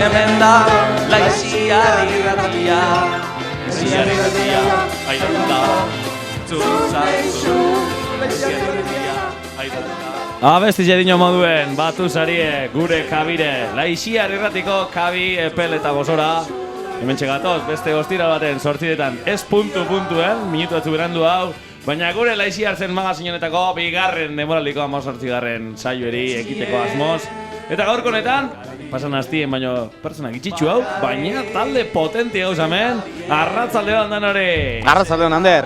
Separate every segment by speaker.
Speaker 1: hemen da Laiziar irratia Laiziar irratia Aitortu da Zuzaizu Laiziar irratia Aitortu da Abesti jedino moduen, batu zarie, gure kabire Laiziar irratiko kabi, epel eta gozora Hemen txegatoz, beste ostira baten sortzidetan ez puntu-puntuen, minutu batzu berandu hau Baina gure Laiziar zen magazinonetako bigarren demoraldiko 18. saioeri ekiteko asmoz Eta gaurko honetan, pasan hastien baino pertsonak itxitxu hau Baina talde potente gauz hemen, arratzaldeon dan hori
Speaker 2: Arratzaldeon, Ander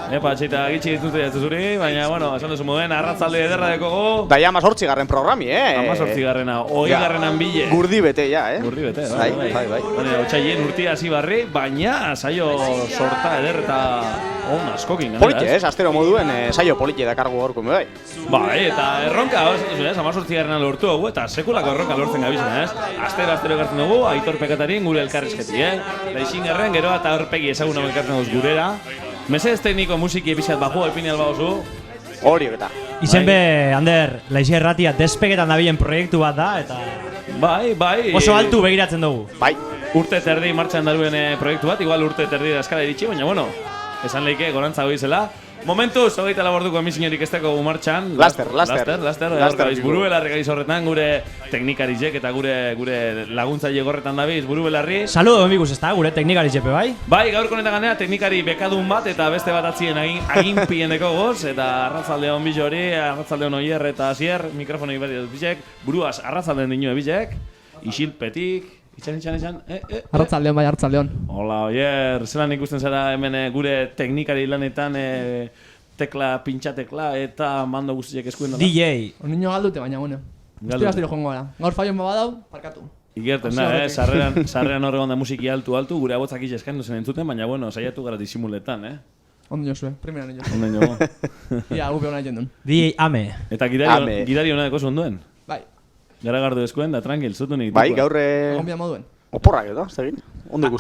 Speaker 1: Epa, txeita gitxi dituzte jatzu zuri, baina, bueno, esan duzu moduen, arratzalde ederra dekogu
Speaker 2: Daia 18. programi,
Speaker 1: 18. 20. bile
Speaker 2: Gurdi bete, ja,
Speaker 1: Gurdi bete, bai Baina, otxaien urtia hasi barri, baina saio sorta eder eta on askokin
Speaker 2: Politxe, astero moduen saio politxe dakargu gorko, bai
Speaker 1: Bai, eta erronka, ez, 18. lortu dugu, eta sekulako erronka lortzen gabizen, ez? Astero ekartzen dugu, Aitor Pekatarin gure elkarrizketi, Leixin erren, gero eta aurpegi ezaguna elkartzen dugu gurera Mesez tekniko musiki epizat baju, epini alba oso
Speaker 2: Hori eta
Speaker 3: Izen be, Ander, Laiziar irratia despegetan dabilen proiektu bat da, eta
Speaker 1: Bai
Speaker 3: oso altu begiratzen dugu
Speaker 2: Bai
Speaker 1: Urte terdi martxan daruen proiektu bat, igual urte terdi da eskala iritsi, baina bueno Esan leike, gorantza goizela Momentuz, hogeita laborduko emisionerik ez dago martxan
Speaker 2: Laster
Speaker 1: Buru belarri gaiz horretan, gure teknikarizek eta gure laguntzaile gorretan dabiz, buru belarri
Speaker 3: Saludo emikuz ez da, gure teknikarizepe bai?
Speaker 1: Bai, gaurko honetan ganea teknikari bekadun bat eta beste bat atzien aginpien deko goz Eta arratzaldeon bizo hori, arratzaldeon oier eta asier, mikrofono iberri dut bizek Buruaz arratzaldeon dinue bizek, isilpetik Itxan.
Speaker 4: Arratzaldeon bai, arratzaldeon.
Speaker 1: Hola, oier, zelan ikusten zara hemen gure teknikari lanetan pintxatekla eta mando guztiek eskuen dara?
Speaker 3: DJ.
Speaker 4: Niño galdute, baina, bueno. Astiro joango gara. Gaur faion badau, parkatu.
Speaker 1: Igerten da, sarreran horregon da musiki altu, gure abotzak izeskan duzen entzuten, baina, bueno, saiatu gara disimuletan,
Speaker 4: Ondo jozue, primera niño.
Speaker 1: Ondo nio.
Speaker 4: Ia, gupe hona jendun.
Speaker 3: DJ Ame.
Speaker 1: Eta gidari hona deko zuen?
Speaker 4: Bai.
Speaker 1: Gara gardu eskuen da, tranquil, zutu nik.
Speaker 2: Bai, gaurre...
Speaker 4: Gombia moduen.
Speaker 2: Oporrak edo, ez da egin?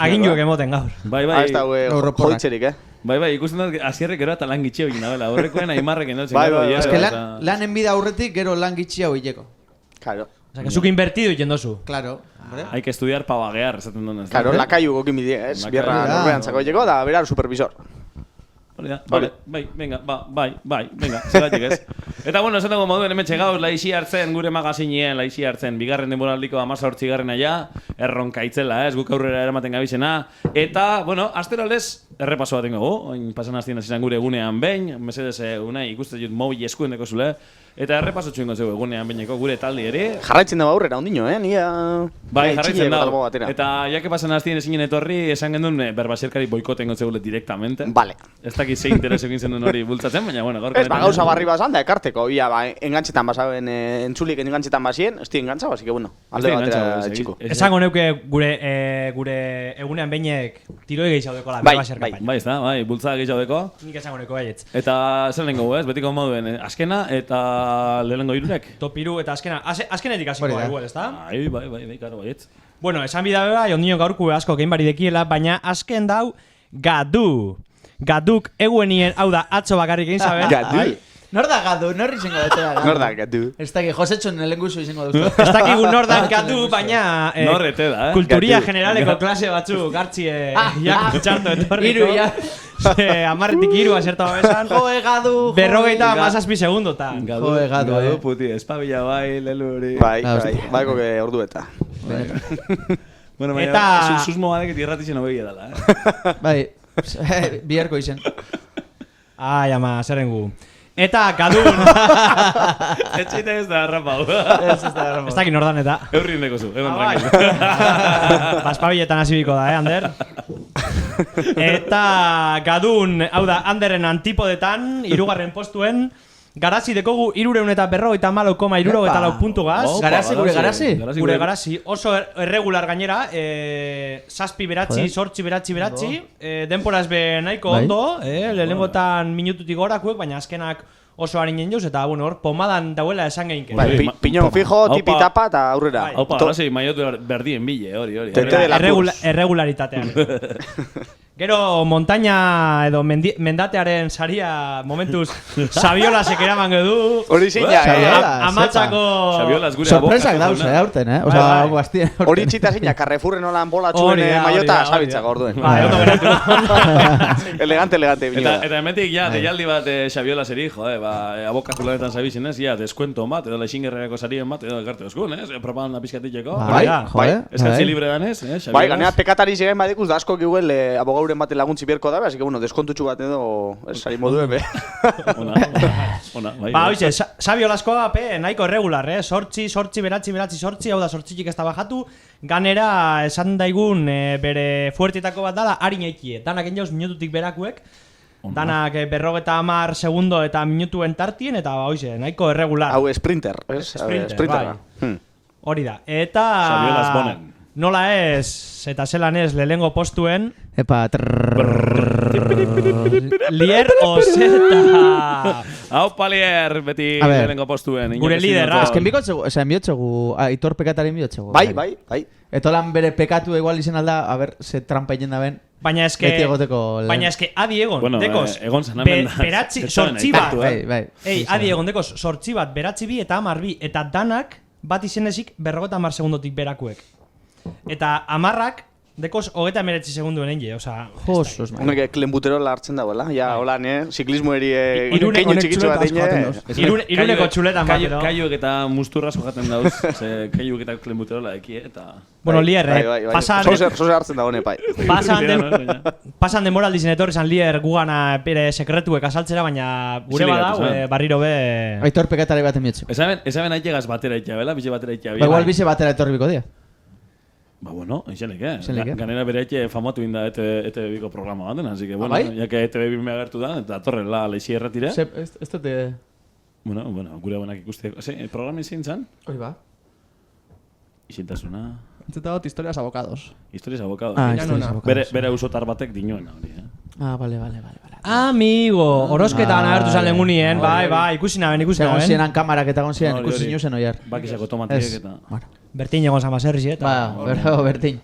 Speaker 3: Aginduak emoten gaur.
Speaker 1: Bai.
Speaker 2: Ez da, joitzerik,
Speaker 1: Bai, ikusten dut, azierrek gero eta lan gitxio egin dabela. Horrekoen aimarrek endotzen.
Speaker 2: Bai.
Speaker 5: Ez que lan enbida aurretik, gero lan gitxia hoileko.
Speaker 2: Claro.
Speaker 3: O sea, que zuk invertido iten dozu.
Speaker 5: Claro.
Speaker 1: Hay que estudiar pa bagear, esaten duen.
Speaker 2: Claro, lakaiu gokin bidea, ez? Bierra norbean zako hoileko, da berar supervisor.
Speaker 1: Bai, venga, zeratik ez. Eta bueno, esan dago moduen hemen txegauz, Laiziar zen, gure magazinien, Laiziar zen, bigarren denboraldiko 18. Erronka itzela, ez, guk aurrera eramaten gabizena. Eta, bueno, astero aldez, errepaso bat ingo, oin pasan hastien hasi gure egunean behin, mesedez unai ikuste dut mobil eskuen deko zule. Eta errepaso txuingo zeu egunean behineko gure taldi ere.
Speaker 2: Jarraitzen dago aurrera ondino, nia...
Speaker 1: Bai, jarraitzen dago. Eta jake pasan hastien ezinen etorri, esan gendun berbaserkari boikoten gotzeule direktamente.
Speaker 2: Vale.
Speaker 1: Ez dakit ze interes egin zen hori bultzatzen, baina bueno, gaurko...
Speaker 2: Ez, gauza barri bazan da ekarteko, ia, engantzetan basaben, entzulik engantzetan basien, ez di engantza, basik, bueno, alde batera txiko.
Speaker 3: Esango neuke gure egunean beinek tiroi gehiago la berbaserka.
Speaker 1: Bai, ez da, bai, bultza gehiago.
Speaker 3: Nik esango neuke baietz.
Speaker 1: Eta zer lehenko, ez, betiko moduen, azkena eta lehenengo irurek.
Speaker 3: Top iru eta azkenetik hasiko igual, ez da?
Speaker 1: Bai, karo, baietz.
Speaker 3: Bueno, esan bida beba, ondino gaurku asko gein bari dekiela, baina azken dau Gaduk eguenien, hau da, atzo bakarrik egin zaben.
Speaker 2: Gadu?
Speaker 5: Nor da Gadu? Nor izango dut da?
Speaker 2: Nor da Gadu?
Speaker 5: Ez dakit, Josetxon elenguzu izango dut.
Speaker 3: Ez dakigu nor da Gadu, baina
Speaker 1: norrete da,
Speaker 3: kulturia generaleko klase batzu gartzie jak txarto etorriko.
Speaker 5: Iru, ja.
Speaker 3: Amarretik iru aserta babesan.
Speaker 5: Joe, Gadu!
Speaker 3: 57 segundotan.
Speaker 1: Gadu, puti, espabila bai, lelu hori.
Speaker 2: Bai, koke ordu eta.
Speaker 1: Bueno, baina, susmo badeket irratizien obegia dela,
Speaker 5: Bai, biharko izen.
Speaker 3: Ai, ama, zerengu. Eta Gadun...
Speaker 1: Etxeita ez da harrapau.
Speaker 3: Ez dakit nordan eta.
Speaker 1: Eurrin deko zu, egon tranquil.
Speaker 3: Baspabiletan hasibiko da, Ander? Eta Gadun, hau da, Anderren antipodetan, 3. postuen, Garazi dekogu 340,74 puntugaz.
Speaker 5: Garazi, gure garazi?
Speaker 3: Gure garazi, oso irregular gainera, 7 beratzi, 8 beratzi, denporaz be nahiko ondo, lehenengotan minututik gorakuek, baina azkenak oso harinen jauz, eta bueno, hor pomadan dauela esan geinke.
Speaker 2: Bai, piñon fijo, tipi-tapa eta aurrera.
Speaker 1: Haupa, garazi, maiotu berdien bile, hori.
Speaker 3: Erregularitatean. Gero montaña edo mendatearen saria momentuz Sabiolasek eraman du.
Speaker 2: Hori zina,
Speaker 3: Amatzako
Speaker 5: Sabiolas gure sorpresak dauz, aurten, Osa, guaztien.
Speaker 2: Hori txita zina, Carrefourren holan bolatxuen maiota sabitzak orduen.
Speaker 3: Ondo geratu.
Speaker 2: Elegante.
Speaker 1: Eta hementik ja, deialdi bat Sabiolaseri, abokatu lanetan sabizen, ja, deskuento bat, edo lexingerrerako sarien bat, edo egartu eskun, propaganda pizkatikeko.
Speaker 2: Bai.
Speaker 1: Eskantzi libre danez,
Speaker 2: Bai, ganea pekatari zegen badikuz da asko giuel abogauren bate laguntzi bierko dabe, así que bueno, deskontutxu bat edo sari moduen be.
Speaker 1: Ona, bai.
Speaker 3: Ba, oize, Sabiolaskoa nahiko irregular, sortzi, beratzi, hau da sortzitik ez da bajatu, ganera esan daigun bere fuertetako bat dala, harin eikie, danak enjauz minututik berakuek, danak 50 segundo eta minutuen tartien, eta ba, oize, nahiko irregular.
Speaker 2: Hau sprinter, ez?
Speaker 3: Sprinter, hori da. Eta
Speaker 1: Sabiolas bonen.
Speaker 3: nola ez, eta zelan ez, lehengo postuen
Speaker 5: Epa,
Speaker 3: Lier Oseta.
Speaker 1: Hau Lier, beti lehengo postuen.
Speaker 3: Gure liderra.
Speaker 5: Ez que enbiotzegu, Aitor pekatari enbiotzegu.
Speaker 2: Bai.
Speaker 5: Etolan bere pekatu igual izen alda, a ver, ze trampa egin da ben.
Speaker 3: Baina eske adi egon,
Speaker 1: bueno,
Speaker 3: dekoz,
Speaker 1: egon zanamen da.
Speaker 3: beratzi, sortzi bat.
Speaker 5: Bai.
Speaker 3: Adi egon, dekoz, sortzi bat, beratzi bi eta 10 bi, eta danak bat izenezik 50 segundotik berakuek. Eta 10ak, dekoz, 39 segunduen egin, oza...
Speaker 5: Josos, man.
Speaker 2: Honek klenbuterola hartzen dagoela, ja, holan, ziklismo eri keinu txikitzu bat egin.
Speaker 3: Iruneko txuletan bat, edo.
Speaker 1: Kaiuek eta musturrasko jaten dauz, kaiuek eta klenbuterola eki, eta...
Speaker 3: Bueno, Lier,
Speaker 2: Zoze hartzen dago, pai.
Speaker 3: Pasan demoraldi zen etorri zan Lier gugana bere sekretuek asaltzera, baina gure badau, barriro be...
Speaker 5: Aitor pekatari bat enbiotzu.
Speaker 1: Ezaben aitegaz batera ikia, bela? Bize batera ikia.
Speaker 5: Igual bize batera etorri biko dia.
Speaker 1: Ba, bueno, izenek, Ganera bere eke famatu inda ETV-biko programa baten, así que, bueno, jake ETV me agertu da, eta torrela leixi erretire.
Speaker 5: Ez dute...
Speaker 1: Bueno, gure abonak ikusteko. Programa izin zan?
Speaker 5: Hori ba.
Speaker 1: Izintasuna...
Speaker 4: Entzeta dut historias abokados.
Speaker 1: Historias abokados. Bere usotar batek dinoena hori,
Speaker 5: Vale.
Speaker 3: Amigo, horozketan agertu zan lengunien, bai, ikusi naben.
Speaker 5: Egon ziren kamarak eta egon ziren ikusi zinuzen oiar.
Speaker 1: Bakizako tomatiek eta...
Speaker 3: Bertin egon zan baserriz, eta...
Speaker 5: Bertin.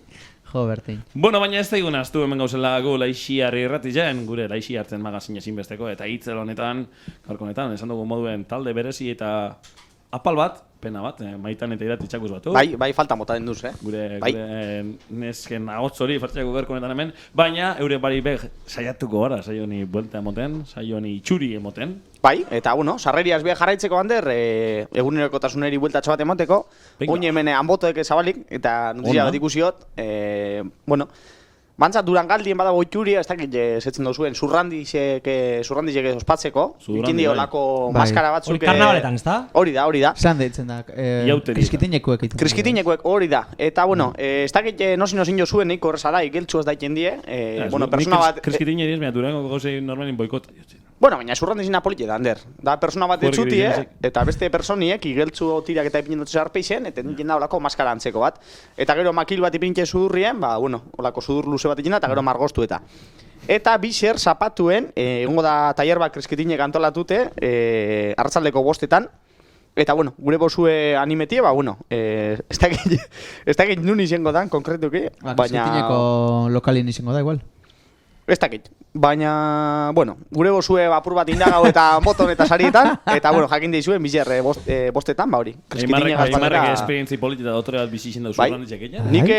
Speaker 1: Bueno, baina ez da igun aztu hemen gauzela gu laixiarri irratizen, gure laixi hartzen magazin ezinbesteko, eta hitzel honetan, gaurko honetan, esan dugu moduen talde berezi eta apal bat, pena bat, maitan eta irati txakuz batu.
Speaker 2: Bai, falta mota den duz,
Speaker 1: Gure nesken ahotz hori fartxako gaurko honetan hemen, baina eure bari beg saiatuko gara, saio honi buelta emoten, saio honi txuri emoten.
Speaker 2: Bai, eta, bueno, sarreriaz biak jarraitzeko bander, egunerokotasuneri bueltatxo bat emoteko, oin hemen hanbotoek zabalik, eta notizia bat ikusiot, bueno, bantza Durangaldien badago itxuria, ez dakit setzen dozuen, zurrandizek ospatzeko, ikindi olako maskara batzuk...
Speaker 3: Hori karnabaletan, ez da?
Speaker 2: Hori da.
Speaker 5: Zan deitzen da, kriskitinekuek. Hori da. Eta, bueno, ez dakit nosin jo zuen neiko horrezala, ikeltzu ez daiten die, bueno, persona bat...
Speaker 1: Kriskitineri ez mea, Durango gauzei normalin boikota.
Speaker 2: Bueno, baina zurrandizina politia da, Ander. Da persona bat etxuti, eta beste personiek igeltzu tirak eta ipinen dutzu zarpeixen, eta nintzen da olako maskara antzeko bat. Eta gero makil bat ipintxe sudurrien, ba, bueno, olako sudur luze bat ikina, eta gero margoztu eta. Eta biser zapatuen, egongo da tailer bat kreskitinek antolatute, arratsaldeko 5:00, eta, bueno, gure bozue animetie, ba, bueno, ez dakit nun izango dan, konkretuki, baina...
Speaker 5: Kreskitinek lokalin izango da, igual.
Speaker 2: Ez dakit, baina, bueno, gure bozue apur bat indagau eta moton eta sarietan, eta, bueno, jakin deizuen bizer 5:00, ba hori.
Speaker 1: Eimarrek esperientzi politi eta dotore bat bizi izin da zurrandizek egin?
Speaker 2: Nik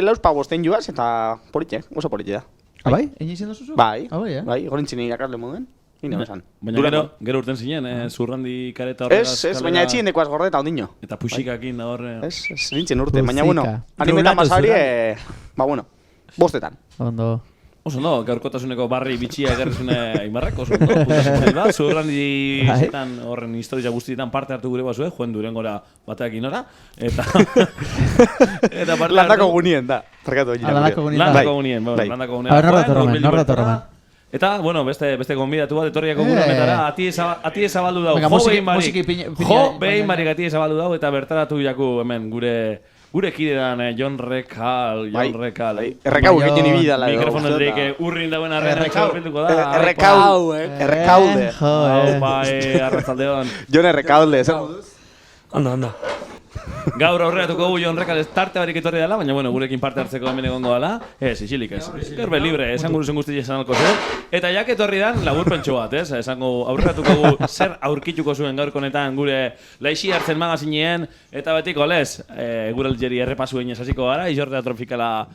Speaker 2: lauzpa 5 joaz eta politxe, oso politxe da.
Speaker 5: Bai? Egin izin da zuzu?
Speaker 2: Bai, gorintzin irakasle moduen.
Speaker 1: Baina gero urten zinen, zurrandi kareta horregaz...
Speaker 2: Ez, baina etxien dekoaz gorde eta ondino.
Speaker 1: Eta puxikakin da horre...
Speaker 2: Ez nintzen urte, baina, bueno, animetan basari, ba, bueno, 5:00.
Speaker 5: Ondo...
Speaker 1: Oso no, gaurkotasuneko barri bitxia egerrizune Aimarrak, oso no, putazun da, zurrandi zetan horren historia guztietan parte hartu gure bazue, joen Durangora bateak inora, eta...
Speaker 2: Landako gunien da, parkatu egin.
Speaker 1: Landako gunien,
Speaker 5: norra torroman.
Speaker 1: Eta, bueno, beste konbidatu bat, etorriako gure honetara, ati ezabaldu dau, jo behin barik ati ezabaldu dau, eta bertaratu jaku hemen gure kidean, Jon Rekal.
Speaker 2: Errekau egiten ibida.
Speaker 1: Mikrofonetik urrin dauen arrean txorpentuko da.
Speaker 2: Errekaude.
Speaker 1: Hau bai, arratzaldeon.
Speaker 2: Jon Errekaude.
Speaker 6: Ondo.
Speaker 1: Gaur aurreratuko gu Jon Rekal tarte barik etorri dela, baina bueno, gurekin parte hartzeko hemen egongo dela. Isilik ez. Gerbe libre, esango duzen guzti esan alko zer. Eta jak etorri dan laburpentxo bat, ez? Esango aurreratuko gu zer aurkituko zuen gaurko honetan gure Laixi Hartzen magazineen eta betiko lez, gure Algeri errepasuen hasiko gara, Ijortea tropikala,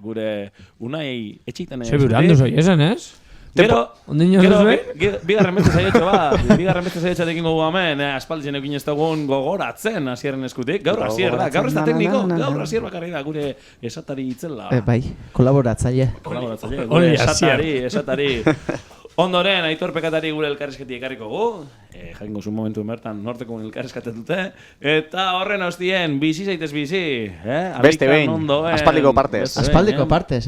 Speaker 1: gure Unai etxitan.
Speaker 6: Se burando soy esan, ez?
Speaker 1: Gero, bigarren beste saiotxo dekin gogu hemen, aspaldizen eukin ez dagoen gogoratzen hasierren eskutik. Gaur hasier da, gaur ez da tekniko, gaur hasier bakarri da, gure esatari itzela.
Speaker 7: Bai, kolaboratzaile,
Speaker 1: gure esatari. Ondoren, Aitor Pekatari gure elkarrizketi ekarriko gu, jakingo zuen momentu bertan norteko elkarrizkaten dute, eta horren ostien, bizi zaitez bizi,
Speaker 2: Beste behin, aspaldiko partez.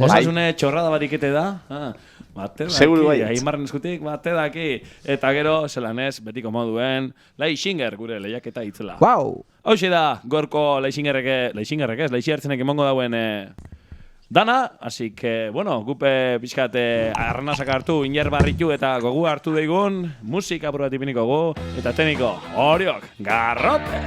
Speaker 1: Osasune txorrada barikete da, bate daki, Aimarren eskutik, bate daki, eta gero, zelan ez, betiko moduen, Laixinger gure lehiaketa itzela.
Speaker 7: Wow!
Speaker 1: Hauxe da, gorko Laixi Hartzenek emongo dauen dana, así que, bueno, gupe pixkat arnazak hartu, iner barritu eta gogu hartu daigun, musika prueba tipiniko gu, eta teniko, Oriok, Garrote!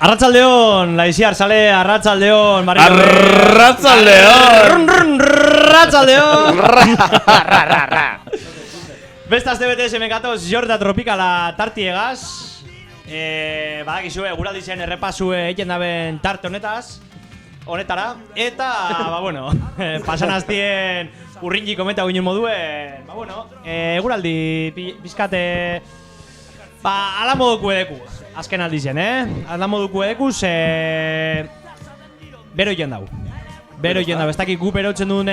Speaker 3: Arratsaldeon, Laixiar sale, arratsaldeon,
Speaker 1: Arratsaldeon.
Speaker 3: Arratzaldeon! Bestaz TBTS mekatoz Jorda Tropikala tartiegaz. Badakizue, guraldizien errepasue egiten daben tarte honetara. Eta, pasan aztien urringi komenta ginen moduen, guraldi pizkate... ala moduko edeku, azken aldizien, ala moduko edeku, bero egin dau. Bero egin dau, ez dakik gu berotzen duen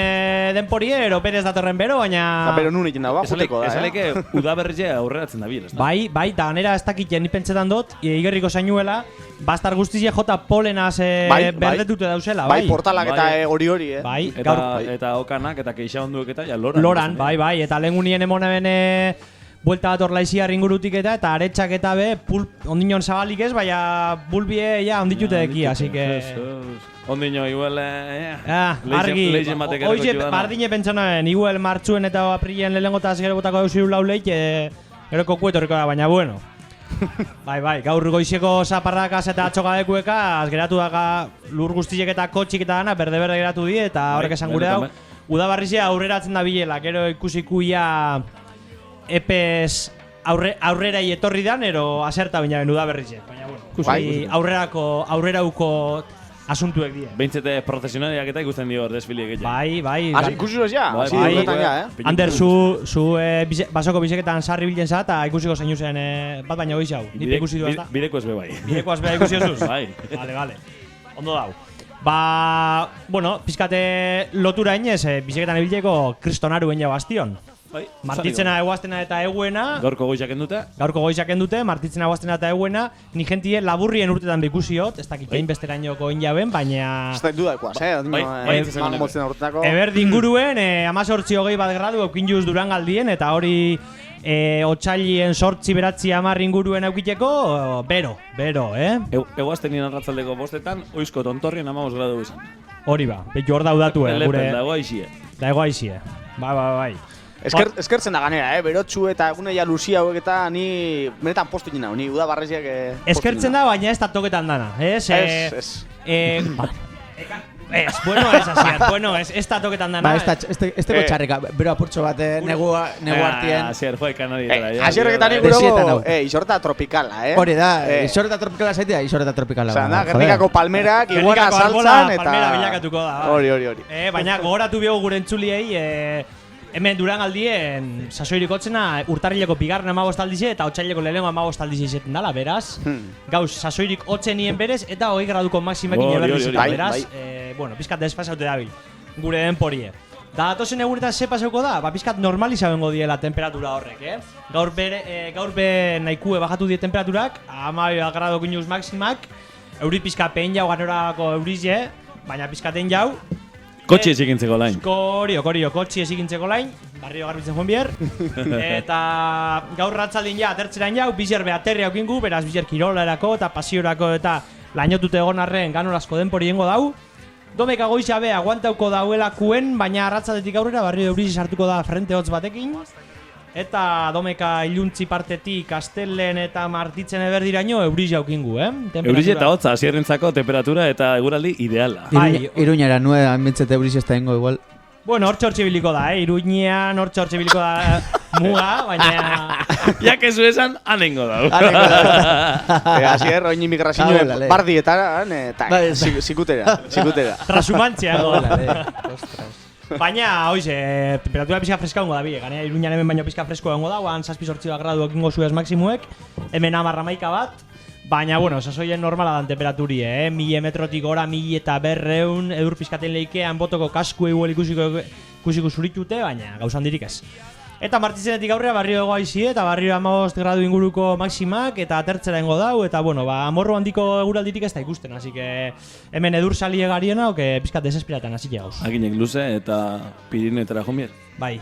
Speaker 3: denporie, ero berez datorren bero, baina...
Speaker 2: Bero nun egin dau, juteko da,
Speaker 1: Esaleke udaberria aurreratzen da ez da?
Speaker 3: Bai, eta ganera ez dakik jeni pentsetan dut, igerriko zainuela, bastar guztizie jota polenaz berdetute dauzela, bai.
Speaker 2: Bai, portalak eta hori,
Speaker 3: Bai,
Speaker 1: eta okanak eta keixa onduek eta loran.
Speaker 3: Loran, bai, eta lehen unien emonen buelta bat orlaiziar ingurutik eta aretsak eta ondinon zabalik ez, baina bulbie onditute deki, así que...
Speaker 1: Ondino, igual,
Speaker 3: argi, oize, bardine pentsonaen, igual martxuen eta aprilien lehenengotaz gero botako deusiru lauleik, gero kokuetorriko da, baina bueno. Bai, gaur goizeko zaparrakaz eta atxokadekuekaz geratu daga lur guztiek eta kotxik eta gana, berde geratu die, eta horrek esan gure hau, udabarrizia aurreratzen da bilela, gero ikusikuia epez aurrera etorri dan, ero aserta baina ben udaberrizia, baina bueno, aurrerauko asuntuek die.
Speaker 1: Beintzete profesionaliak eta ikusten dio desfiliek egin.
Speaker 3: Bai.
Speaker 2: Ikusiko ez ja?
Speaker 3: Bai. Ander, zu basoko biseketan sarri bilen za eta ikusiko zeinu zen bat baina goiz hau. Nip ikusi du ez da?
Speaker 1: Bideko ez be bai.
Speaker 3: Bideko ez be ikusi osuz?
Speaker 1: Bai.
Speaker 3: Vale. Ondo dau. Pizkate lotura inez, biseketan ebileko kristonaru ben jau bastion. Martitzena eguaztena eta eguena.
Speaker 1: Gaurko goizak
Speaker 3: endute, martitzena eguaztena eta eguena. Ni gentie laburrien urtetan behikusiot, ez dakit kein besterainoko injaben, baina...
Speaker 2: Ez da dudakoaz,
Speaker 3: Eberdin guruen, 18-20 gradu eukin juz Durangaldien, eta hori otxailien 8-9 inguruen eukiteko, bero,
Speaker 1: Eguaztenien arratzaldeko bostetan, oizko tontorrien 15 gradu izan.
Speaker 3: Hori ba, betu hor daudatu, gure...
Speaker 1: Dago aizie.
Speaker 3: Bai.
Speaker 2: Eskertzen da ganera, berotxu eta eguneia Lucia hauek eta ni benetan postu gina, ni udabarreziak
Speaker 3: eskertzen da, baina ez da toketan dana, ez? Ez da toketan dana.
Speaker 4: Ez teko txarrika, bero apurtxo bat negu hartien.
Speaker 2: Asierreketan igurogo, isorta tropikala,
Speaker 4: Hori da, isorta tropikala zaitea, isorta tropikala.
Speaker 2: Zanda, Gernikako palmerak, iguana saltzan eta...
Speaker 3: Palmera bilakatuko da.
Speaker 2: Hori.
Speaker 3: Baina gogoratu biogu gure entzuliei, hemen Durangaldien sasoirik hotzena urtarrileko bigarren 15 aldize eta otsaileko lehenengo 15 aldize izaten dala, beraz. Gauz, sasoirik hotzenien berez eta 20 graduko maximekin eberdizetan, beraz. Pizkat desfasaute dabil, gure denporie. Da, datozen egunetan ze pasauko da? Pizkat normalizabengo diela temperatura horrek, Gaur nahikue bajatu die temperaturak, 12 grado kinuz maximak, eurit pizkat pein jau ganorako eurize, baina pizkaten jau.
Speaker 1: Kotxi ezikintzeko lain.
Speaker 3: Korio, kotxi ezikintzeko lain, barrio garbitzen joan bier. Eta gaur ratzaldin ja, atertzerain jau, bizer behaterri haukingu, beraz bizer kirolarako eta pasiorako eta lainotute egon arren ganorazko denpori jengo dau. Domeka goiza be, aguantauko dauelakuen, baina ratzaldetik aurrera barrio eurizi sartuko da frente hotz batekin. Eta domeka iluntzi partetik Astelen eta Martitzen eberdiraino eurizi haukingu,
Speaker 1: Eurizi eta hotza, asierrentzako temperatura eta eguraldi ideala.
Speaker 4: Iruñera, nue ambientzete eurizi ez da ingo igual.
Speaker 3: Bueno, hortxe biliko da, Iruñean hortxe biliko da muga, baina...
Speaker 1: Ya que zu esan, anengo dau.
Speaker 2: Asier, oin imigrazioen bardietan, eta zikutera.
Speaker 3: Trasumantzia, baina, oize, temperatura pizka freska hongo da bie, ganea Iruñan hemen baino pizka fresko hongo da, guan 7-8 gradu ekingo zuez maximuek, hemen 10-11 bat, baina, sasoien normala dan temperaturie, 1000 metrotik gora, 1000 eta 200, edur pizkaten leikean botoko kasku igual ikusiko zuritute, baina gauzan dirik ez. Eta Martitzenetik aurrera barrio ego aizie, eta barrio 15 gradu inguruko maximak, eta atertzera ingo dau, eta amorro handiko eguralditik ez da ikusten, así que hemen edur salie gariena, oke pizkat desesperatan hasi gauz.
Speaker 1: Aginek luze eta Pirinetara jomier.
Speaker 3: Bai,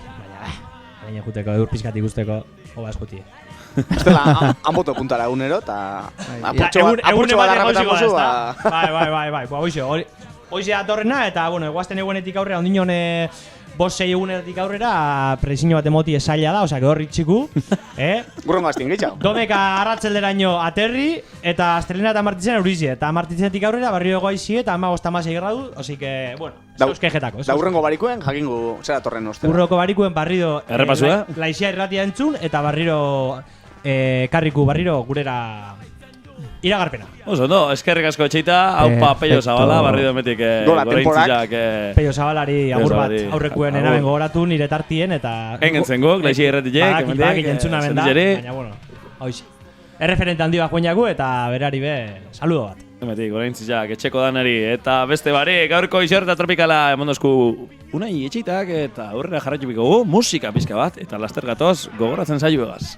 Speaker 3: baina juteko, edur pizkat ikusteko, hoba eskutie.
Speaker 2: Estela, han puntara egunero, eta apurtxo bat arrapetan mozu,
Speaker 3: Bai, hoize datorrena, eta eguazten eguenetik aurrera ondinon 5-6 egunetik aurrera presiño bat emoti esaila da, osea, hor itxiku,
Speaker 2: Gurrengo aztien gehiago.
Speaker 3: Domeka arratzelderaino aterri, eta astelena eta martitzen eurizie, eta martitzenetik aurrera barrio goaizi eta 15-16 gradu, osí que, bueno, euskejetako.
Speaker 2: Da urrengo barikuen jakingu zera torren ostera.
Speaker 3: Urroko barikuen barriro
Speaker 1: Errepasua?
Speaker 3: Laizia irratia entzun, eta barriro karriku barriro gurera iragarpena.
Speaker 1: Oso, no, eskerrik asko etxeita, haupa Peio Zabala, barri dometik goreintzilak.
Speaker 3: Peio Zabalari agur bat
Speaker 1: Zabalari.
Speaker 3: aurrekuen enaben gogoratu nire tartien, eta...
Speaker 1: Engentzen guk, laixi erretiek,
Speaker 3: Badakit entzuna benda, baina, bueno, hoiz. Erreferente handi bat joinagu, eta berari be, saludo bat.
Speaker 1: Emetik, goreintzilak, etxeko danari, eta beste barik, gaurko isorta tropikala emondozku unai etxeitak, eta aurrera jarraitu biko musika pizka bat, eta laster gatoz gogoratzen zaio egaz.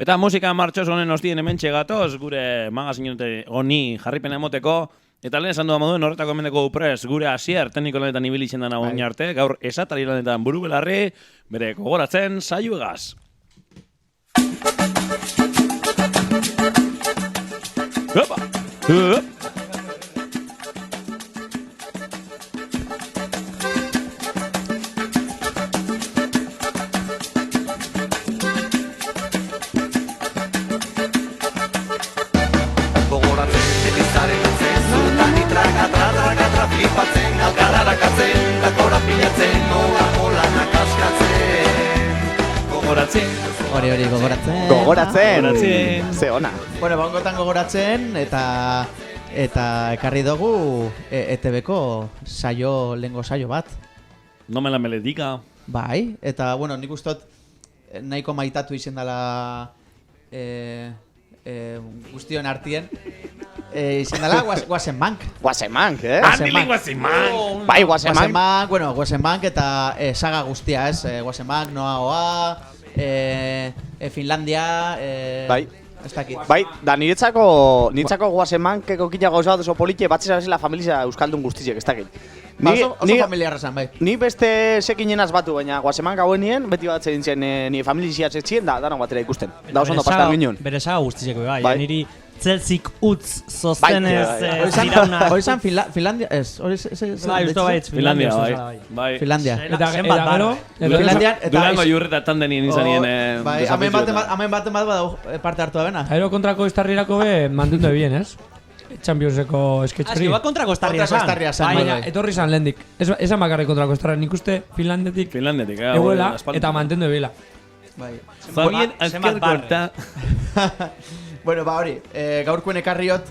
Speaker 1: Eta musika martxos honen ostien hementxe gatoz, gure magazinote honi jarripena emoteko, eta lehen esan duan moduen horretako emendeko upres, gure Asier tekniko lanetan ibili txendan hau arte, gaur esatari lanetan buru belarri, bere gogoratzen saioegaz. Opa!
Speaker 6: Flipatzen, alkararakatzen, dakora pilatzen, nolako lanak askatzen. Gogoratzen.
Speaker 7: Hori, gogoratzen.
Speaker 2: Gogoratzen. Ze ona.
Speaker 7: Bueno, bongotan gogoratzen eta ekarri dugu ETB-ko lehengo saio bat.
Speaker 1: No me la meledica.
Speaker 7: Bai, eta bueno, nik ustot nahiko maitatu izen dela guztion artien. Izen dela Guasenbank.
Speaker 2: Guasenbank,
Speaker 1: Handili Guasenbank.
Speaker 2: Bai, Guasenbank.
Speaker 7: Bueno, Guasenbank eta saga guztia, ez? Guasenbank, Noa Oa, Finlandia,
Speaker 2: bai.
Speaker 7: Ez dakit.
Speaker 2: Bai, da niretzako Guasenbankeko kina gauza oso politxe batzera bezala familia euskaldun guztiziek, ez dakit.
Speaker 7: Oso familiarra zen, bai.
Speaker 2: Ni beste sekinenaz batu, baina Guasenbank hauen nien, beti bat zein zen ni familia zetxien, da danak batera ikusten. Da oso ondo pastan ginen.
Speaker 3: Bere saga guztiziek,
Speaker 2: bai.
Speaker 3: Niri Zelzik utz sostenez ziraunak.
Speaker 7: Hori zan Finlandia, ez?
Speaker 3: Bai, usto baitz, Finlandia.
Speaker 1: Bai.
Speaker 7: Finlandia.
Speaker 3: Eta gero,
Speaker 1: Durango jurreta tandenien izanien.
Speaker 7: Bai, hamen baten bat badau parte hartu da bena.
Speaker 4: Gero kontrako estarrirako be, mandutu bien, ez? Championseko sketchri.
Speaker 3: Ba kontrako estarria zan.
Speaker 4: Baina, etorri zan lehendik. Esan bakarrik kontrako estarria, nik uste Finlandetik eguela eta mantendu ebila.
Speaker 7: Bai.
Speaker 1: Fabien azker korta.
Speaker 7: Bueno, ba hori, gaurkoen ekarriot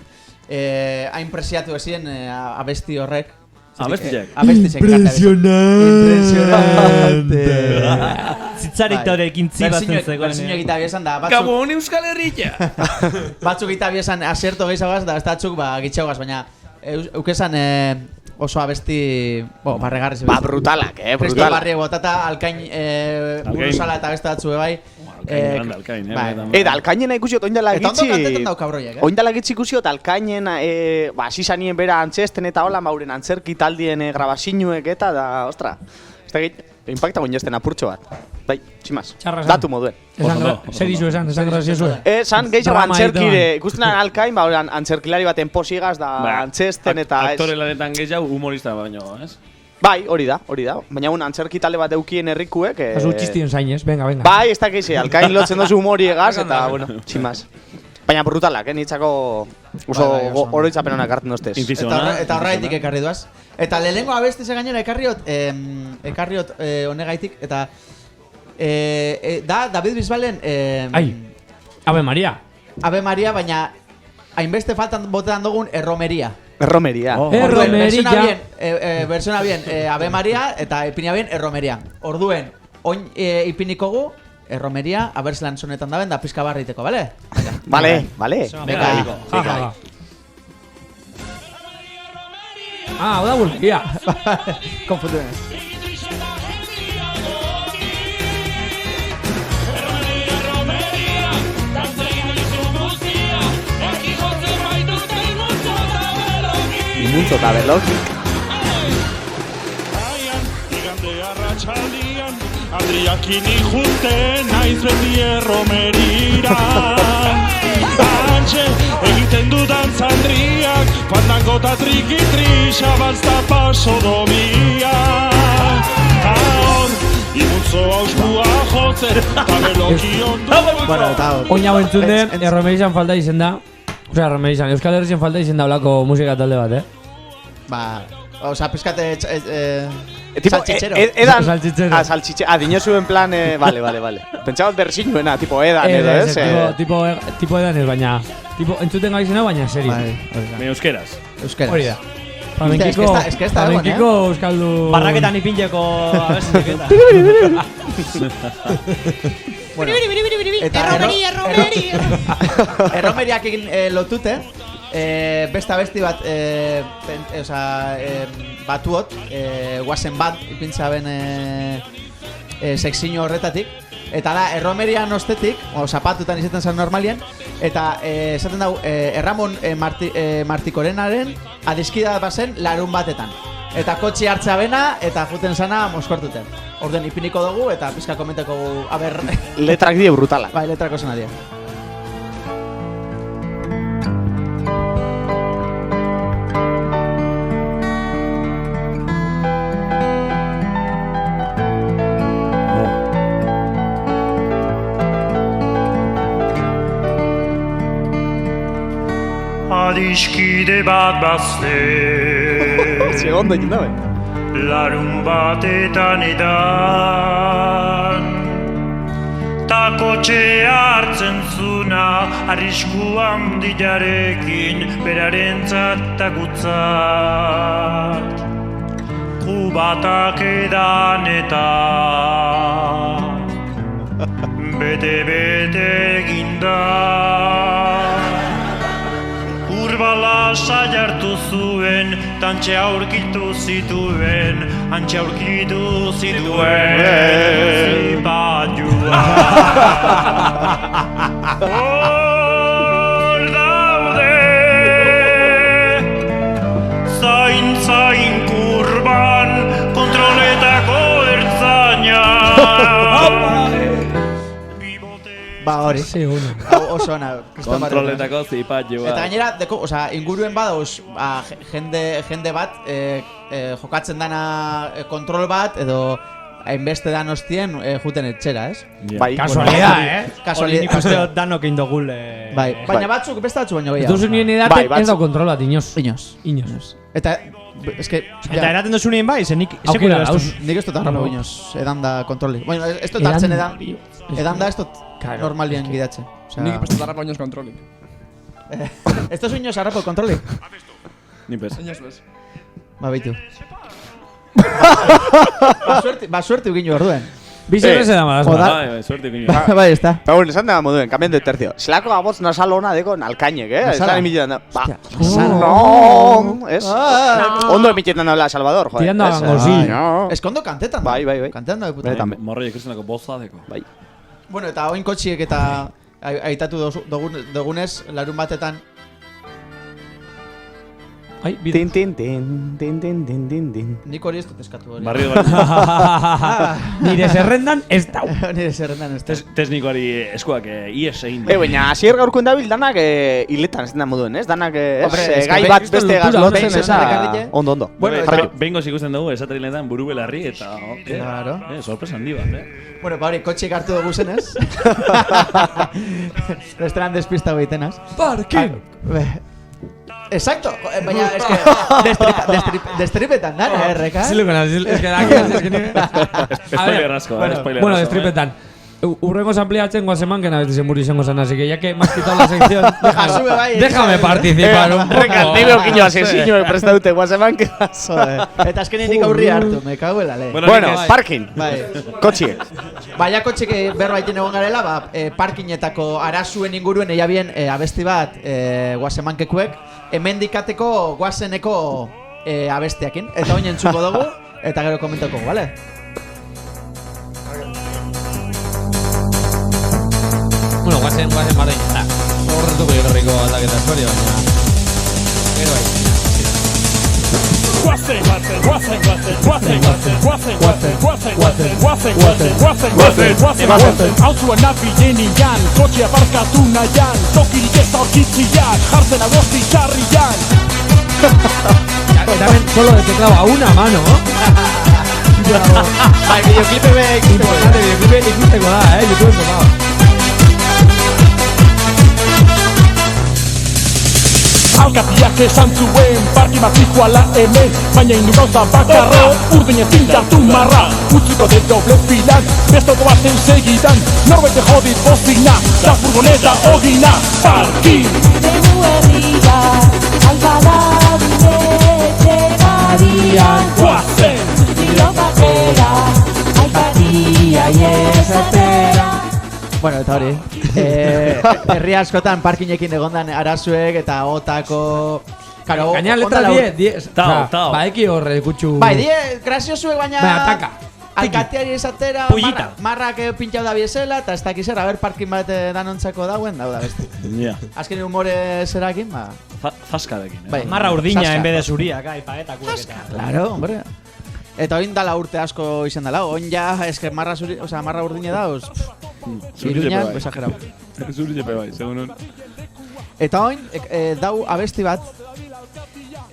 Speaker 7: hain presiatu ezien abesti horrek.
Speaker 1: Abestizek?
Speaker 7: Abestizek. Impresionante.
Speaker 3: Zitzaritorekin zibazen zegoen.
Speaker 7: Berziño egita biesan da.
Speaker 1: Gabon Euskal Herria!
Speaker 7: Batzuk egita biesan aserto gehiagaz da bestatzuk gitxaugaz, baina eukezan oso abesti barregarri.
Speaker 2: Ba, brutalak,
Speaker 7: brutalak.
Speaker 2: brutalak.
Speaker 7: Barri botata, alkain buruzala eta beste batzu bai.
Speaker 1: Alkain,
Speaker 2: Eta alkainena ikusiot, oindala gitxi...
Speaker 7: Eta ondo kantetan dauk abroiek,
Speaker 2: Oindala gitxi ikusiot, alkainen, asizanien bera antzesten eta hola, mauren antzerki taldien grabazinuek eta da, ostra. Ez da git, impacta goinezten apurtxo bat. Bai, tximaz, datu moduen.
Speaker 4: Zer izu esan graziosue?
Speaker 2: Esan gehiago antzerkire, ikusten alkain, antzerkilari baten posigaz da antzesten eta...
Speaker 1: Aktore lanetan gehiago humorista baino, ez?
Speaker 2: Bai, hori da. Baina antzerki talde bat eukien herrikuek...
Speaker 4: Azu txistien zainez, venga.
Speaker 2: Bai, ez da keize, alkain lotzen dozu humori egaz, eta, bueno, tximaz. Baina brutalak, nitzako oso oroitzapen honak hartzen doztez.
Speaker 7: Eta horraitik ekarri duaz. Eta lehenengo abestize gainera ekarriot honegaitik, eta da David Bisbalen...
Speaker 4: Ave Maria.
Speaker 7: Ave Maria, baina hainbeste faltan botean dugun erromeria.
Speaker 2: Erromeria.
Speaker 7: Versiona bien Ave Maria eta ipina bien erromeria. Orduen, oin ipinikogu erromeria, abertzelan sonetan daben da pizka barriteko, bale?
Speaker 2: Bale.
Speaker 7: Venga.
Speaker 4: Oda bulkia.
Speaker 7: Konfunduen.
Speaker 2: Muntzo eta berlokik.
Speaker 8: Adriakin ijunte naiz beti erromerira. Antxe egiten dudan zandriak, fandango eta trikitri, xabalzta paso domia. Aor, imuntzo hauskua jotzen, eta berloki ondu.
Speaker 4: Oina bentzunde, erromerizan falta izen da. Osea, erromerizan, Euskal Herrizien falta izen da blako musika talde bat,
Speaker 7: Ba, oza, pizkate...
Speaker 2: Salchichero. Edan... Salchichero. Dinosu en plan... Vale. Pentsabat bersinuena, tipo edan edo, ez?
Speaker 4: Tipo edan ez, baina... Entzuten gaizena, baina serio.
Speaker 1: Baina euskeraz.
Speaker 4: Hori da.
Speaker 7: Es que esta
Speaker 4: Flamenkiko euskaldu...
Speaker 3: Barraketan ipintzeko...
Speaker 7: Erromeriakin lotute, besta besti bat, batuot, guazen bat, ipintza ben sekzio horretatik. Eta da, erromerian ostetik, zapatutan izaten zen normalien, eta esaten dago, Erramon Martikorenaren adiskida bazen larun batetan. Eta kotxi hartzea bena, eta juten zana moskortuten. Orden ipiniko dugu, eta pizka komentako gu, aber...
Speaker 2: Letrak die brutalak.
Speaker 7: Bai, letrako zena die.
Speaker 8: Adiskide bat bazte
Speaker 2: Segondo egin dabe.
Speaker 8: Larun batetan edan Ta kotxea hartzen zuna Arrisku handiarekin Berarentzat ta gutzat Kubatak edan eta Bete-bete eginda Urbala saiartu zuen, tantxe aurkitu zituen, antxe aurkitu zituen, zipatxua. Hor daude, zain kurban, kontroletako ertzaina.
Speaker 7: Ba, hori.
Speaker 4: Sí, uno.
Speaker 7: Oso ona.
Speaker 1: Kontroletako zipatxua.
Speaker 7: Eta gainera, inguruen badauz, jende bat, jokatzen dana kontrol bat, edo hainbeste dan hostien juten etxera, ez?
Speaker 2: Bai.
Speaker 3: Kasualidad,
Speaker 7: Kasualidad.
Speaker 3: Nik uste dut danok indogul.
Speaker 7: Bai, baina batzuk, beste batzu baino gehiago.
Speaker 4: Ez duzu nien edatek ez da kontrol bat, inoz.
Speaker 7: Inoz. Eta, eske...
Speaker 3: Eta eraten duzu nien bai, ze nik
Speaker 4: Aukera dauz.
Speaker 7: Nik ez dut harramo inoz, edan da kontroli. Bueno, ez dut hartzen edan da ez dut normalien gidatzen.
Speaker 9: Nik ez dut harramo inoz kontrolik.
Speaker 7: Ez dut inoz harramo kontrolik?
Speaker 1: Ni pez.
Speaker 9: Inoz bez.
Speaker 7: Ba, baitu. Ba, suerte uginu orduen.
Speaker 4: Bizerrez edan badaz.
Speaker 1: Suerte, piño.
Speaker 7: Bai, ez da.
Speaker 2: Ba, bueno, esan da moduen, cambiando de tercio. Zelako abotz nasal ona dekon alkainek,
Speaker 7: Nasala?
Speaker 2: Esan emitetan da. Ba,
Speaker 7: Nasala.
Speaker 2: no, ez? Ondo emitetan da Salvador, joder.
Speaker 4: Tirando a
Speaker 2: ez?
Speaker 4: gangosí.
Speaker 2: No.
Speaker 7: Eskondo kantetan.
Speaker 2: Bai.
Speaker 7: Kantetan da puta.
Speaker 2: Benetan.
Speaker 1: Morroi kristenako boza deko.
Speaker 2: Bai.
Speaker 7: Bueno, eta oin kotxiek eta aitatu dugunez, larun batetan.
Speaker 4: Ai, bide.
Speaker 2: Tin.
Speaker 7: Nik hori ez dut eskatu hori.
Speaker 1: Barrio
Speaker 4: Nire zerrendan ez dau.
Speaker 7: Nire zerrendan ez da.
Speaker 1: Teknikoari eskuak ies egin.
Speaker 2: Baina, asier gaurkoen dabil danak hiletan ez da moduen, ez? Danak
Speaker 7: Hombre,
Speaker 2: ez,
Speaker 7: es que
Speaker 2: gai bat
Speaker 7: kriston
Speaker 2: beste
Speaker 7: lotura,
Speaker 2: gazlotzen,
Speaker 7: behin
Speaker 2: esa...
Speaker 7: zekarrike.
Speaker 2: Ondo.
Speaker 7: Bueno,
Speaker 1: Bengo ikusten dugu esatriletan buru belarri eta...
Speaker 7: Claro.
Speaker 1: Sorpresa handi bat,
Speaker 7: Bueno, ba hori, kotxeik hartu dugu zenez. Restauran despista behitenaz.
Speaker 4: Parking!
Speaker 7: Exacto, baina es que destripetan dan, erreka.
Speaker 4: Sí, lo que es que da
Speaker 1: Spoiler asko, spoiler
Speaker 4: Bueno,
Speaker 1: asko,
Speaker 4: destripetan. Urrengos ampliatzen guazeman que nabez dizen buri izango zen, así que ya que me has quitado la sección, déjame participar un poco.
Speaker 2: Ni veo quiño asesino presta dute guazeman que
Speaker 7: Joder. Eta azkenean nik aurri hartu, me cago en la ley.
Speaker 2: Bueno, parking.
Speaker 7: Bai.
Speaker 2: Kotxiek.
Speaker 7: Baina kotxek berbaiten egon garela, ba, parkinetako arazuen inguruen eiabien abesti bat guazemankekuek, hemendikateko guazeneko abestiakin. Eta oin entzuko dugu, eta gero komentako, bale?
Speaker 4: Bueno, guazen bardein, da. Horretuko ikerriko aldaketa eskoria, baina... Gero bai.
Speaker 8: Hautzua nabilenian, kotxea barkatu nahian, tokirik ez aurkitzian, jartzen agosti txarrian.
Speaker 4: También solo de teclado a una mano.
Speaker 7: Bai, videoclipe be
Speaker 4: Importante, videoclipe ikusteko da, YouTube tocado.
Speaker 8: Alkateak esan zuen, parki bat zijoala hemen, baina indu gauza bakarra, urdin ezin jartu marra, utziko de doble filan, bestoko baten segidan, norbete jodit bozina, da furgoneta ogina, parki!
Speaker 10: Negu herria, albada bidetxe garian,
Speaker 8: Guazen!
Speaker 10: zuztilo batera, aitatia iesatera.
Speaker 7: Bueno, eta hori. Herri askotan parkinekin egondan arazuek eta otako... Claro,
Speaker 4: Gaina letra 10.
Speaker 1: Tao.
Speaker 4: Baeki horre kutxu...
Speaker 7: Bai, 10 graziosuek baina...
Speaker 4: Baina, taka.
Speaker 7: alkateari esatera,
Speaker 3: Pullita.
Speaker 7: marrak pintxau da biesela, eta ez dakiz ber parkin bat danontzako dauen, da beste.
Speaker 1: Ja.
Speaker 7: Azken humore zerakin, ba...
Speaker 1: Zaskarekin.
Speaker 7: Bai.
Speaker 3: Marra urdina
Speaker 7: Zaska.
Speaker 3: en vez de zuria, kai, paetakuek eta.
Speaker 7: Claro, hombre. Eta oin dala urte asko izan dela, oin ja, eske marra zuri, o sea, marra urdine da, Iruñan, exagerau.
Speaker 1: Zuri jepe bai, segun hon.
Speaker 7: Eta oin, dau abesti bat,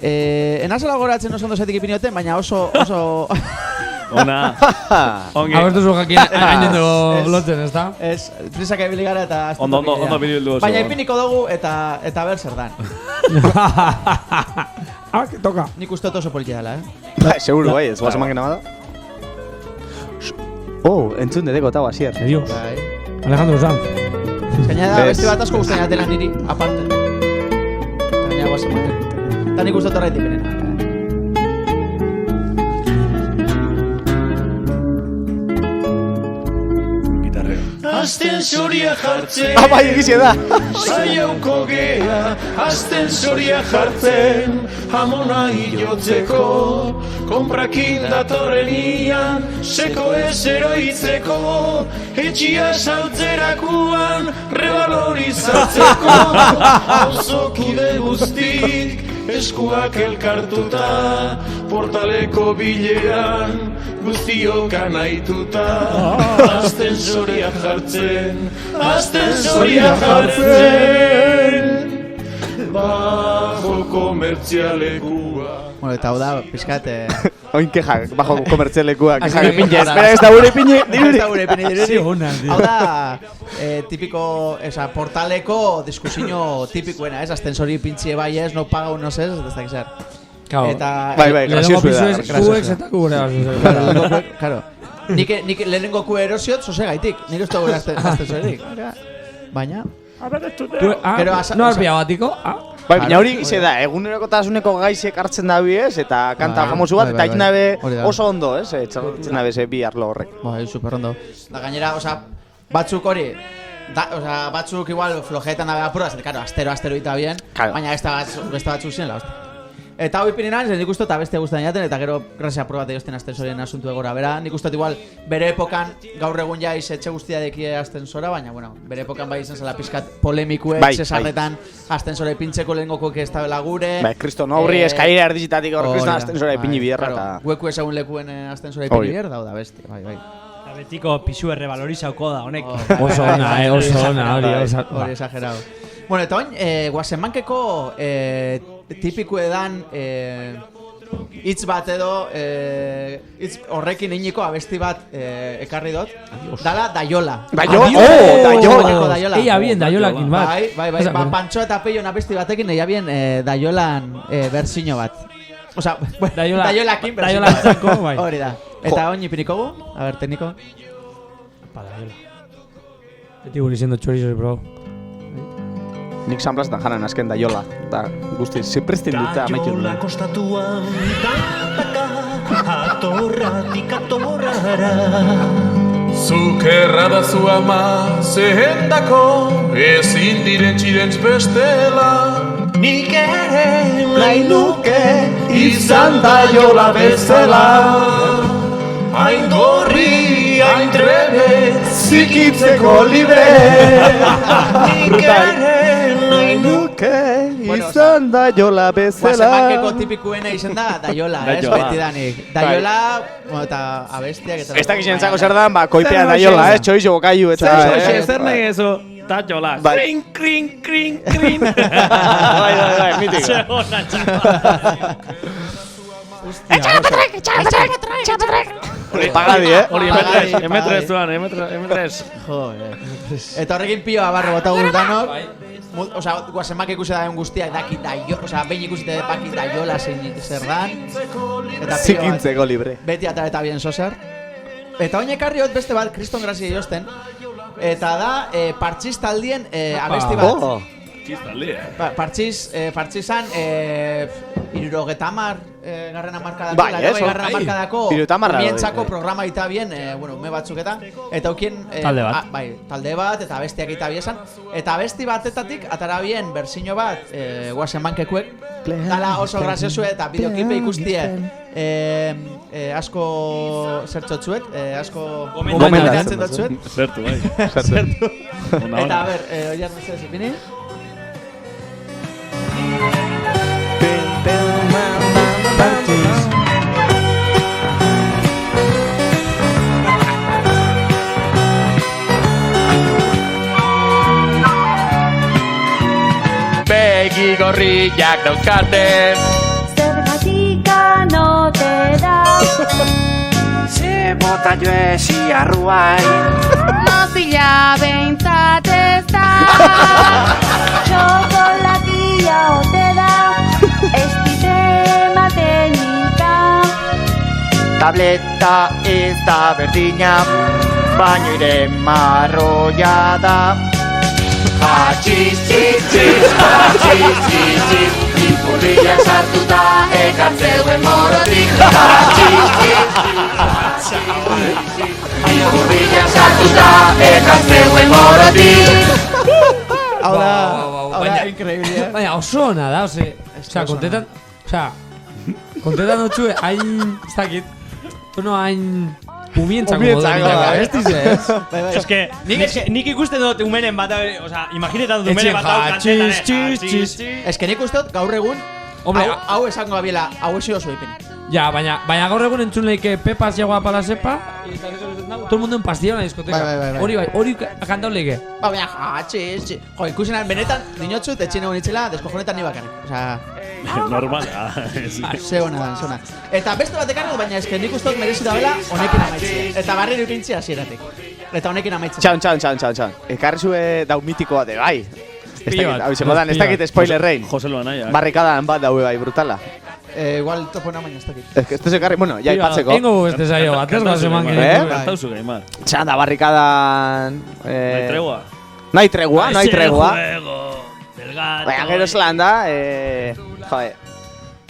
Speaker 7: enazela goratzen oso ondo zetik ipinioten, baina oso...
Speaker 1: Ona. Ongi.
Speaker 4: Abertu zu jakin hainen dugu lotzen, ez da?
Speaker 7: Ez, trisak ebili gara eta...
Speaker 1: Ondo bildu oso.
Speaker 7: Baina ipiniko dugu eta ber zer dan.
Speaker 4: Ah, que toca.
Speaker 7: Nik uste oso politia dela,
Speaker 2: Bai, seguro, bai, ez guaz eman gena bada. Oh, entzun dedeko eta basier.
Speaker 4: Edio.
Speaker 7: Bai.
Speaker 4: Alejandro Sanz.
Speaker 7: Gaina da, beste bat asko guztain atela niri, aparte. Eta gaina guaz eman gena. Eta nik uste torra ipinena.
Speaker 6: Azten zoria jartzen
Speaker 2: Bai, egize da.
Speaker 6: Saiauko gea Azten zoria jartzen Amona hilotzeko Konprakin datorren ian Seko ez eroitzeko Etxia saltzerakuan Revalorizatzeko Auzokide guztik Eskuak elkartuta Portaleko bileran Guztiok anaituta Azten zoria jartzen Azten zoria jartzen Bajo komertzialekua
Speaker 7: Bueno, eta hau da, pizkat...
Speaker 2: Oin kejak, bajo komertzialekua, kejak ipinje. Espera, ez da gure ipinje, diruri.
Speaker 7: Ez da gure ipinje, diruri.
Speaker 4: Ziguna, tío.
Speaker 7: Hau da, tipiko, portaleko diskusio tipikoena, ez? Aztensori pintxie bai ez, no paga unos ez dakit zer. Eta...
Speaker 2: Bai, gracioso da.
Speaker 4: Kuek eta gure
Speaker 7: Claro. Nik lehenengo kue erosiot, zoze gaitik. Nik ez da gure aztensorik. Baina...
Speaker 4: No has pillado batiko?
Speaker 2: Bai, baina hori gize da, egunerokotasuneko gaizek hartzen da ez, eta kanta famosu bat, eta egin dabe oso ondo, ez? Txartzen dabe ze bi arlo horrek.
Speaker 7: Bai, super ondo. Da gainera, batzuk hori, batzuk igual flojetan dabe apuraz, eta karo, astero ita bien, baina beste batzuk ziren la hostia. Eta hau ipinen nik uste eta beste guztan jaten, eta gero grazia apur bat egozten astensorien asuntu egora. Bera, nik uste igual bere epokan gaur egun jaiz etxe guztia dekie astensora, baina bueno, bere epokan bai izan zela pizkat polemikuek, zesarretan astensora ipintzeko lehengokoek ez tabela gure.
Speaker 2: Bai, kriston horri eskaira erdizitatik hor kriston astensora ipini bierra eta...
Speaker 7: Gueku ezagun lekuen astensora ipini bier, da beste, bai.
Speaker 3: Eta betiko pisu errevalorizauko da, honek.
Speaker 4: Oso ona,
Speaker 7: hori exagerado. Bueno, eta oin, guazemankeko tipiko edan hitz bat edo hitz horrekin einiko abesti bat ekarri dot. Dala Daiola.
Speaker 2: Daiola.
Speaker 4: Eia bien Daiolakin bat.
Speaker 7: Bai. Pantxo eta Peion abesti batekin eia bien Daiolan berzino bat. Osa, Daiolakin berzino.
Speaker 4: Daiolantzako, bai.
Speaker 7: Hori da. Eta oin ipinikogu, a ber, tekniko.
Speaker 4: Pa Daiola. Beti guri siendo chorizos, bro.
Speaker 2: Nik sanplaztan janan azken Daiola. Da, guzti, ziprestin dute amaitu dut.
Speaker 6: Daiola kostatuan, tantaka, atorratik atorrara. Zukerra da zu ama, zehendako, ezin diren txirentz bestela. Nik ere nahi nuke, izan Daiola bezala. Hain gorri, hain trebe, zikitzeko libre. Nik ere nahi nuke, izan Daiola bezala.
Speaker 7: Guazemankeko tipikuena izan da Daiola, ez beti danik. Daiola, eta abestiak eta...
Speaker 2: Ez dakiz entzako zer dan, koipea Daiola, txoizo bokaiu, eta...
Speaker 1: Zer nahi eso, Daiola. Krin, krin, krin, krin.
Speaker 2: Bai, mitiko.
Speaker 3: Segona, txapa.
Speaker 10: Etxapatrek!
Speaker 2: Pagadi,
Speaker 1: Hori, M3 zuan, M3.
Speaker 7: Joder. Eta horrekin pioa barro bota danok. Osa, guazemak ikusi da guztia edaki Daiola, osa, behin ikusite depaki Daiola zer dan.
Speaker 2: Zikintzeko libre.
Speaker 7: Beti eta bien sozer. Eta oin ekarriot beste bat, kriston grazia josten. Eta da, partxiz taldien abesti bat. Partxizan, 70 garren hamarkadako,
Speaker 2: Bai,
Speaker 7: laurogei garren hamarkadako mientzako
Speaker 2: bai.
Speaker 7: programa ita bien, ume batzuk eta aukien
Speaker 4: Talde bat.
Speaker 7: Bai, talde bat eta abestiak ita biesan. Eta abesti batetatik atara bien bersiño bat, guazen bankekuek. Dala oso graziosu eta bideoklipe ikustie asko zertzotzuet, asko gomendatzen dutzuet.
Speaker 1: Zertu, bai.
Speaker 7: Zertu. Eta, a ber, oiar mesedez ipini.
Speaker 6: Begi gorriak dauzkate
Speaker 10: Zergatik anote da
Speaker 6: Ze bota jo ezi arruai
Speaker 10: Mozilla behintzat ez da Txokolatia ote da Ez dite matenika
Speaker 6: Tableta ez da berdina Baino ire marroia da Hatxiz, txiz, txiz, hatxiz, txiz, txiz Ipurria sartuta ekan zeuen morotik Hatxiz, txiz, txiz, Ipurria sartuta ekan zeuen morotik
Speaker 7: Hau da, increíble.
Speaker 4: Baina, oso ona da, kontetan, kontetan dutxue, hain, ez dakit, tono hain umientzako
Speaker 3: Es que nik ikusten dut umenen bat, imaginetan dut umenen bat hau kantzetan.
Speaker 7: Ez que nik uste dut gaur egun, hau esango gabiela, hau esi oso ipini.
Speaker 4: Ja, baina gaur egun entzun leike Pepas jagoa pala sepa, todo el mundo en pastilla en la discoteca. Hori kantau leike.
Speaker 7: Baina, hatxiz, jo, ikusenan benetan, dinotzut, etxine bonitzela, deskojonetan ni bakarrik. Osa,
Speaker 1: Normal,
Speaker 7: ze hona da, ze hona. Eta beste bat ekarri dut, baina eske nik uste dut merezi dabela honekin amaitzea. Eta barriro ipintzi hasieratik. Eta honekin amaitzea.
Speaker 2: Txan. Ekarri zue dau mitiko bat, bai. Ez dakit spoiler rein.
Speaker 1: Jose Luanaia.
Speaker 2: Barrikadan bat daue bai, brutala.
Speaker 7: Igual topona baina ez dakit.
Speaker 2: Ez que esto se ekarri, bueno, ya ipatzeko.
Speaker 4: Ingo beste zaio bat, ez goaz eman
Speaker 1: Kantauzu gaimar.
Speaker 2: Txan da barrikadan...
Speaker 1: Nahi tregua.
Speaker 2: Nahi tregua, nahi tregua.
Speaker 3: Del gato.
Speaker 2: Baina gero zelan da, joder.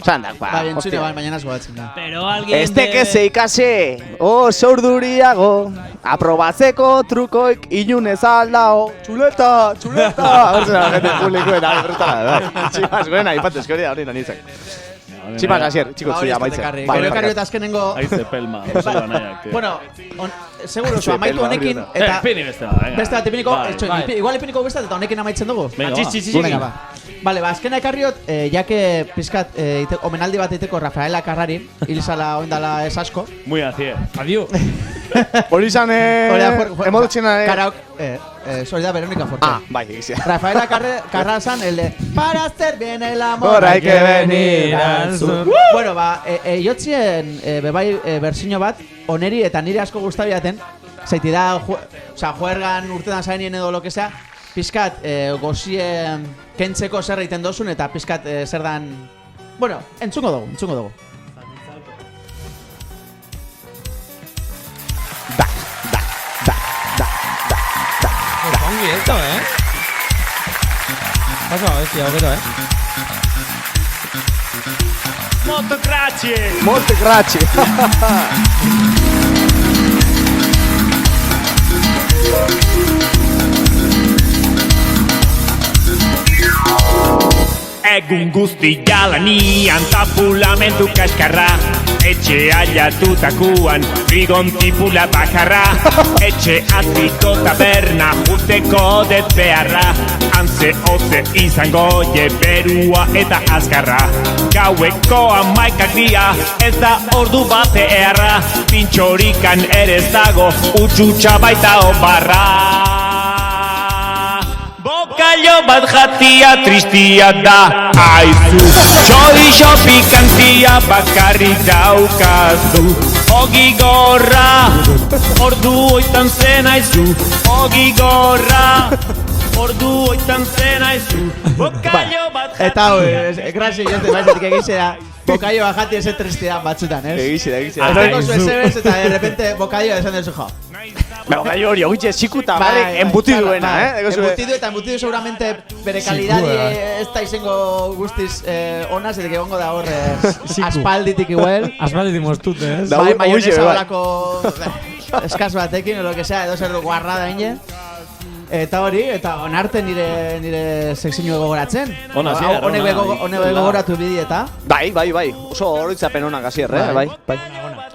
Speaker 2: Zelan da,
Speaker 7: Bai, entzune baina nazgo batzen da.
Speaker 3: Pero alguien
Speaker 2: Este que se ikase, urduriago, aprobatzeko trukoik inunez aldao. Txuleta! Horzen da, gente publikoen, brutala, bai. Tximas, goena, ipatezko hori da hori nanitzak. Tximas, asier, txiko zuia, maitzen.
Speaker 7: Gero ekarri eta azkenengo...
Speaker 1: Aize pelma, Jose Luanaia.
Speaker 7: Bueno, seguro oso, amaitu honekin, eta...
Speaker 1: Pini beste bat, venga.
Speaker 7: Beste bat ipiniko, igual ipiniko beste bat, eta honekin amaitzen dugu.
Speaker 1: Venga,
Speaker 7: ba. Vale, azkena ekarriot, jake pizkat omenaldi bat eiteko Rafaela Carrari, hilizala oindala ez asko.
Speaker 1: Muy azie.
Speaker 4: Adio.
Speaker 2: Hori izan, emodutxena...
Speaker 7: Hori da Verónica Forte.
Speaker 2: Bai, egizia.
Speaker 7: Rafaela Carrara zan, el de para hacer bien el amor
Speaker 2: hay que venir al sur.
Speaker 7: Bueno, ba, jotzien bebai bersiño bat, oneri eta nire asko gustabiaten, zaiti da, juergan urtetan zainien edo lo que sea, pizkat gozien kentzeko zer egiten dozun eta pizkat zer dan... Bueno, entzungo dugu.
Speaker 4: Ongi esto, Pasa, bestia, ojero,
Speaker 2: Molte grazie.
Speaker 11: Egun guztia lanian tapulamentu kaskarra Etxe ailatutakuan frigon tipula bakarra Etxe atziko taberna juteko det beharra Antze oze izango berua eta azkarra Gaueko amaikak dia ez da ordu bate eharra Pintxorikan ere ez dago utxutxa baita oparra Bokallo bat jatia tristia da aizu Txorixo pikantia bakarrik daukazu Ogi gorra, ordu oitan zen aizu Ogi gorra, ordu oitan zen aizu Bokallo bat
Speaker 7: Eta hau, grazio jote baizetik egizera, bokaioa jati eze tristidan batzutan, ez?
Speaker 2: Egizera.
Speaker 7: Azteko zuezebez eta de repente bokaioa esan dezu jo.
Speaker 2: Bokaio hori, ogitxe zikuta, embutidu duena,
Speaker 7: Embutidu eta embutidu seguramente bere kalidadi ez da izango guztiz ona, zetek egongo da hor aspalditik igual.
Speaker 4: Aspalditik moztut, ez?
Speaker 7: Bai, maionesa horako eskaz batekin, o lo que sea, edo zer du guarrada ine. Eta hori, eta onarte nire sekzio gogoratzen. Honek gogoratu bidi eta.
Speaker 2: Bai, oso oroitzapen honak asier, bai.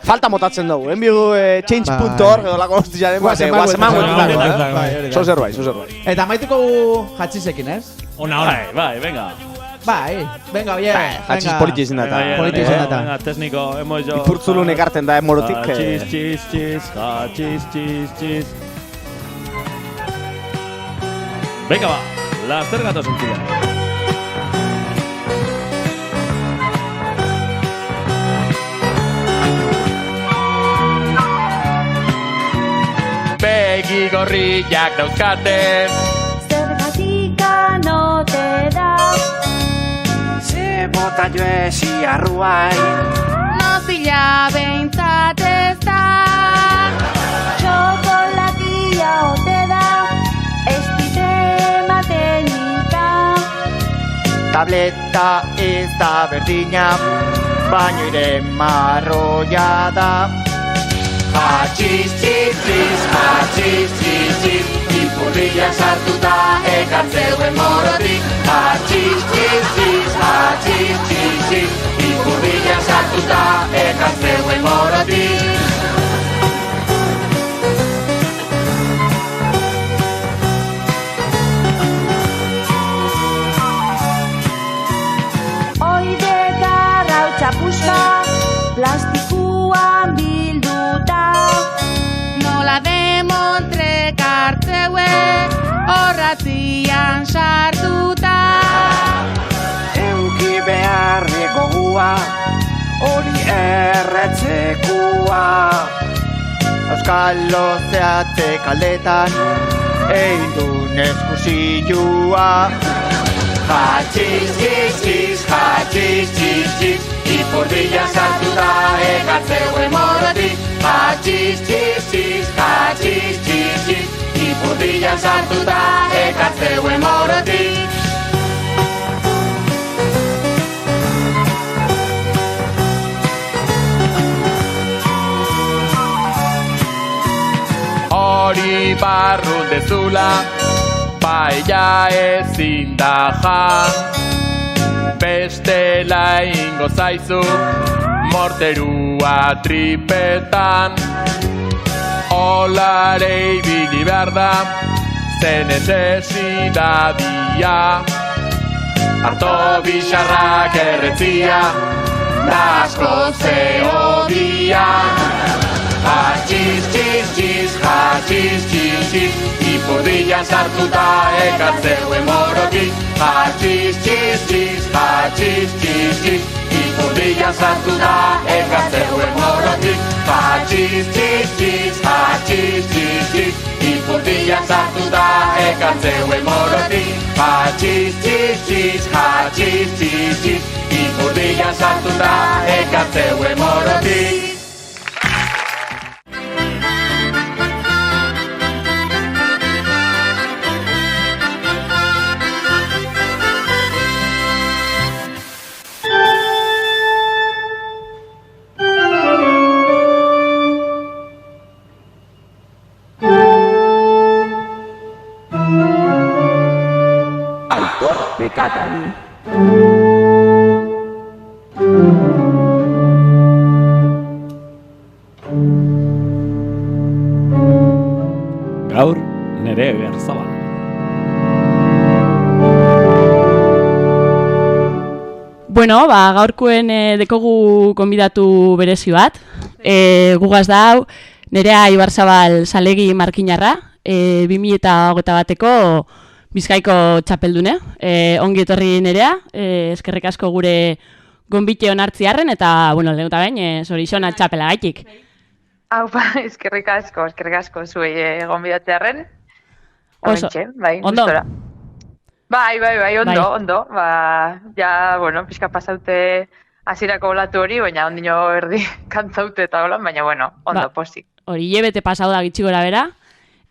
Speaker 2: Falta motatzen dugu, enbigu change.org edo lako hostizaren guazeman guetan. So zerbait.
Speaker 7: Eta maituko gu jatxizekin, ez?
Speaker 1: Ona. Bai, venga.
Speaker 7: Venga, oie.
Speaker 2: Jatxiz politizin data.
Speaker 1: Venga, técnico, hemos jo.
Speaker 2: Ipurtzulun ekarten da morotik.
Speaker 1: Jatxiz. Venga, va, laster gatoz entzila.
Speaker 11: Begi gorriak dauzkate,
Speaker 10: Zergatika note da,
Speaker 6: Ze bota joesi arruai,
Speaker 10: nozila behintzat ez da. Txokolatia ote da,
Speaker 6: tableta ez da berdina, baino ire marroia da. Jatxiz, ipurrian sartuta ekartzeuen morotik. Jatxiz, ipurrian sartuta ekartzeuen morotik.
Speaker 10: Txapuska, plastikuan bilduta, nola demontrek hartzeue, horratzian sartuta.
Speaker 6: Euki beharriko gua, hori erretzekua. Euskal Ozeate kaldetan, eindun eskusilua. Jatxiz, ipurdian sartuta ekartzeuen morotik. Jatxiz, ipurdian sartuta ekartzeuen morotik.
Speaker 11: hori barrun dezula, paella ezin da jan. Bestela ingo zaizu, morterua tripetan. Olare ibili behar da, zen necesidadía. Arto bixarrak erretzia, nasko zeodia. Hatxiz, txiz, txiz, hatxiz, txiz, txiz, ipurdian sartuta ekartzeuen morotik. Hatxiz, txiz, txiz, hatxiz, txiz, txiz, ipurdian sartuta ekartzeuen morotik. Hatxiz, txiz, txiz, hatxiz, txiz, txiz, ipurdian sartuta ekartzeuen morotik. Hatxiz, txiz, txiz, hatxiz, txiz, txiz, ipurdian sartuta ekartzeuen morotik.
Speaker 1: Gaur nere Berzabal.
Speaker 12: Bueno, gaurkoen dekogu konbidatu berezi bat. Gugaz da hau Nerea Ibarzabal Salegi Markinarra, 2021ko Bizkaiko txapeldune. Ongi etorri Nerea, eskerrik asko gure gonbite onartziarren eta, bueno, lehen eta bain, zorixona txapelagaitik.
Speaker 13: Aupa, eskerrik asko zuei gonbidatzearren.
Speaker 12: Oso,
Speaker 13: bai,
Speaker 12: ondo.
Speaker 13: gustora. Bai, ondo. Ba, ja, bueno, pixka pasaute hasierako olatu hori, baina ondino erdi kantzaute eta holan, baina, bueno, ondo, posik.
Speaker 12: Hori, hilabete pasau da gitxi gora bera.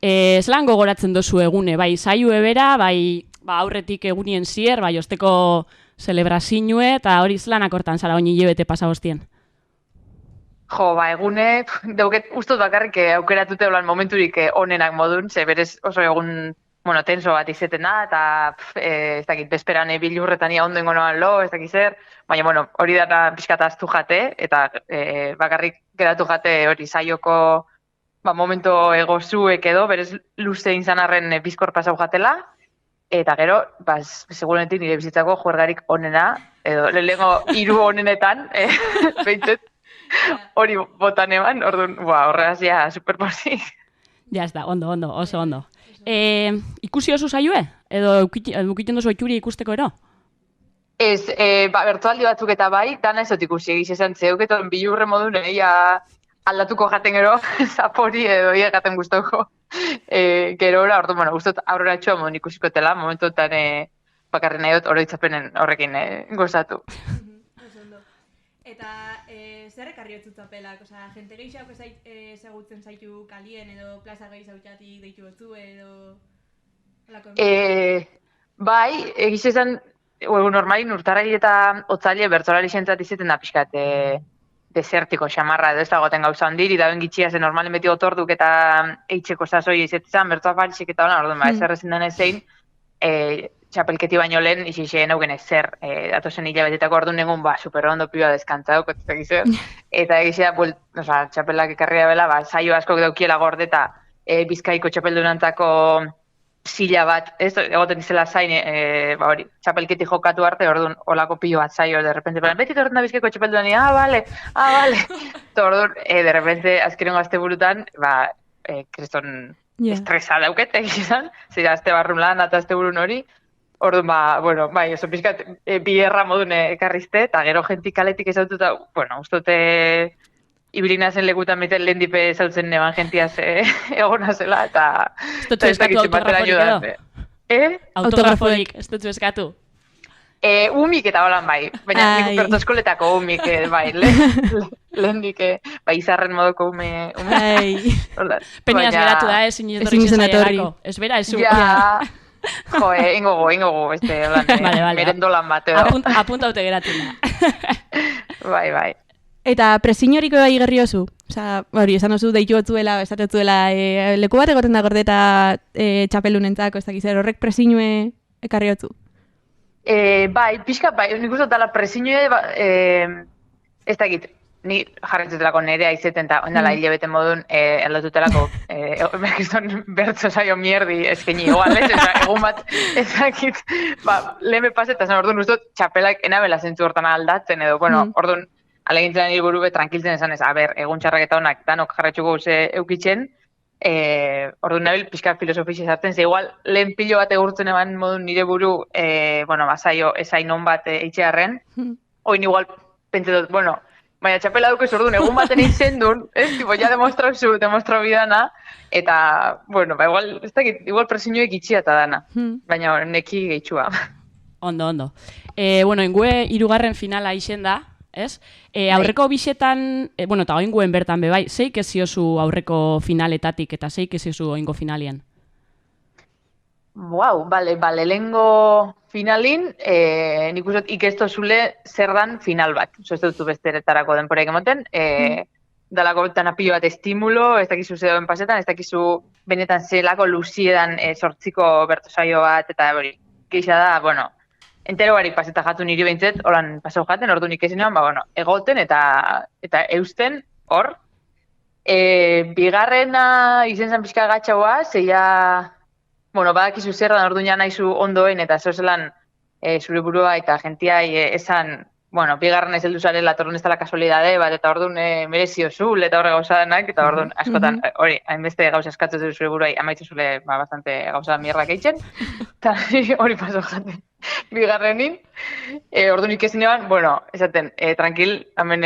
Speaker 12: Zelan gogoratzen dozu egune, bai, saiu ebera, bai, aurretik egunien zier, bai, osteko celebrazioe, eta hori zelan akortan zara oin hilabete pasau ostien?
Speaker 13: Jo, egune, dauket ustot bakarrik aukeratute holan momenturik onenak modun, ze berez oso egun, bueno, tenso bat izeten da, eta ez dakit, bezperan bilurretan ia ondo ingonoan lo, ez dakit zer, baina, bueno, hori dara pixkata aztu jate, eta bakarrik geratu jate hori saioko momento egozuek edo, berez luze izan arren bizkor pasau jatela, eta gero, segurenetik nire bizitzako juergarik onena, edo lehenengo 3 onenetan, behintzet, hori botan eman, orduan, horregaz ja, superposik.
Speaker 12: Ja, ez da, ondo, oso ondo. Ikusi oso zailue? Edo eukiten dozu itxuri ikusteko ero?
Speaker 13: Ez, bertualdi batzuk eta bai, dana ez dut ikusi egiz esan zeuketon bilurre modun egia aldatuko jaten gero, zapori edo ia jaten guztoko. Gero ora, orduan, bueno, guztot aurrera txua modun ikusiko tela, momentuetan bakarren nahi dut oroitzapen horrekin gozatu.
Speaker 14: Eta zer ekarri otzu txapelak? Osa, jente gehiago ezagutzen zaitu kalien edo plaza gehiagotik deitu otzu edo...
Speaker 13: Bai, egiz esan, normalin urtarrai eta otzaile bertzolari zentzat izaten da pixkat desertiko xamarra edo ez dagoten gauza ondiri, da ben gitxia zen normalen beti otorduk eta eitzeko sasoi izatzen, bertzoa faltxik eta hola, orduan, ez errezin den ezein, txapelketi baino lehen, izixen eugen ezer, datozen hilabetetako orduan egun, super ondo pioa deskantzau, eta egizia, txapelak ekarri da bela, saio askok daukiela gordeta Bizkaiko txapeldunantzako zila bat, ez, egoten izela zain, txapelketi jokatu arte, orduan, olako pilo bat zaio, de repente, beti torren da Bizkaiko txapeldunani, vale. Eta orduan, de repente, azkerengo azte burutan, kriston estresa dauket, egizan, zira azte barrun lan, eta azte burun hori, orduan, oso pixkat, bierra modun ekarrizte, eta gero jentik kaletik ezaututa, ustote ibilik nazen lekutan beten lehen dipe zautzen neban jentiaz egona zela, eta...
Speaker 12: Ez dut eskatu autograforik edo? Autograforik, ez dut eskatu?
Speaker 13: Umik eta holan bai, baina nik bertoskoletako umik, bai, lehen dik, izarren modoko ume.
Speaker 12: Peniaz beratu da, ezin izan etorriko. Ez bera, ez zu.
Speaker 13: Jo, ingogu, merendolan bat edo.
Speaker 12: Apuntaute geratzen da.
Speaker 14: Bai. Eta presiñoriko igarri oso? Osa, hori, esan oso deitu otzuela, esatetzuela, leku bat egoten da gordeta txapelunentzako, ez dakizer, horrek presiñue ekarri otzu?
Speaker 13: Bai, pixka, nik uste dala presiñue, ez dakit, ni jarretzutelako nerea izeten eta ondala hilabete modun aldatutelako bertzo saio mierdi eskeni igual, egun bat ez dakit, lehen me pasetan, orduan uste txapelak enabela zentzu hortan aldatzen edo, orduan alegintzen nire burube tranquiltzen esan ez, egun txarrak eta honak danok jarretxuko guze eukitzen, orduan nabil pixka filosofia zartzen, ze igual lehen pilo bat egurtzen eman modun nire buru, saio ezain hon bat eitxearren, oin igual pentsetot, baina txapela dukez orduan, egun baten eitzen duen, ja demostrau bidana, eta, igual, ez dakit, igual presiñoek itxia eta dana, baina neki gehitxua.
Speaker 12: Ondo. Ingue 3. finala izen da, ez? Aurreko bixetan, eta oinguen bertan bebai, zeik eziozu aurreko finaletatik eta zeik eziozu oingo finalien?
Speaker 13: Lehengo finalin, nik uste ikesto zule zer dan final bat. Ez dutu besteretarako denporeik emoten, dalako betan apio bat estimulo, ez dakizu zedoen pasetan, ez dakizu benetan zelako luziedan sortziko bertosaio bat, eta hori, geixa da, entero barik paseta jatu niri behintzet, holan pasau jaten, orduan ikezinean, egoten eta eusten, hor. Bigarrena izen zan pixka gatxaua, zeia, badakizu zer dan orduan nahizu ondoen, eta zozelan zure burua eta gentiai esan, bigarrena izeldu zarela, eta orduan ez dela kasualidade, eta orduan merezio zul, eta horre gauza denak, eta orduan askotan, hori, hainbeste gauza eskatzen zure buruai, amaitzu zule, bastante gauza mierrak eitzen, eta hori paso jaten. Bigarrenin, orduan ikezin eban, esaten, tranquil, hemen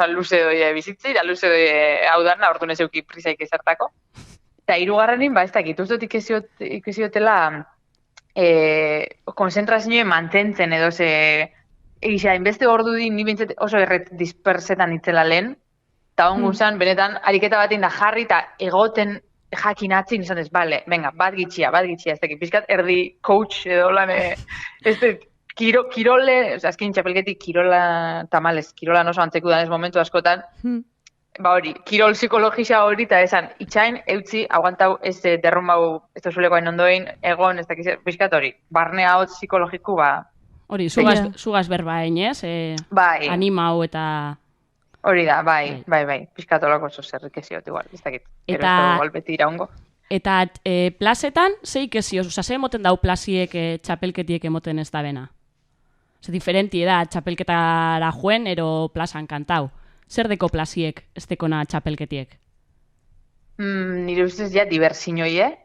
Speaker 13: luze doi bizitzi, da luze doi hau dana, orduan ez euki prisaik ezartako. Eta 3. ez dakit, uste dut ikesiotela konzentrazioa mantentzen edo egisa, inbeste ordu di, ni bintzat oso erret dispersetan itzela lehen, eta ongun zan, benetan, ariketa batean da jarri eta egoten jakinatzen izan ez, bale, venga, bat gitxia, ez dakit, pizkat erdi coach edo lan, kirole, azkin txapelketik kirola tamales, kirola oso antzeku danez momentu askotan, ba hori, kirol psikologisa hori eta esan, itxain, eutzi, aguantau ez derrumbau, ez da zulekoain ondoin, egon, ez dakiz, pizkat hori, barnea hotz psikologiku, ba,
Speaker 12: hori, zugaz berba ez?
Speaker 13: Bai.
Speaker 12: Animau eta...
Speaker 13: Hori da, bai. Pizkat olako oso zerrikeziot igual, ez dakit.
Speaker 12: Eta...
Speaker 13: Igual beti iraungo.
Speaker 12: Eta plazetan, zeik ezio, ze emoten dau plaziek txapelketiek emoten ez da bena? Ze diferenti da, txapelketara joen, ero plazan kantau. Zer deko plaziek ez dekona txapelketiek?
Speaker 13: Nire ustez ja diversinoie,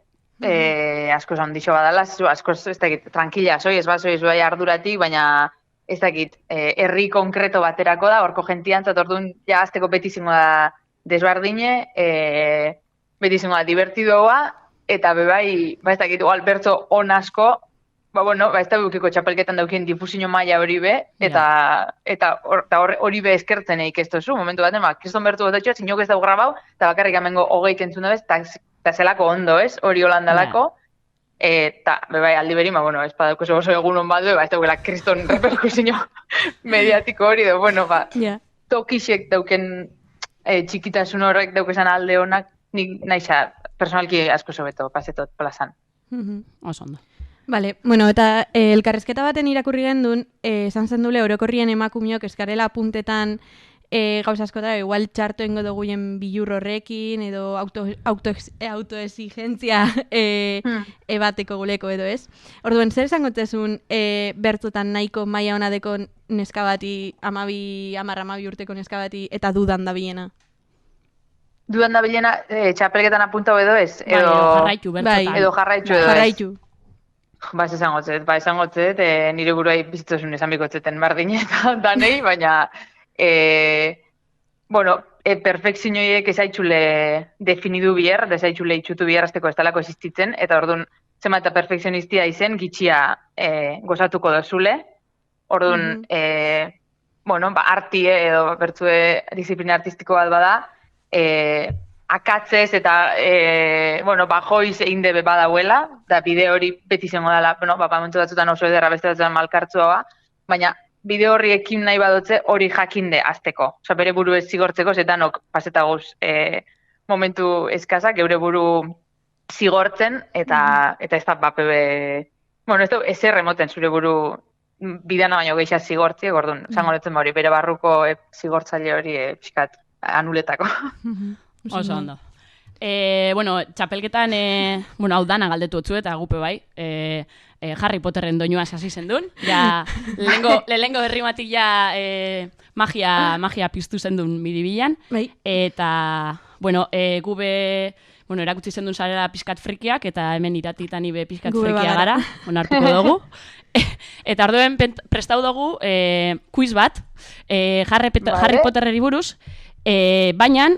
Speaker 13: asko zan dixo badala, asko ez dakit, tranquila, ez bazoi bai arduratik, baina ez dakit, herri konkreto baterako da, horko gentian, orduan ja azteko beti zingo da desbardine, beti zingo da divertidoa, eta bebai, ez dakit, igual bertzo on asko, ez da bukiko txapelketan daukien difusio maila hori be, eta hori be eskertzen eik ez tozu, momentu baten, kriston bertu botatxoa, zinok ez dau grabau, eta bakarrik amengo hogeit entzun dabez, eta zelako ondo ez, hori holandalako, eta bebai aldi beri, ez badauko oso egunon bat ez daukela kriston reperkusio mediatiko hori, tokixek dauken txikitasun horrek daukezan alde honak, nik naixa personalki asko sobeto pasetot plazan.
Speaker 12: Oso ondo.
Speaker 14: Vale, bueno, eta elkarrezketa baten irakurri gendun, esan zen dule orokorrien emakumiok eskarela puntetan gauza askotara, igual txarto ingo duguien bilur horrekin, edo autoexigentzia ebateko guleko edo ez. Orduan, zer esango tezun bertutan nahiko maila hona deko neska bati, 12 urteko neska bati, eta dudan da bilena?
Speaker 13: Dudan da bilena, txapelketan apuntau edo ez?
Speaker 12: Edo jarraitu bertutan.
Speaker 13: Edo jarraitu edo ez?
Speaker 14: Jarraitu.
Speaker 13: Ba, ez esangotzet, nire buruai bizitosun esan bikotzeten bardine eta danei, baina, perfekzioiek ezaitxule definidu bier, ezaitxule itxutu bier azteko ez talako existitzen, eta orduan, zema eta perfekzionistia izen, gitxia gozatuko dozule, orduan, artie edo bertzue disiplina artistiko bat bada, akatzez eta, bajoiz egin debe badauela, da bide hori beti zengo dela, momentu batzutan oso ederra beste batzutan malkartzua, baina bide horri ekin nahi badotze hori jakinde azteko. Osa, bere buru ez zigortzeko, zetanok pasetaguz momentu eskazak, geure buru zigortzen, eta ez da bapebe, ez da ezer emoten zure buru bidana baino gehiago zigortzi, gordun, zango netzen hori, bere barruko zigortzaile hori pixkat anuletako.
Speaker 12: Oso ondo. Txapelketan, hau dana galdetu otzu eta gupe bai, Harry Potterren doinua hasi zendun. Ja, lehengo herrimatik ja magia piztu zendun biribilan. Eta, gube, erakutsi zendun zarela pizkat frikiak, eta hemen iratitan ibe pizkat frikia gara, hartuko dugu. Eta orduen prestau dugu quiz bat, Harry Potterreri buruz, baina,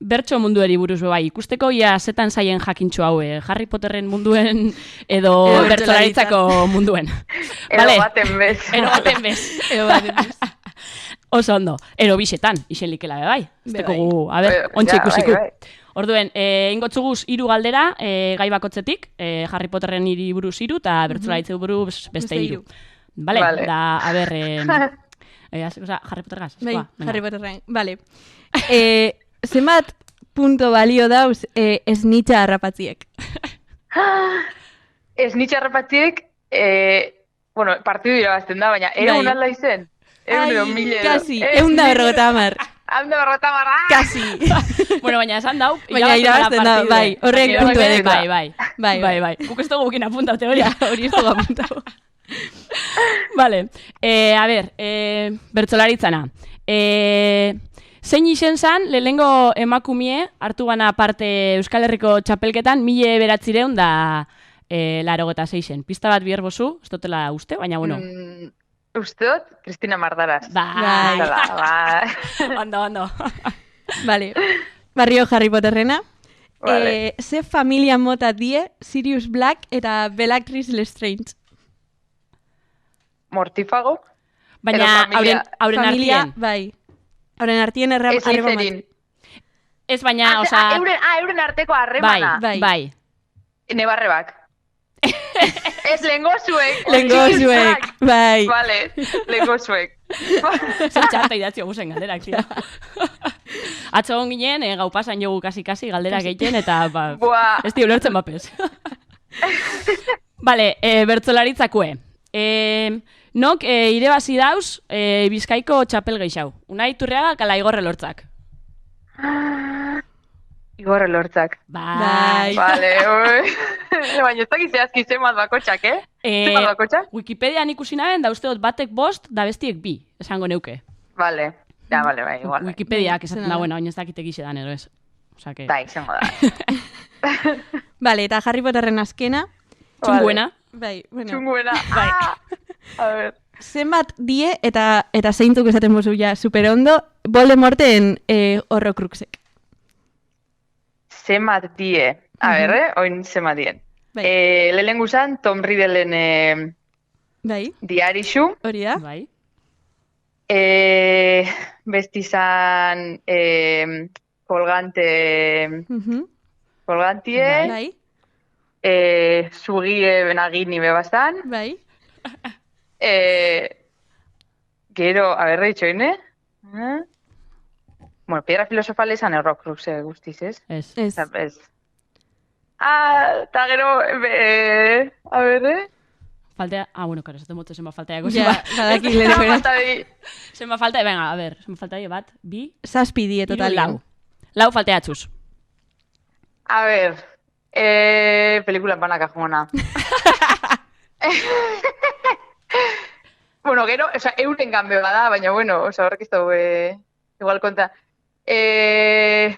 Speaker 12: bertso mundueri buruz bai, ikusteko ia zetan zaien jakintxo hau, Harry Potterren munduen edo bertsolaritzako munduen.
Speaker 13: Ero baten bez.
Speaker 12: Ero baten bez. Oso ondo, ero bisetan, isenlikela bai. Ezteko gu, ontsa ikusiko. Orduen, ingotzuguz 3 galdera, gai bakotzetik, Harry Potterren hiri buruz 3, eta bertsolaritzeko buruz beste 3. Bale, da, Harry Pottergaz.
Speaker 14: Bai, Harry Potterren, bale. Zenbat punto balio dauz esnitxa harrapatziek?
Speaker 13: Esnitxa harrapatziek, partidu irabazten da, baina egun alda izen.
Speaker 14: Kasi, 150. Kasi.
Speaker 12: Baina esan dau,
Speaker 14: irabazten da, bai, horrek puntu edeko.
Speaker 12: Bai. Guk ez dugu gukin apuntau teoria.
Speaker 14: Hori ez dugu apuntau.
Speaker 12: Vale, bertsolaritzana. Zein izen zan, lehengo emakumie, hartu gana parte Euskal Herriko txapelketan, 1900 da 86. Pista bat bier bozu, ez dutela uste, baina bueno.
Speaker 13: Uste dut, Cristina Mardaraz.
Speaker 12: Bai. Ondo.
Speaker 14: Vale, barrio Harry Potterrena.
Speaker 13: Vale.
Speaker 14: Ze familia mota die Sirius Black eta Bellatrix Lestrange?
Speaker 13: Mortifago?
Speaker 12: Baina hauren
Speaker 14: familia,
Speaker 12: artien.
Speaker 14: bai. Hauren artien
Speaker 13: Slytherin.
Speaker 12: Ez baina, osea...
Speaker 13: Euren arteko harremana.
Speaker 12: Bai.
Speaker 13: Nebarrebak. Ez lengozuek.
Speaker 14: Lengozuek, bai.
Speaker 13: Vale, lengozuek.
Speaker 12: Zer txarta idatzi guzen galderak, tira. Atzo hon ginen, gau pasan jogu kasi galderak egiten, eta ez di ulertzen bapez. Vale, bertzolaritzakue. Nok irebazi dauz Bizkaiko txapel geixau. Unai Turriaga kala Igor Elortzak.
Speaker 13: Igor Elortzak.
Speaker 12: Bai.
Speaker 13: Vale, baina ez dakiz zehazki zemat bakotxak, Zemat bakotxak?
Speaker 12: Wikipedian ikusi nahen, da uste dut batek 5, da bestiek 2, esango neuke.
Speaker 13: Vale, ja, vale, bai, igual.
Speaker 12: Wikipediak esaten da, bueno, baina ez dakite gize dan, edo ez. Osake...
Speaker 13: Da, izango da.
Speaker 14: Vale, eta Harry Potterren azkena.
Speaker 12: Txunguena.
Speaker 14: Bai, bueno.
Speaker 13: Txunguena.
Speaker 12: Bai.
Speaker 13: A ver.
Speaker 14: Zenbat die eta zeintzuk esaten bozu ja superondo Voldemorten Horrocruxek.
Speaker 13: Zenbat die. A ver, oin zenbat dien. Lehen guzan, Tom Riddlen diarixu.
Speaker 14: Hori da.
Speaker 12: Bai.
Speaker 13: Bestizan kolgantie.
Speaker 14: Bai.
Speaker 13: Zugie benagini bebastan.
Speaker 14: Bai.
Speaker 13: Gero, a ver, reitxoine. Bueno, piedra filosofal esan Horrocrux guztiz, ez?
Speaker 12: Ez.
Speaker 13: Ez. Eta gero, a ver,
Speaker 12: Faltea, bueno, karo, zaten motu zenba faltea.
Speaker 14: Ja, badaki lehenu.
Speaker 12: Zenba faltea, venga, a ver, zenba faltea bat, 2.
Speaker 14: 7 die total.
Speaker 12: 4 faltea atxuz.
Speaker 13: A ver, pelikula banaka jugona. Bueno, gero, oza, euren ganbe bada, baina, bueno, oza, horrek ez dugu, igual konta.
Speaker 14: Ai,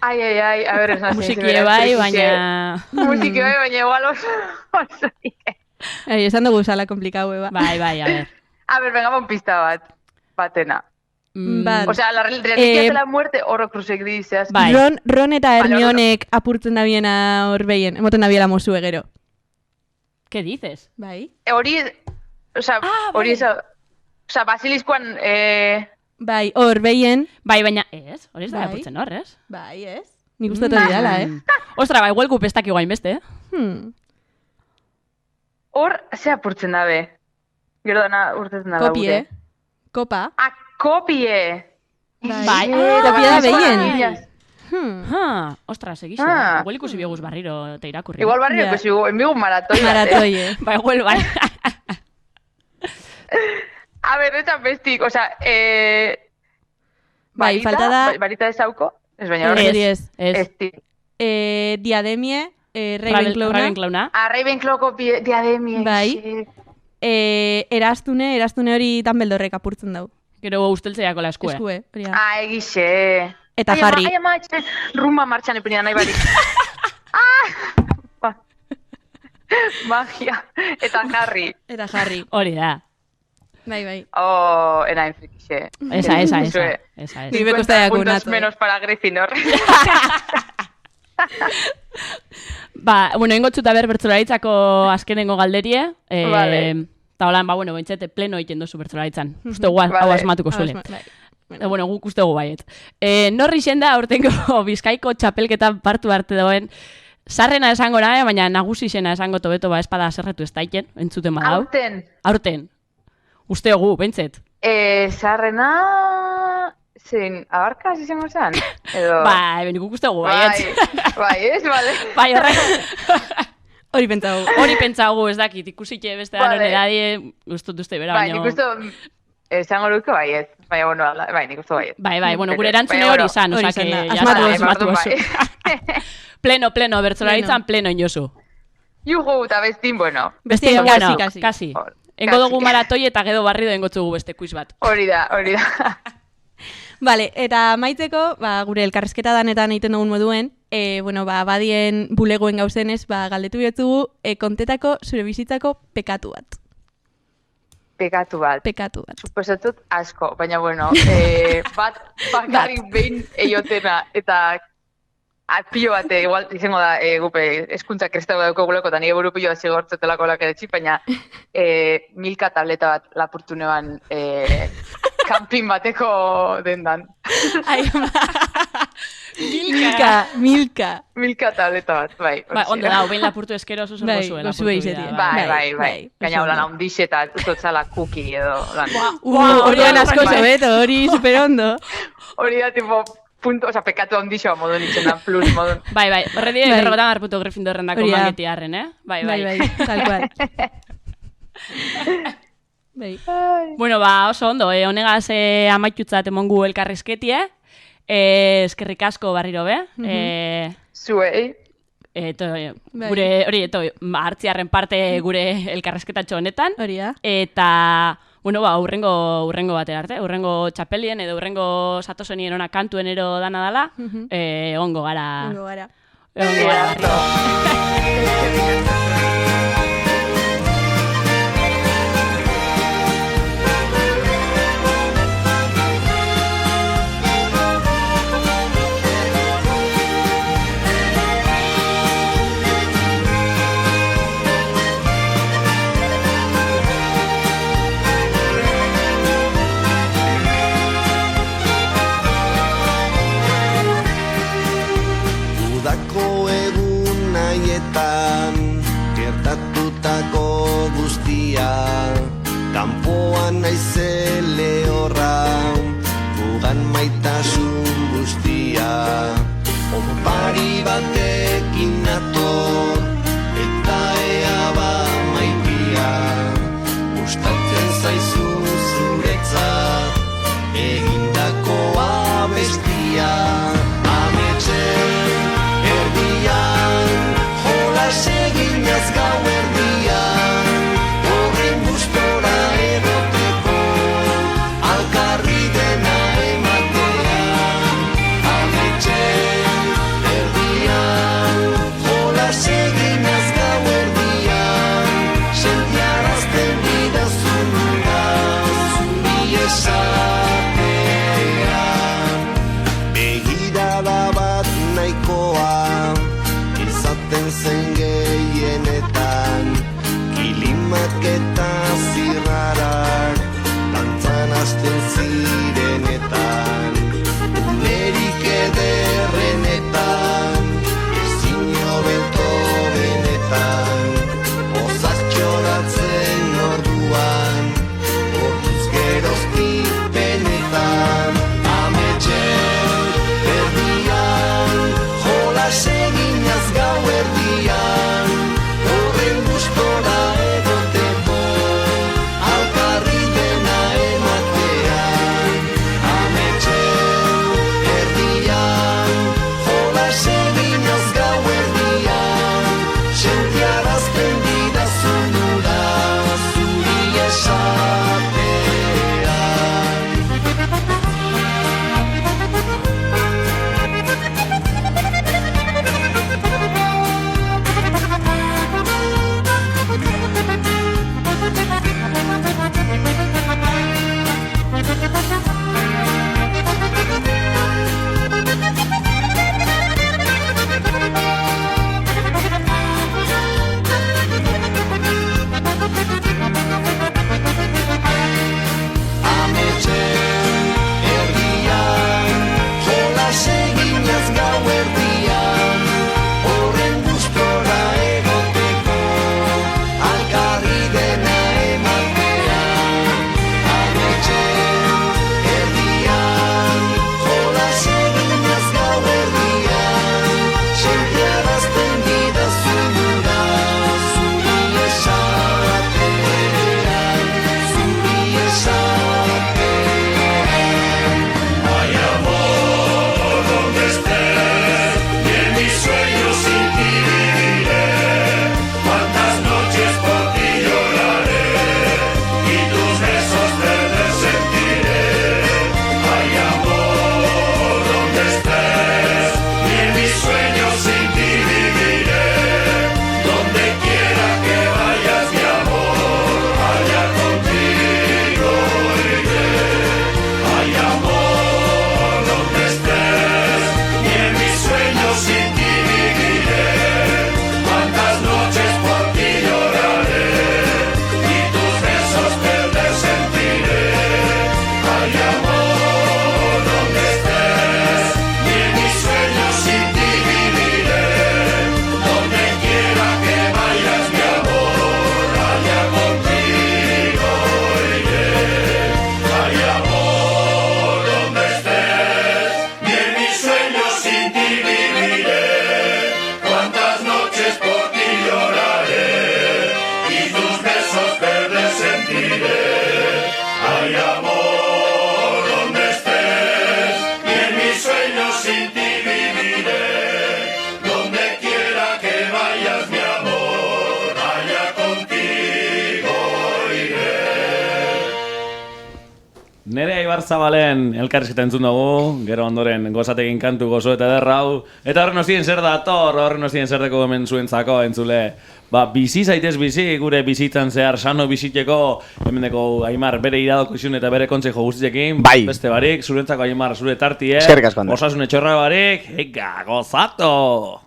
Speaker 13: a ver, ez nazi.
Speaker 12: Musikie bai, baina...
Speaker 13: Musikie bai, baina igual oso...
Speaker 14: Ai, esan dugu zala komplikau, eba.
Speaker 12: Bai, a ver.
Speaker 13: A ver, venga, pista batena.
Speaker 14: Bat.
Speaker 13: O sea, la reliquia de la muerte Horrocruxek dizeaz.
Speaker 14: Bai. Ron eta Hermionek apurtzen da biena hor behien, emoten da biela mozu egero.
Speaker 12: ¿Qué dices?
Speaker 14: Bai.
Speaker 13: Hori, o sea, hori esa... O sea, Basiliskuan...
Speaker 14: Bai, hor behien.
Speaker 12: Bai, baina ez, hori ez da apurtzen hor, ez?
Speaker 14: Bai, ez. Nik uste hori dala,
Speaker 12: Ostra, bai, huelgu pestak iguain beste,
Speaker 13: Hor, ze apurtzen dabe? Gero dana urtetzen da
Speaker 14: Kopie. Kopa.
Speaker 13: Kopie!
Speaker 14: Bai, kopie da behien.
Speaker 12: Ostra, segixo. Igual ikusi bioguz barriro eta irakurri.
Speaker 13: Igual barriro ikusi bioguz maratoi.
Speaker 14: Maratoi,
Speaker 12: Bai, igual, bai.
Speaker 13: A ver, eta bestik, o sea,
Speaker 14: bai, falta da...
Speaker 13: Barita ezauko? Ez baina
Speaker 14: hori ez. Diademie,
Speaker 12: Ravenclawna.
Speaker 13: Ravenclawko diademie.
Speaker 14: Bai. Erastune hori Dumbledorek apurtzen dau.
Speaker 12: Gero usteltzeako la eskue.
Speaker 14: Eskue, hori da.
Speaker 13: Egixe.
Speaker 14: Eta Harry.
Speaker 13: Ai, ama, rumba martxan epenia nahi barik. Magia. Eta Harry.
Speaker 12: Hori da.
Speaker 14: Bai.
Speaker 13: Oh, erain frikixe.
Speaker 12: Esa.
Speaker 14: Ni me costa ya
Speaker 13: puntos menos para Gryffindor.
Speaker 12: Ba, bueno, ingotxuta bertzolaritzako azkenengo galderie.
Speaker 13: Vale.
Speaker 12: Eta holan, bueno, bentsete pleno egiten dozu bertzolaritzan. Uste hau asmatuko zuele. Bueno, guk uste baiet. Norri xenda aurtengo Bizkaiko txapelketan partu arte dauen. Sarrena esango nahi, baina nagusi xena esango tobeto espada zerretu ez daiken, entzuten badau. Aurten. Uste gu, bentzet.
Speaker 13: Sarrena... Zein, abarkaz izango zen?
Speaker 12: Bai, benik ustegu, baiet.
Speaker 13: Bai, ez, bale.
Speaker 12: Bai, horrek.
Speaker 14: Hori
Speaker 12: pentsagu, ez dakit, ikusitxe beste da nore dadie, gustut uste bera, baina...
Speaker 13: Bai, nik uste, esango duke baiet. Baina, bueno, bai, nik uste baiet.
Speaker 12: Bai, bueno, gure erantzune hori izan, osake, asmatu oso. Pleno, bertzolaritzan pleno inozu.
Speaker 13: Juhu, eta bestin, bueno.
Speaker 12: Bestin, kasi. Engo dugu maratoi eta gero barrido engotzugu beste quiz bat.
Speaker 13: Hori da.
Speaker 14: Vale, eta maitzeko, gure elkarrezketa danetan egiten dugun moduen, badien bulegoen gauzenez, galdetu bihotzugu, kontetako zure bizitzako pekatu bat.
Speaker 13: Pekatu bat. Suposatut asko, baina bueno, bat bakarrik behin eiotena eta pilo bat, igual, izango da, gupe, eskuntza kristau daukaguleko, eta nire buru pilo bat zigortzetelako lakeretzi, baina milka tableta bat lapurtunean camping bateko dendan. Milka tableta bat, bai.
Speaker 12: Ondo da, behin lapurtu eskero oso zorko zuen lapurtu bida.
Speaker 13: Bai. Gaina holan haundixe eta utotzala kuki edo.
Speaker 14: Hori da asko zobeto, hori super ondo.
Speaker 13: Hori da, tipo, pekatu haundixoa modun itxen da, plus modun.
Speaker 12: Bai, horre dira, berrogotan garputu Gryffindorrendako mangeti harren, Bai,
Speaker 14: tal cual.
Speaker 12: Bueno, oso ondo, honegaz amaitutzat emongu elkarrizketie. Eskerrik asko barriro,
Speaker 13: Zuei.
Speaker 12: Gure, hori, hartziarren parte gure elkarrizketatxo honetan.
Speaker 14: Hori da.
Speaker 12: Eta, bueno, urrengo batera arte, urrengo txapelien edo urrengo satosonien ona kantuen ero dana dala, ongo gara.
Speaker 15: Gertatutako guztia kanpoan naize lehorra gugan maitasun guztia opari batekin nator eta ea ba maitia gustatzen zaizu zuretzat egindako abestia ametxen erdian Seginaz gau erdian, horren gustora eroteko
Speaker 1: Nerea Ibarzabalen elkarrizketa entzun dugu, gero ondoren gozatekin kantu gozo eta ederra hau. Eta horren ostien zer dator, horren ostien zer deko hemen zuentzako entzule. Bizi zaitez bizi, gure bizitzan zehar sano bizitzeko, hemen deko Aimar bere iradoko izun eta bere kontsejo guztiekin.
Speaker 2: Bai.
Speaker 1: Beste barik, zurentzako Aimar zure tartie.
Speaker 2: Eskerrik asko, Ander.
Speaker 1: Osasun etxorra barik, ega, gozato!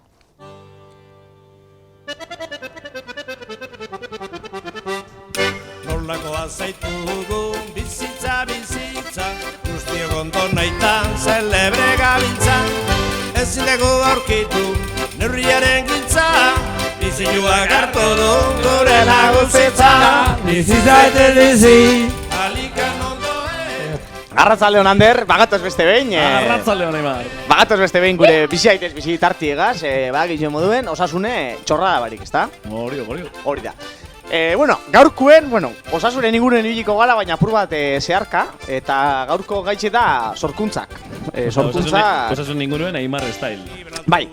Speaker 16: Nolakoa zaitugu bizitza, guztiok ondo naitan zelebre gabiltza. Ezin dugu aurkitu neurriaren giltza, bizioak hartu du gure laguntzitza.
Speaker 4: Bizitza eta bizi.
Speaker 16: Alikan ondo
Speaker 2: Arratzaldeon, Ander, bagatoz beste behin.
Speaker 1: Arratzaldeon, Aimar.
Speaker 2: Bagatoz beste behin gure bizi aitez bizi tartiegaz, bagitxo moduen, osasune txorrada barik, ezta? Hori da. Gaurkuen, osasunen inguruen ibiliko gara, baina apur bat zeharka, eta gaurko gaitxe da sorkuntzak.
Speaker 1: Osasun inguruen Aimar style.
Speaker 2: Bai,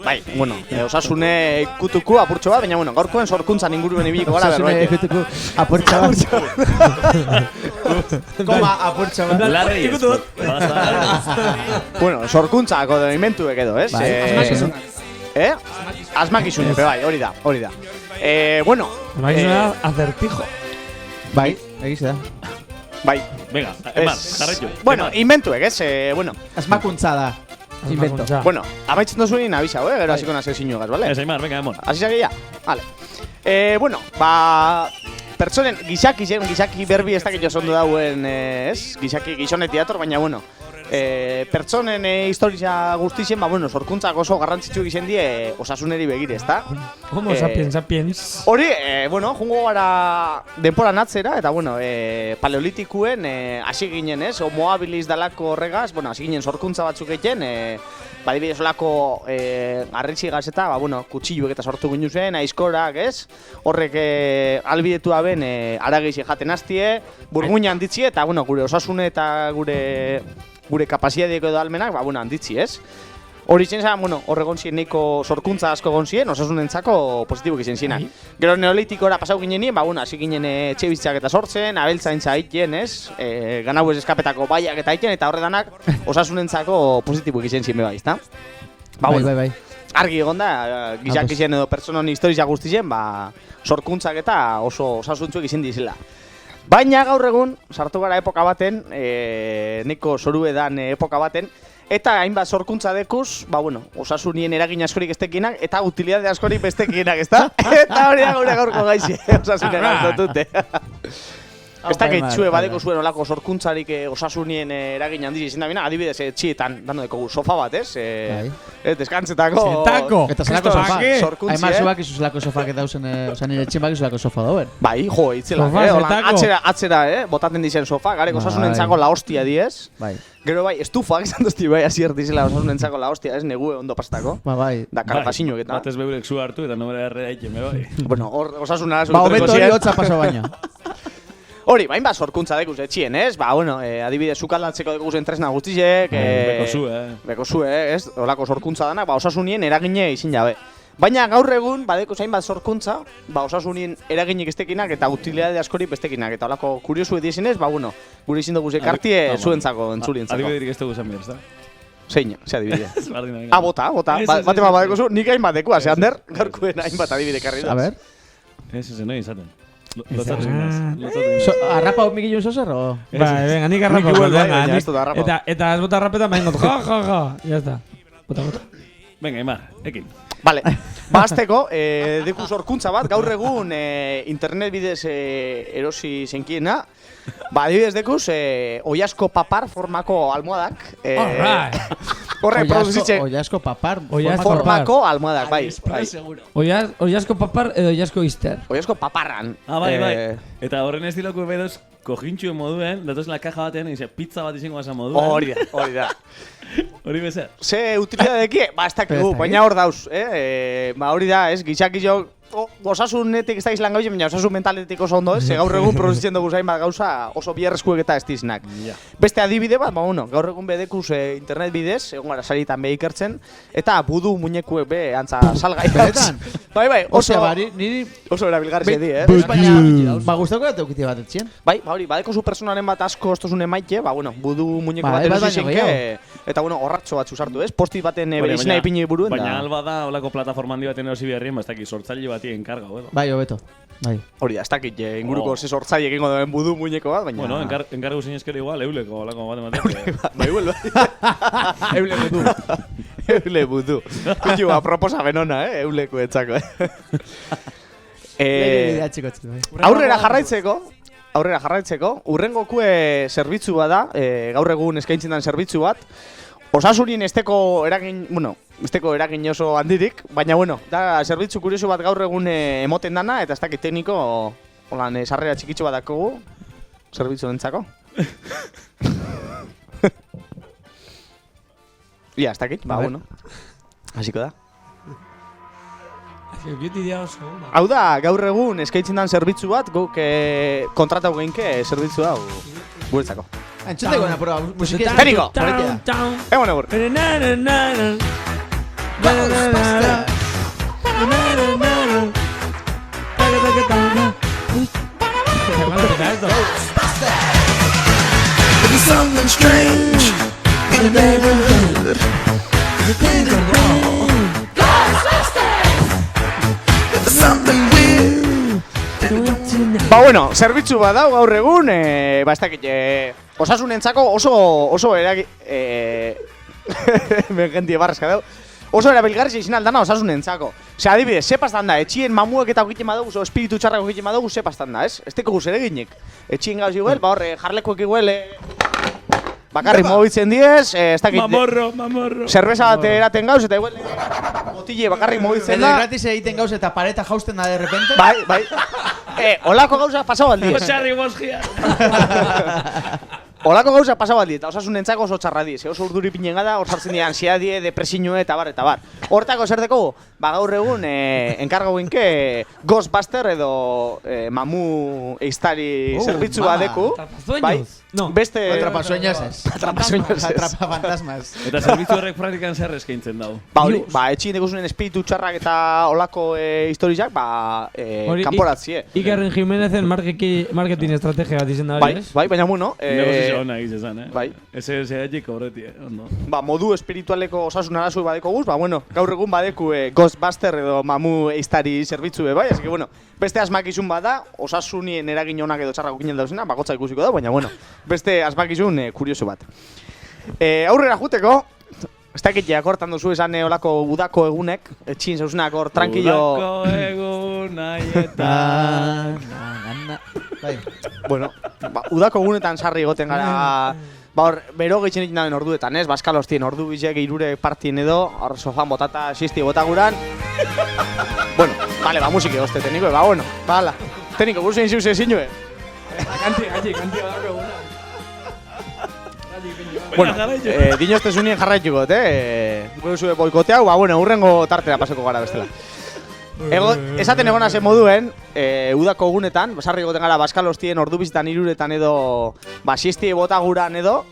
Speaker 2: osasune ikutuku apurtxo bat, baina gaurkoen sorkuntzan inguruen ibiliko gara.
Speaker 7: Osasune ikutuku apurtxo bat. Koma apurtxo bat.
Speaker 1: Larri
Speaker 2: sorkuntzak edo inventuek edo, ez? Asmakizune, bai, hori da.
Speaker 4: Asmakizune da acertijo.
Speaker 7: Bai, egize da.
Speaker 2: Bai.
Speaker 1: Venga, Aimar, jarretu.
Speaker 2: Inventuek, ez?
Speaker 7: Asmakuntza da. Invento.
Speaker 2: Amaitzen dozuen abisa, gero hasiko nazio zinuegaz, bale?
Speaker 1: Ez, Aimar, venga, emon.
Speaker 2: Hasi zakia? Vale. Pertsonen gizaki berbi ez dakit oso ondo dauen, ez? Gizaki gizonetik dator, baina, pertsonen historia guztien, sorkuntzak oso garrantzitsu egiten die osasuneri begire, ezta?
Speaker 4: Homo sapiens.
Speaker 2: Hori, jungo gara denporan atzera, eta, paleolitikuen hasi ginen, ez? Homo habilis dalako horregaz, hasi ginen sorkuntza batzuk egiten, badibidez olako arritxigaz eta, kutsilluek eta sortu ginen zen, aizkorak, ez? Horrek albidetu aben aragixe jaten hastie, burmuina handitzie, eta, gure osasune eta gure kapasiadeko edo almenak, handitzi, ez? Hori zen zan, horregon zien neiko sorkuntza asko egon zien, osasunentzako positibuk izan zienak. Gero neolitikora pasau ginen nien, hasi ginen etxebizitzak eta sortzen, abeltzaintza egiten, ez? Ganau ez eskapetako baiak eta egiten, eta horredanak osasunentzako positibuk izan zien beba, izta?
Speaker 7: Bai.
Speaker 2: Argi egon da, gizak izan edo pertsonon historia guztien, sorkuntzak eta oso osasuntzuek izan dizela. Baina gaur egun, sartu gara epoka baten, neko zoru edan epoka baten, eta hainbat sorkuntza dekuz, osasunien eragin askorik estekinak, eta utilidade askorik bestekinak, ezta? Eta hori da gure gaurko gaixe, osasunen gauzotute. Ez dakit txue badeko zuen olako sorkuntzarik osasunien eragin handiz izin da bina, adibidez txietan, dando dekogu sofa bat, ez? Deskantzetako...
Speaker 4: Zentako!
Speaker 7: Eta zelako sofa. Aimar zubak izu zelako sofak eta usen, nire etxen bak izu zelako sofa dauen.
Speaker 2: Bai, itzelak, atzera, botaten dizen sofa, gareko osasunentzako la hostia diez.
Speaker 7: Bai.
Speaker 2: Gero estufak izan dozti bai, asier dizela osasunentzako la hostia, ez negue ondo pastako.
Speaker 7: Bai.
Speaker 2: Da kargasinuek eta.
Speaker 1: Batez beurek zu hartu eta nobera erre daiten, bai.
Speaker 2: Osasuna...
Speaker 7: Hobeto hori hotza paso baina.
Speaker 2: Hori, sorkuntza dekuz etxien, ez? Adibidez, sukaldatzeko dekuz entresna guztizek... Bekozu, ez? Olako sorkuntza danak, osasunien eragine izin jabe. Baina gaur egun, badeko zainbat sorkuntza, osasunien eraginek estekinak eta utilidade askorik bestekinak. Eta olako kuriosu edizien ez, gure izin dugu zekartie zuentzako, entzulientzako.
Speaker 1: Adibiderik ez dugu zen bihar, ezta?
Speaker 2: Zein, ze adibide. Bota. Bate bat badeko zu, nik hainbat dekua, ze Ander, gaurkuen hainbat adibide karri da.
Speaker 7: A ber.
Speaker 1: Ez nahi izaten.
Speaker 7: Arrapa hau mikilun zozerro?
Speaker 4: Bai, venga, nik arrapa hau. Eta ez bota arrapetan, behin gotu, ja. Ya está. Bota.
Speaker 1: Venga, Aimar, ekin.
Speaker 2: Vale, azteko, deku sorkuntza bat, gaur egun internet bidez erosi zenkiena. Adibidez dekuz, oiasko papar formako almohadak. Horrek produzitzen.
Speaker 7: Oiasko papar
Speaker 2: formako almohadak, bai.
Speaker 4: Oiasko papar edo oiasko izter.
Speaker 2: Oiasko paparran.
Speaker 1: Bai. Eta horren estiloko bedoz, kojintxu moduen, datoz la caja batean, pizza bat izango asa moduen.
Speaker 2: Hori da.
Speaker 1: Hori bezer.
Speaker 2: Ze utilidadeki, ez dakigu, baina hor dauz, hori da, ez, gizakizok osasunetik ez da izan gabiz, baina osasun mentaletik oso ondo ez, gaur egun produzitzen dugu zain bat gauza oso bierreskuek eta ez diznak. Beste adibide bat, gaur egun bedekuz internet bidez, egon gara saritan beha ikertzen, eta budu muñekuek be antza salgai. Bai, oso erabilgarri zedi,
Speaker 7: Ba, guztako da teukiti bat etxien?
Speaker 2: Bai, hori, badeko zu personaren bat asko ostosune maite, budu muñeku bat erosi eta horratxo bat sartu ez, posti baten izena ipini buruen.
Speaker 1: Baina alba da, olako plataforma handi baten erosi beharrien, ez dakit sortzaile bati enkargau, edo.
Speaker 7: Bai, hobeto.
Speaker 2: Hori da, ez dakit inguruko ze sortzaile egingo duen budu muñeko bat, baina...
Speaker 1: Bueno, enkargu zinezkero igual, euleko, olako bat ematen.
Speaker 2: Bai, eule budu. Eule budu. Kutu, aproposa benona, euleko etzako, Aurrera jarraitzeko, urrengokue zerbitzu bada, gaur egun eskaintzen den zerbitzu bat, osasunin esteko eragin oso handirik, baina da zerbitzu kurioso bat gaur egun emoten dana, eta ez dakit tekniko, sarrera txikitxo bat dakogu, zerbitzu dentzako. Ia, ez dakit, hasiko da. Hau da, gaur egun eskaintzen den zerbitzu bat, guk kontratau geinke zerbitzu hau guretzako.
Speaker 7: Entzutekoena proba, musikia.
Speaker 2: Teniko! Egon egur.
Speaker 15: There's something strange in the neighborhood. Things are wrong. There's something weird.
Speaker 2: Zerbitzu bat dau gaur egun, ez dakit, osasunentzako oso mengentie barrezka dau, oso erabilgarri izin aldana osasunentzako. Ose, adibidez, sepastan da, etxien mamuek eta egiten badugu, espiritu txarrako egiten badugu, sepastan da, ez? Ez teko guz ere ginek. Etxien gauz iguel, horre, jarlekoek iguel, bakarri mobitzen diez, ez dakit...
Speaker 1: Mamorro.
Speaker 2: Zerbeza bat eraten gauz, eta iguel, botille bakarri mobitzen da.
Speaker 7: Edo gratis egiten gauz eta pareta jausten da de repente.
Speaker 2: Bai. Olako gauza pasau aldiz.
Speaker 1: Osarri bosgia.
Speaker 2: Olako gauza pasau aldiz, eta osasunentzako oso txarra diz. Oso urduri pinen gada, hor sartzen dira ansiadie, depresinue, eta bar. Hortako zer deko, gaur egun, enkargo ginke Ghostbuster edo mamu eiztari zerbitzu badeku.
Speaker 4: Atrapasueños. No.
Speaker 2: Beste...
Speaker 7: Atrapasueños ez. Atrapafantasmas.
Speaker 1: Eta zerbitzu horrek praktikan zer eskaintzen dago.
Speaker 2: Etxin dekuzunen espiritu txarrak eta olako historiak, kanporatzie.
Speaker 4: Ikerren Jimenezen marketing estrategia bat izen da hori, ez?
Speaker 2: Bai, baina
Speaker 1: negozio hona egiz esan,
Speaker 2: Bai.
Speaker 1: Ese egik horreti, ondo.
Speaker 2: Modu espiritualeko osasun arazu badeko guz, gaur egun badeku Ghostbuster edo mamu eiztari zerbitzu bai, así que beste asmakizun bada, osasunien eragin onak edo txarrako kinen dauzena, bakotza ikusiko da, baina beste asmakizun kurioso bat. Aurrera juteko, ez dakit jakortan duzu esan olako udako egunek, etxin zeuzenak hor tranquillo...
Speaker 1: Udako egun naietan...
Speaker 2: Udako egunetan sarri egoten gara... Bero gehitzen egin daben orduetan, ez? Baskalostien ordu bizek irure partien edo, hor sofan botata xisti botaguran. Musik egozte teniko, bala. Teniko, buruzien ziuze zinue.
Speaker 3: Kanti badako eguna.
Speaker 2: Dinozte zunien jarraituko, Gure boikoteau, urrengo tartera paseko gara bestela. Esaten egona zen moduen, udako egunetan, sarri egoten gara Baskalostien ordu bizitan iruretan edo, xiesti botaguran edo,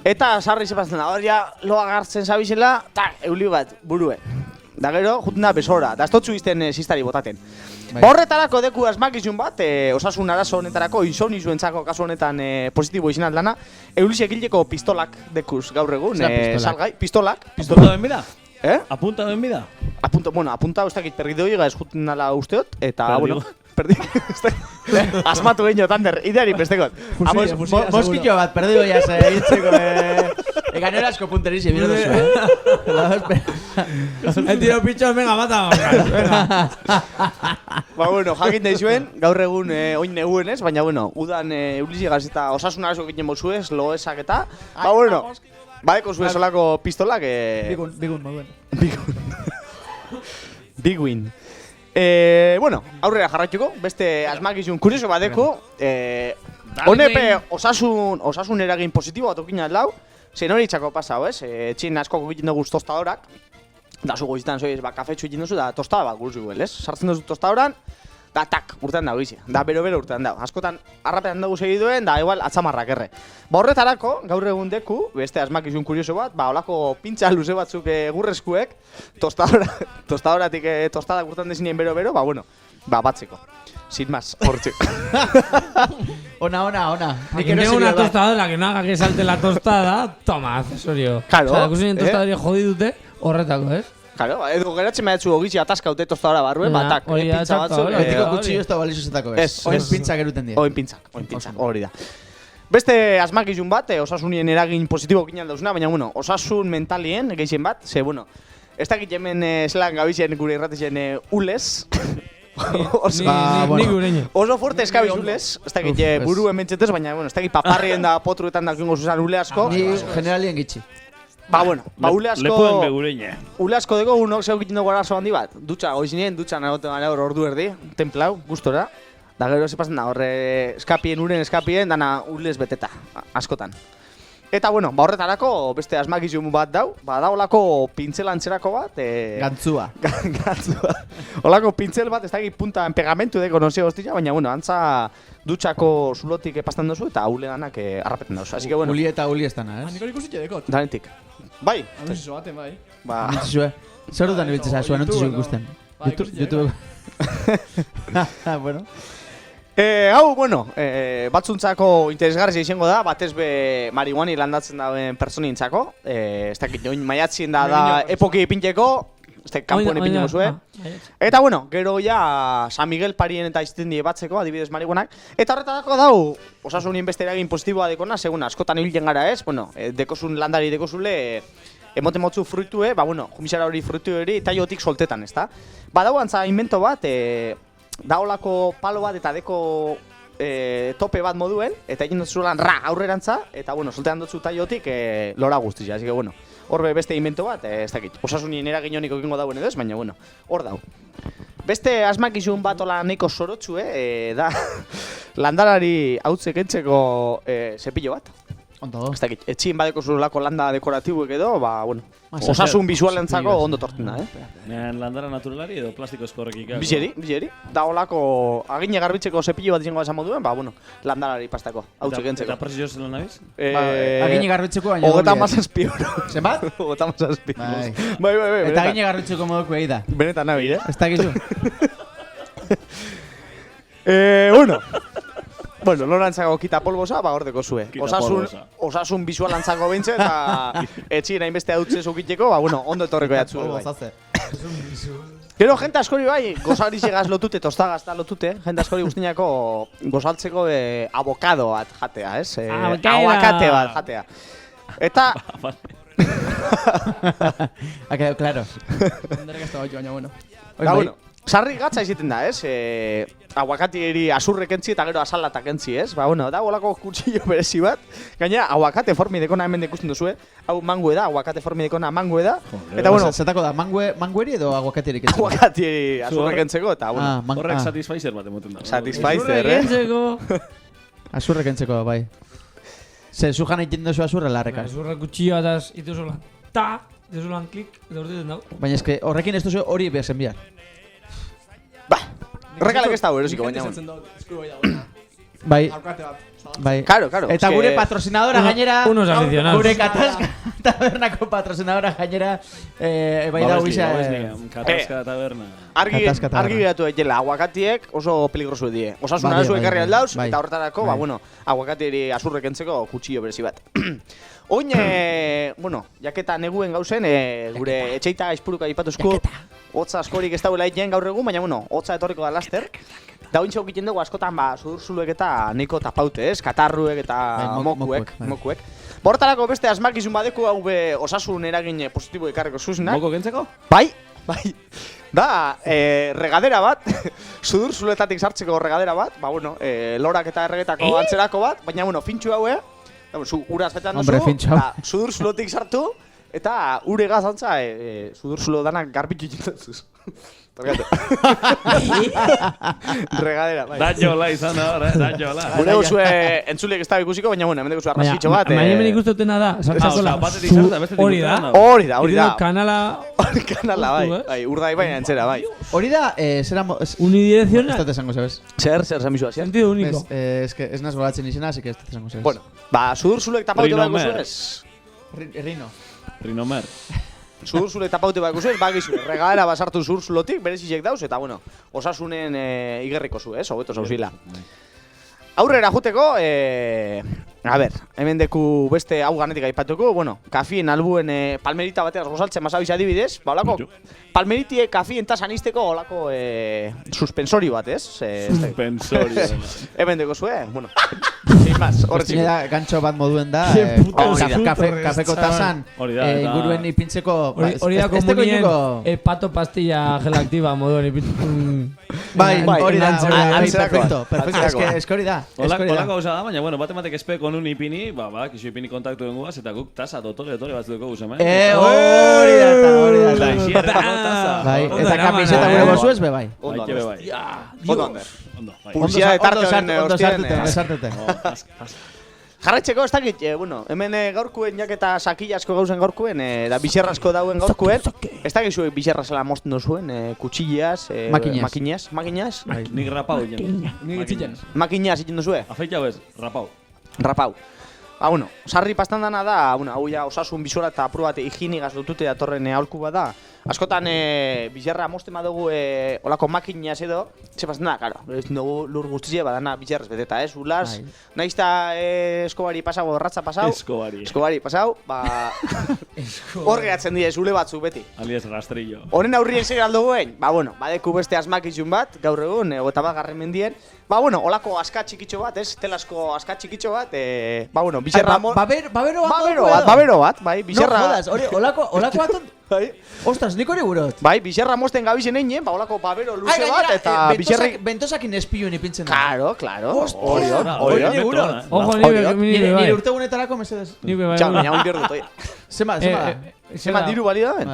Speaker 2: eta sarri zepatzen da, hor ja loa gartzen zabizela, euli bat, burue. Da gero, juten da besora, da ez totzu izten ziztari botaten. Horretarako deku asmakizun bat, osasun arazo honetarako, insomnizuentzako kasu honetan positibo izin aldana, eulizek hileko pistolak dekuz gaur egun, salgai, pistolak.
Speaker 1: Apunta den bida? Apunta den bida?
Speaker 2: Apunta ez dakit perdido higa ez juten nala usteot, eta, perdi. Asmatu gehiago, Tander, ideari pestekot.
Speaker 7: Moskillo bat, perdido ya se hitzeko, gainera asko punterizi, mira duzu,
Speaker 4: El tiro pitxo, venga, mata.
Speaker 2: Jakin daizuen, gaur egun oin neguen ez, baina, udan eulizigaz eta osasun arazo egiten mozuez, loesak eta, badeko zuen solako pistolak...
Speaker 7: Bigun, moduen.
Speaker 2: Biguin. Aurrera jarraituko, beste asmakizun kurioso badeko, honepe osasun eragin positibo bat okina lau, zen hori txako pasau, ez? Txin asko egiten dugu tostadorak, Da zu goizitan soiz, kafetxu egin duzu, da tostada bat gurutzu guel, ez? Sartzen duzu tostadoran, da tak, urtean dago izi. Da bero-bero urtean dago. Askotan, arrapean dugu segiduen, da igual atzamarrak erre. Ba horretarako, gaur egun deku, beste asmakizun kurioso bat, ba holako pintxa luze batzuk egurreskuek, tostadoratik tostadak urtean dezinien bero-bero, ba bueno, ba batzeko. Sin más, hortxe.
Speaker 7: Ona.
Speaker 4: Ni que no una tostadora que no haga que salte la tostada, toma, accesorio.
Speaker 2: Claro.
Speaker 4: O sea, ikusten tostadoria jodi dute, horretako, ez?
Speaker 2: Claro, edo geratzen mehatzu ogitzi ataskaute tostadora barruen, batak, pintza batzu.
Speaker 7: Betiko kutxillo ez da balizuzetako ez. Oin pintzak eruten die.
Speaker 2: Oin pintzak, hori da. Beste asmakizun bat, osasunien eragin positibo ginen dauzuna, baina bueno, osasun mentalien gehien bat, ze bueno, ez dakit hemen zelan gabizien gure irratizien ules, oso fuerte eskabiz ules, ez dakit buru hementzetez, baina bueno, ez dakit paparrien da potruetan dakingo zuzan ule asko.
Speaker 7: Ni generalien gitxi.
Speaker 2: Ba bueno, ba ule asko...
Speaker 1: Lepuen begureine.
Speaker 2: Ule asko dugu unok zeu egiten dugu arazo handi bat. Dutxa goizinien, dutxan agoten gara ordu erdi, templau, gustora. Da gero zepazen da, horre uren eskapien, dana ules beteta, askotan. Eta bueno, ba horretarako beste asmakizun bat dau, ba daolako pintzelantzerako bat,
Speaker 7: gantzua.
Speaker 2: Gantzua. Olako pintzel bat, ez dakit punta en pegamentu deko nozio hostia, baina bueno, antza dutxako zulotik pastan dozu eta ule danak arrapeten dauz. Así que bueno.
Speaker 7: Uli eta uli ez dana, ez?
Speaker 9: Niko ikusitxe dekot.
Speaker 2: Danetik. Bai.
Speaker 9: Anuntzizu baten, bai.
Speaker 2: Ba.
Speaker 7: Anuntzizue. Zer dutan ibiltzea zuen, anuntzizu ikusten. YouTube. Bueno.
Speaker 2: Hau, bueno, batzuntzako interesgarri izango da, batez be marihuani landatzen dauen personintzako. Ez dakit, oin maiatzien da epoki ipinteko, ez dakit, kanpoen ipinteko zuen. Eta bueno, gero ja San Miguel parien eta izten die batzeko, adibidez marihuanak. Eta horretarako dau, osasunien beste eragin positiboa dekona, segun askotan hilen gara ez, bueno, dekosun landari dekozule, emoten motzu fruitue, ba bueno, jumisara hori fruitu hori, eta jotik soltetan, ezta? Ba dau antza invento bat, daolako palo bat eta deko tope bat moduen, eta egin dut zuelan aurrerantza, eta bueno, soltean dut zu taiotik lora guztizia, así que bueno, horbe beste invento bat, ez dakit, osasunien eragin honiko egingo dauen edo ez, baina bueno, hor dau. Beste asmakizun bat ola nahiko sorotxu, da landarari hautzek entzeko zepillo bat.
Speaker 7: Ondo.
Speaker 2: Ez dakit, etxien badeko zuelako landa dekoratibuek edo, ba, bueno, osasun bisualentzako ondo torten da,
Speaker 1: Landara naturalari edo plastikozko horrekik?
Speaker 2: Bizeri. Da olako agine garbitzeko zepillo bat izango esan moduen, ba, bueno, landarari pastako, hautzek entzeko.
Speaker 1: Eta prezio zelan nabiz?
Speaker 7: Agine garbitzeko baina
Speaker 2: Ogeta mazazpi euro.
Speaker 7: Zenbat?
Speaker 2: Ogeta mazazpi.
Speaker 7: Bai. Eta agine garbitzeko moduko egi da.
Speaker 2: Benetan nabil,
Speaker 7: Ez dakizu?
Speaker 2: Bueno, lorantzako kita polbosa, ba hordeko zue. Osasun bisualantzako beintze eta etxien hainbeste dutze zukiteko, ba bueno, ondo etorreko jatzu. Gero, jente askori bai, gozari segaz lotute, tostagaz da lotute, jente askori guztiñako gozaltzeko abokado bat jatea, ez? Aguakate bat jatea. Eta...
Speaker 7: Ha quedado claro.
Speaker 9: Onderek ez da baitxu, baina bueno.
Speaker 2: Da bueno, sarri gatza izaten da, ez? Aguakatieri asurrek entzi eta gero asalatak entzi, ez? Ba, bueno, da olako kutsillo berezi bat. Gaina, aguakate formi dekona hemen ikusten duzue. Hau mangue da, aguakate formi dekona mangue da. Eta, bueno...
Speaker 7: Zetako da, mangueri edo aguakatierik entzeko?
Speaker 2: Aguakatieri asurrek entzeko, eta, bueno...
Speaker 1: Horrek satisfizer bat emoten da.
Speaker 2: Satisfizer,
Speaker 7: Asurrek entzeko, bai. Ze, zu jana iten duzu asurre larreka.
Speaker 4: Asurre kutsillo ataz, ituzulan, ta, ituzulan klik, eta urtetan dago.
Speaker 7: Baina eske, horrekin ez duzu hori behasen bihar.
Speaker 2: Regalak ez dago erosiko, baina.
Speaker 7: Bai. Bai.
Speaker 2: Claro.
Speaker 7: Eta gure patrocinadora gainera,
Speaker 4: unos aficionados.
Speaker 7: Gure Katazka tabernako patrocinadora gainera, bai da guisa.
Speaker 1: Katazka taberna.
Speaker 2: Argi geratu daitela, aguakatiek oso peligrosu die. Osasuna zu ekarri aldauz, eta horretarako, ba, bueno, aguakatieri asurrek entzeko kutsillo berezi bat. Oin, bueno, jaketa neguen gauzen, gure etxeita gaizpuruka ipatuzko, hotza askorik ez dauela egin gaur egun, baina, bueno, hotza etorriko da laster. Da ointxo egiten dugu askotan, ba, sudurzuluek eta nahiko tapaute, ez? Katarruek eta mokuek. Bortarako beste asmakizun badeku hau be osasun eragin positibo ekarreko zuzenak.
Speaker 1: Moko gentzeko?
Speaker 2: Bai. Da, regadera bat, sudurzuletatik sartzeko regadera bat, ba, bueno, lorak eta erregetako antzerako bat, baina, bueno, fintxu hau, uraz betan duzu, sudurzulotik sartu, eta ure gazantza, sudurzulo danak garbitu jintzatuz. Regadera, bai.
Speaker 1: Da jola izan da, da jola.
Speaker 2: Gure guzue entzuliek ez da ikusiko, baina hemen dekuzu arraskitxo bat.
Speaker 4: Baina hemen ikustutena da. Hori da.
Speaker 2: Hori da.
Speaker 4: Kanala,
Speaker 2: bai. Urdai baina entzera, bai.
Speaker 7: Hori da, zera...
Speaker 4: Unidireccional.
Speaker 7: Ez dut esango, ¿sabes?
Speaker 2: Zer zamizu hasian?
Speaker 4: Sentido único.
Speaker 7: Es que ez naz goratzen izena, así que ez dut esango, ¿sabes?
Speaker 2: Bueno, sudur zulek tapaute bat guzuez.
Speaker 1: Rinomer.
Speaker 2: Zudur zule tapaute bat guzuez, bagizu. Regadera basartu zudur zulotik, berezizek dauz, eta bueno, osasunen igerriko zu, hobeto zauzila. Aurrera juteko, a ber, hemen deku beste hau ganetik aipatuko, bueno, kafien albuen palmerita bateaz gozaltzen masabiz adibidez, ba, olako, palmeritie kafien tasan izteko olako suspensori bat, ez?
Speaker 1: Suspensori.
Speaker 2: Hemen deko zue, bueno, sin más, horretziko.
Speaker 7: Da, gancho bat moduen da, kafeko tasan, inguruen ipintzeko...
Speaker 4: Hori da komunien pato pastilla gelaktiba moduen ipintzeko...
Speaker 7: Bai, hori da, perfecto, es que hori da.
Speaker 1: Olako gauza da, baina, bueno, bat ematek espeko nun ipini, kizu ipini kontaktu den guaz, eta guk tasa dotore batzueko guzema.
Speaker 7: Hori da.
Speaker 1: Bai,
Speaker 7: eta kamiseta gure gozu ez be, bai.
Speaker 1: Ondo, bai.
Speaker 2: Ondo, bai. Pulsia de tartean
Speaker 7: sartuten.
Speaker 2: Jarraitzeko ez dakit, bueno, hemen gaurkuen jaketa sakilla asko gauzen gaurkuen, da bizerrasko dauen gaurkuen. Ez dakit zuen bizerra zela mosten duzuen, kutxillas, makinaz.
Speaker 1: Nik rapau jen.
Speaker 2: Makinaz egin duzue?
Speaker 1: Afeitau ez, rapau.
Speaker 2: Rapau. Ba, bueno, sarri pastan dana da, hau ja osasun bizora eta apur bat higienigaz dutute datorren aholku bat da. Askotan bizarra mosten badugu olako makinaz edo, ze pastan da, karo, ez dugu lur guztizie badana bizarrez beteta, ez? Ulaz, nahiz eta eskobari pasago, ratza pasau. Eskobari pasau, ba... Hor gehatzen dira, ule batzu beti.
Speaker 1: Aliez rastrillo.
Speaker 2: Honen aurrien zer alduguen, ba, bueno, badeku beste asmakizun bat, gaur egun, 21 mendien. Ba, bueno, olako aska txikitxo bat, ez? Telasko aska txikitxo bat, ba, bueno, bizarra... Babero bat, bai, bizarra...
Speaker 7: No jodas, olako bat... Ostras, nik hori burot.
Speaker 2: Bai, bizarra mosten gabizen einen, ba, olako babero luze bat, eta bizarri...
Speaker 7: Bentosakin espioen ipintzen da.
Speaker 2: Claro.
Speaker 7: Hori nik burot.
Speaker 4: Ojo, nire
Speaker 7: urtegunetarako mesedez.
Speaker 2: Txau, baina un bierdut, oie. Zema diru bali da, ben?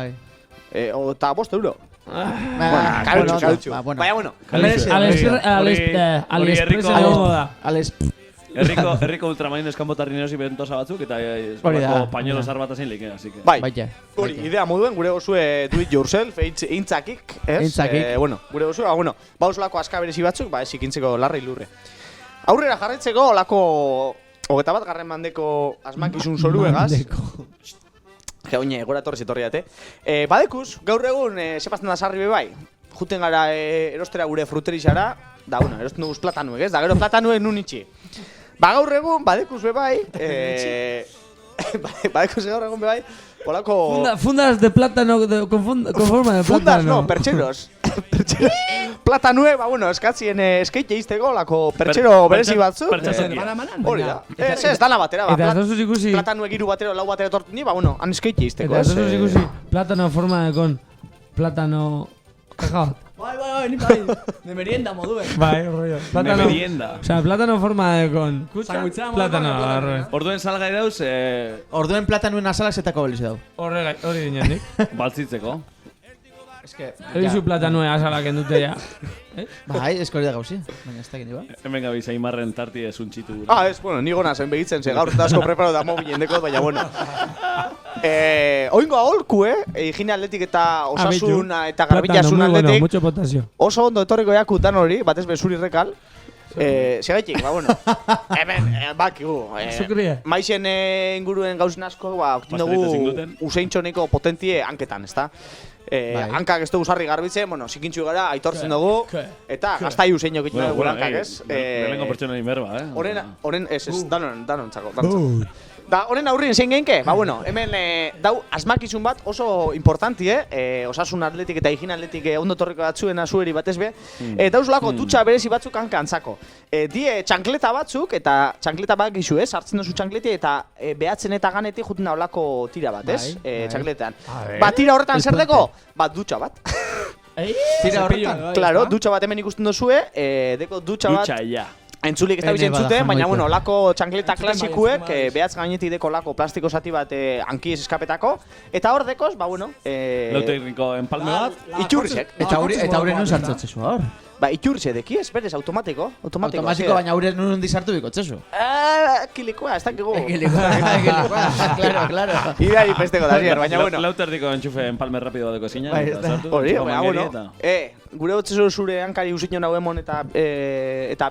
Speaker 2: Eta €5. Baina, bueno.
Speaker 1: Herriko ultramarin eskanbotarrineros ibentosa batzuk, eta pañuelo zar bat azin leike, así que...
Speaker 2: Bai, hori, idea moduen, gure gozue do it yourself, intzakik, ez? Bueno, gure gozue, bueno, bauzulako aska berezi batzuk, ba, ez ikintzeko larri lurre. Aurrera jarretzeko, olako 21 garren mandeko asmakizun zoruegaz. Oine, gora torrez etorriate. Badekuz, gaur egun, sepazten da sarri bebai. Juten gara erostera gure fruterixara, da, bueno, erosten duguz platanuek, ez? Da, gero platanuek nun itxi. Ba, gaur egun, badekuz bebai, badekuz gaur egun bebai, olako...
Speaker 4: Fundas de plátano, con forma de plátano.
Speaker 2: Fundas, no, pertxeros. Platanue, ba, bueno, eskatzien skate izteko, olako pertxero berezi batzu. Hori da. Ez, dana batera, ba. Platanue giru batero, lau batero tortini, ba, bueno, han skate izteko, ez?
Speaker 4: Eta ez ikusi, plátano forma de con plátano... Cajao.
Speaker 9: Bai, ni bai. De merienda moduen.
Speaker 4: Bai, rollo.
Speaker 1: De merienda.
Speaker 4: O sea, plátano forma de con... Plátano, rollo.
Speaker 1: Orduen salgai dauz,
Speaker 7: Orduen platanuen asalak zetako beliz dau.
Speaker 4: Hori dinen, nik.
Speaker 1: Baltzitzeko.
Speaker 4: Erizu platanue asalak endute ya.
Speaker 7: Bai, ez hori da gauzi. Baina ez dakit, ba?
Speaker 1: Hemen gabiz Aimarren tarti esuntxitu.
Speaker 2: Ez, bueno, nigo nazen begitzen, ze gaur asko preparo da mobilen dekot, baina, bueno. Oingo aholku, higiene atletik eta osasun eta garbilasun atletik. Oso ondo etorriko jakutan hori, batez bezuri rekal. Segaitik, ba, bueno. Hemen, bakigu. Maizen inguruen gauzen asko, ba, oktin dugu useintxoneko potentie hanketan, ezta? Hankak ez dugu sarri garbitzen, bueno, sikintxu gara, aitortzen dugu, eta gaztai useinok ikin dugu hankak, ez?
Speaker 1: Lehenko pertsona inberba,
Speaker 2: Horen, ez, danon txako. Da, horen aurrien zein genke? Ba, bueno, hemen dau asmakizun bat oso importanti, osasun atletik eta higiene atletik ondo torriko batzuen azueri batez be. Dauzulako dutxa berezi batzuk hankantzako. Die txankleta batzuk, eta txankleta bat gizu, ez? Hartzen duzu txankleti eta behatzen eta ganetik juten da olako tira bat, ez? Txankletean. Ba, tira horretan zer deko? Ba, dutxa bat. Tira horretan? Claro, dutxa bat hemen ikusten duzue, deko dutxa bat.
Speaker 1: Dutxa, ja.
Speaker 2: Entzulik ez da bizen zuten, baina bueno, olako txankleta klasikuek, behatz gainetik deko olako plastiko zati bat hankiez eskapetako, eta hor dekoz, ba bueno...
Speaker 1: Lautekniko empalme bat?
Speaker 2: Itxurrizek.
Speaker 7: Eta hori nun sartzotzezu hor?
Speaker 2: Ba, itxurrize deki ez, berez, automatiko.
Speaker 7: Automatiko, baina hori nun dizartu bikotzezu.
Speaker 2: Kilikoa, ez dakigu.
Speaker 7: Kilikoa, claro.
Speaker 2: Idari pesteko da zier, baina bueno.
Speaker 1: Lauterdiko entxufe empalme rapido bateko zina.
Speaker 2: Hori, baina bueno. Gure botzezu zure hankari usiño nahu emon eta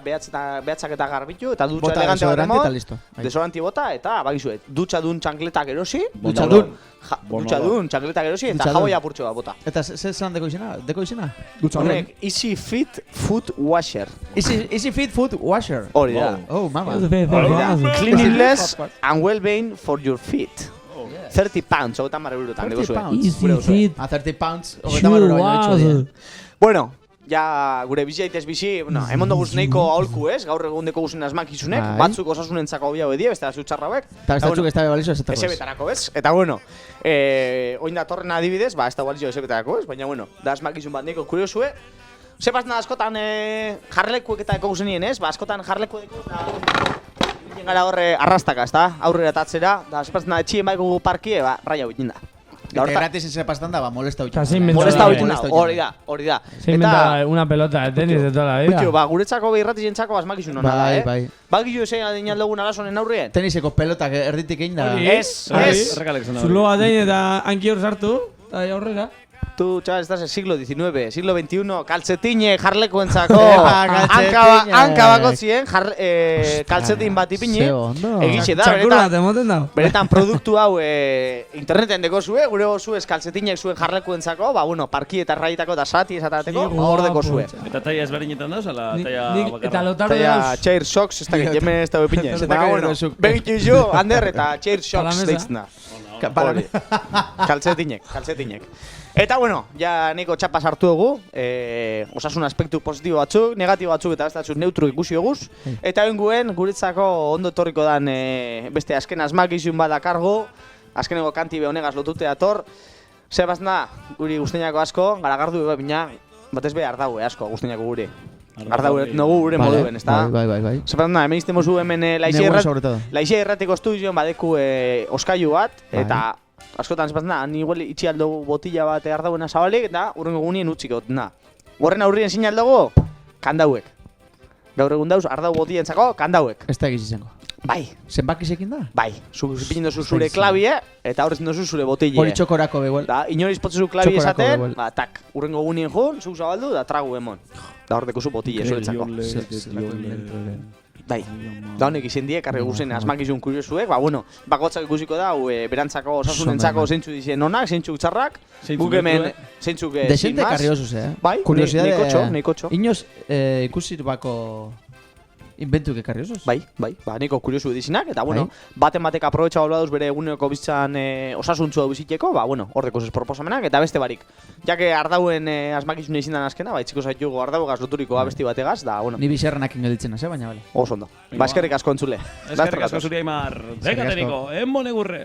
Speaker 2: behatzak eta garbitu, eta dutxa elegante bat emon, desoranti bota, eta bagizuet, dutxa dun txankletak erosi, dutxa dun txankletak erosi, eta jaboia apurtxo bat bota.
Speaker 7: Eta zelan deko izena?
Speaker 2: Honek, Easy Fit Foot Washer.
Speaker 7: Easy Fit Foot Washer.
Speaker 2: Hori da.
Speaker 7: Oh, mama.
Speaker 2: Cleanliness and well-being for your feet. 30 pounds, 30 eurotan, deko zuen.
Speaker 4: Easy Fit.
Speaker 7: 30 pounds, 30 euro baino etxo dira.
Speaker 2: Bueno, ja gure bizi daitez bizi, emon dugu neiko aholku ez, gaur egun deko guzen asmakizunek, batzuk osasunentzako hobia die, beste zutxarra hauek.
Speaker 7: Eta batzuk ez da balizo ez
Speaker 2: betarako ez. Eta bueno, oin datorren adibidez, ba ez da balizo ez betarako ez, baina bueno, da asmakizun bat neiko kuriosue. Zepaz da askotan jarrelekuek eta eko guzenien ez, ba askotan jarrelekuek egin gara horre arrastaka, ez da, aurrera tatzera, da zepaz da etxien baiko parkie, ba, raia huitin da.
Speaker 7: Eta gratis ese pastan da, molesta huitzen.
Speaker 2: Molesta huitzen da, hori da.
Speaker 4: Se inventa una pelota de tenis de toda la vida.
Speaker 2: Ba, guretzako behirratizentzako asmakizun hona da,
Speaker 7: Bai.
Speaker 2: Bakizu ezein adin aldogun alasonen aurrien?
Speaker 7: Teniseko pelotak erditik egin da.
Speaker 2: Ez.
Speaker 4: Zuloa dein eta hanki hor sartu, eta aurrera.
Speaker 2: Tu, chaval, estás en siglo XIX, siglo XXI, kaltzetine jarlekuentzako hanka bako zien, kaltzetin bat ipini. Egixe da, beretan produktu hau interneten deko zue, gure zuez kaltzetinek zuen jarlekuentzako, ba, bueno, parki eta erraitako eta sati esatateko, hor deko zue.
Speaker 1: Eta taia ezberdinetan dauz, ala taia bakarra?
Speaker 4: Eta lotardo dauz.
Speaker 2: Taia chair shocks, ez da jeme ez da bepinez. Eta, bueno, begitu zu, Ander, eta chair shocks deitzen da. Kaltzetinek. Eta bueno, ja neko txapa sartu dugu, osasun aspektu positibo batzuk, negatibo batzuk eta beste batzuk neutru ikusi duguz. Eta guen guretzako ondo etorriko dan beste azken asmakizun bat dakargo, azkeneko kantibe honegaz lotute dator. Sebazna, guri guztienako asko, garagardu bina, batez be ardaue asko guztienako guri. Ardaue nogu gure moduen, ezta?
Speaker 7: Bai.
Speaker 2: Sebazna, hemen izten mozu hemen Laixe Erratiko estudioen badeku oskailu bat, eta askotan zepazna, ni igual itxi aldugu botila bat ardauena zabalik eta urrengo gunien utxik egotena. Horren aurrien zin aldugu, kandauek. Gaur egun dauz, ardau botilentzako, kandauek.
Speaker 7: Ez da egiz izango.
Speaker 2: Bai.
Speaker 7: Zenbakizekin da?
Speaker 2: Bai. Zupinin dozu zure klabie eta horretzen dozu zure botile.
Speaker 7: Hori txokorako beguel.
Speaker 2: Da, inoriz potzezu klabie esaten, ba, tak, urrengo gunien jun, zuk zabaldu, da tragu emon. Da hor deko zu botile, zuretzako. Bai, da honek izen die, karri guzen asmakizun kuriosuek, ba, bueno, bakotzak ikusiko da, berantzako osasunentzako zeintzu dizien onak, zeintzuk txarrak, guk hemen zeintzuk sin más.
Speaker 7: Desente karri osuz,
Speaker 2: Bai, neikotxo.
Speaker 7: Inoz ikusi bako inventuk ekarri osuz?
Speaker 2: Bai, ba, neko kuriosu edizinak, eta, bueno, batek aprobetxa balbaduz bere eguneko bizitzan osasuntzu hau bizitzeko, ba, bueno, hordeko zez proposamenak, eta beste barik. Jake ardauen asmakizun izin dan azkena, ba, itxiko zaitugu ardau gaz loturiko abesti bategaz, da, bueno.
Speaker 7: Ni bixerrenak ingeditzen, baina, bale.
Speaker 2: Oso ondo. Ba, eskerrik asko entzule.
Speaker 1: Eskerrik asko zuri Aimar. Dekateniko, enmonegurre.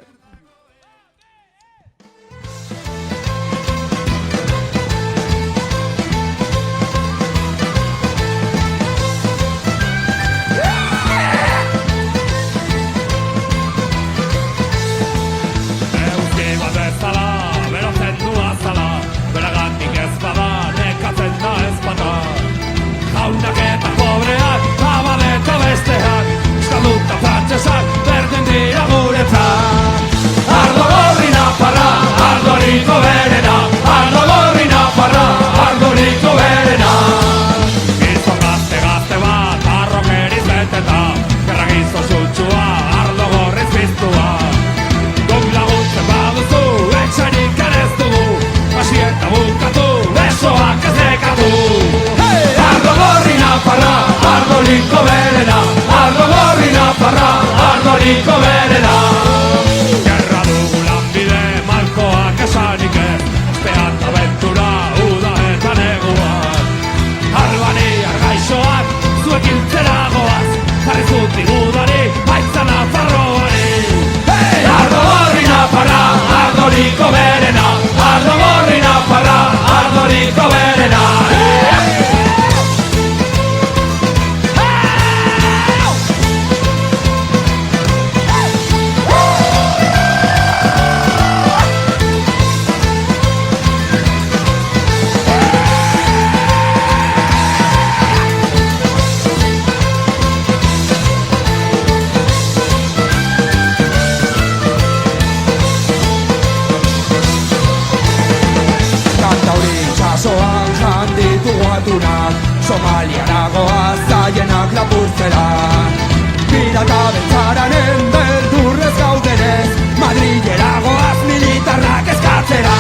Speaker 16: Jaunak eta pobreak, abadeko besteak, eskalduta frantzesak, berdin dira guretzat. Ardo gorri nafarra, ardoriko berena, ardo gorri nafarra, ardoriko berena. Gizon gazte bat, arrokeriz beteta, gerra gizon zutxua, ardo gorriz biztua. Guk laguntzen baduzu, etxarik ere ez dugu, hasi eta bukatu, besoak ez dekatu. Ardo gorri nafarra, ardoriko berena, ardo gorri nafarra, ardoriko berena. Gerra dugu lanbide, malkoak esanik ez, ospeat abentura, uda eta neguak. Albani argaixoak, zuek hiltzera goaz, jarri zutik udari, baitza nafarroari. Ardo gorri nafarra, ardoriko berena, ardo gorri nafarra, ardoriko berena. Somaliara goaz zaienak lapurtzera. Pirata beltzaranen beldurrez gaudenez, Madrilera goaz militarrak eskatzera.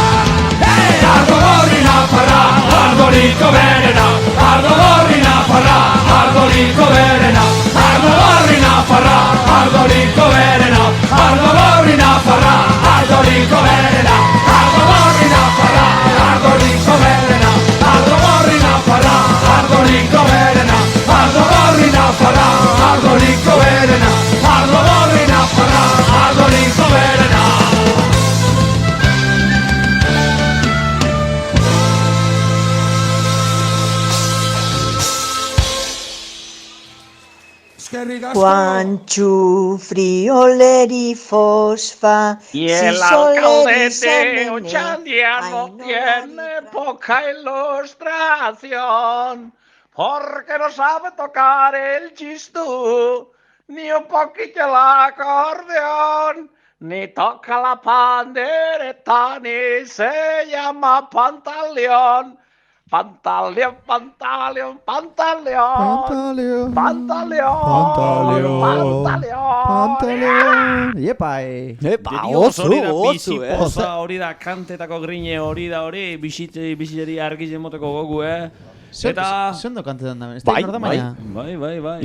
Speaker 16: Ardo gorri nafarra, ardoriko berena, ardo gorri nafarra, ardoriko berena, ardo gorri nafarra, ardoriko berena, ardo gorri nafarra, ardoriko berena, ardo gorri nafarra, ardoriko berena, ardo gorri nafarra, ardoriko berena, ardo gorri nafarra, ardoriko berena, ardo gorri nafarra, ardoriko berena.
Speaker 17: Juanchu, Frioleri, Fosfa,
Speaker 11: Y el alcalde de Ochandia no tiene poca ilustración, porque no sabe tocar el chistú, ni un poquito el acordeón, ni toca la pandereta, ni se llama pantaleón. Pantaleón, pantaleón, pantaleón, pantaleón, pantaleón.
Speaker 7: Iepai.
Speaker 1: Poza hori da, kantetako grine hori da hori, biziteri argizen moteko gogu, Eta...
Speaker 7: Zondo kantetan da, ez da
Speaker 1: Bai,
Speaker 7: inorda baina?
Speaker 1: Bai.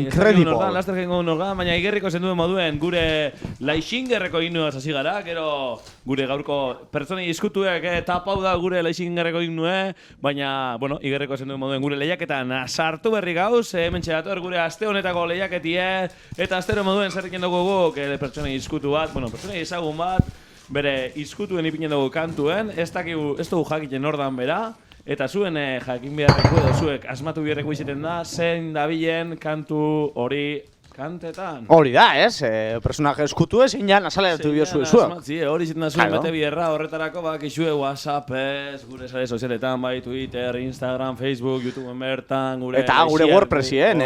Speaker 7: Incredible.
Speaker 1: Laster gengo norda, baina igerriko zenduen moduen gure laixingerreko himnuaz hasi gara, gero gure gaurko pertsonei izkutuek tapau da gure laixingerreko himnue, baina, bueno, igerriko zenduen moduen gure lehiaketan sartu berri gauz, hemen txerator gure aste honetako lehiaketie, eta astero moduen zerrekin dugu guk pertsonei izkutu bat, bueno, pertsonei ezagun bat, bere izkutuen ipinen dugu kantuen, ez dugu jakiten nordan bera, eta zuen jakin beharreko edo zuek asmatu beharreko izaten da, zein dabilen kantu hori kantetan.
Speaker 2: Hori da, ez? Personaje eskutu ezin jan asaleratu biozu zuek.
Speaker 1: Hori izaten da zuen bete bierra horretarako bakizue WhatsApp ez, gure sare sozialetan, bai Twitter, Instagram, Facebook, YouTubeen bertan, gure...
Speaker 2: Eta gure WordPressien,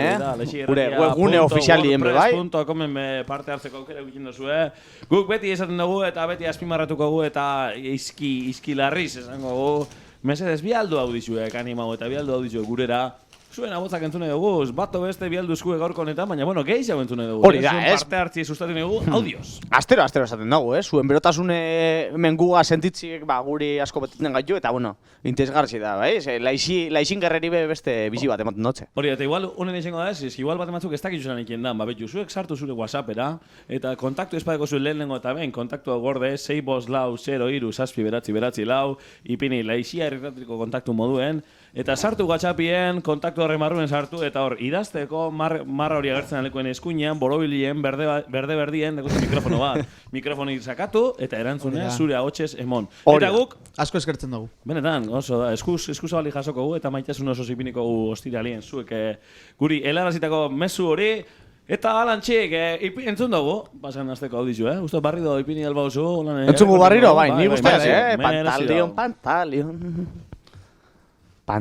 Speaker 2: gure webgune ofizialien bai.
Speaker 1: WordPress.comen parte hartzeko aukera egiten duzue. Guk beti esaten dugu eta beti azpimarratuko gu eta izkilarriz esango gu. Mesedez, bialdu hau dizuek animau eta bialdu hau dizuek gurera. Zuen abotzak entzune dugu, bato beste bialdu eskue gaurko honetan, baina bueno, gehiago entzune dugu.
Speaker 2: Hori da, ez?
Speaker 1: Zuen parte hartzi sustatu dugu, audioz.
Speaker 2: Astero esaten dugu, zuen berotasune menguga sentitziek guri asko betiten gaitu, eta bueno, interesgarri da, bai? Laixin gerreri beste bizi bat ematen dutze.
Speaker 1: Hori, eta igual, honen izango da ez, igual bat ematzuk ez dakitzunan ikien dan, betu, zuek sartu zure WhatsAppera, eta kontaktu espadeko zuen lehenengo eta ben, kontaktua gorde, 654-037-9, ipini laixia erretratriko kontaktu moduen, eta sartu WhatsAppien, kontaktu horre marruen sartu, eta hor, idazteko marra hori agertzen alekoen eskuinean, borobilien, berde-berdien, dekute mikrofono bat. Mikrofonik sakatu, eta erantzunea zure ahotsez emon. Eta guk...
Speaker 7: Asko eskertzen dugu.
Speaker 1: Benetan, oso da, eskuzabali jasoko gu, eta maitasun oso zipiniko gu ostiralien zuek guri helarazitako mezu hori, eta alantxik, entzun dugu, pasan azteko audizu, Uste barrido ipini alba oso.
Speaker 2: Entzungu barriro, bai, ni guztaz, Pantaleon.
Speaker 11: Y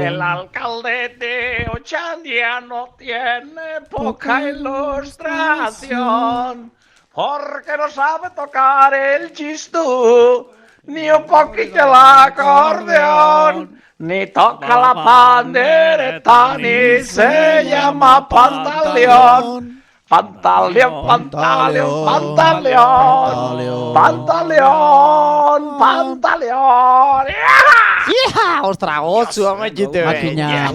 Speaker 11: el alcalde de Ochandia no tiene poca ilustración, porque no sabe tocar el chistú, ni un poquito el acordeón, ni toca la pandereta, ni se llama pantaleón. Pantaleón, pantaleón, pantaleón, pantaleón, pantaleón.
Speaker 2: Ostra, gotzu amaitute.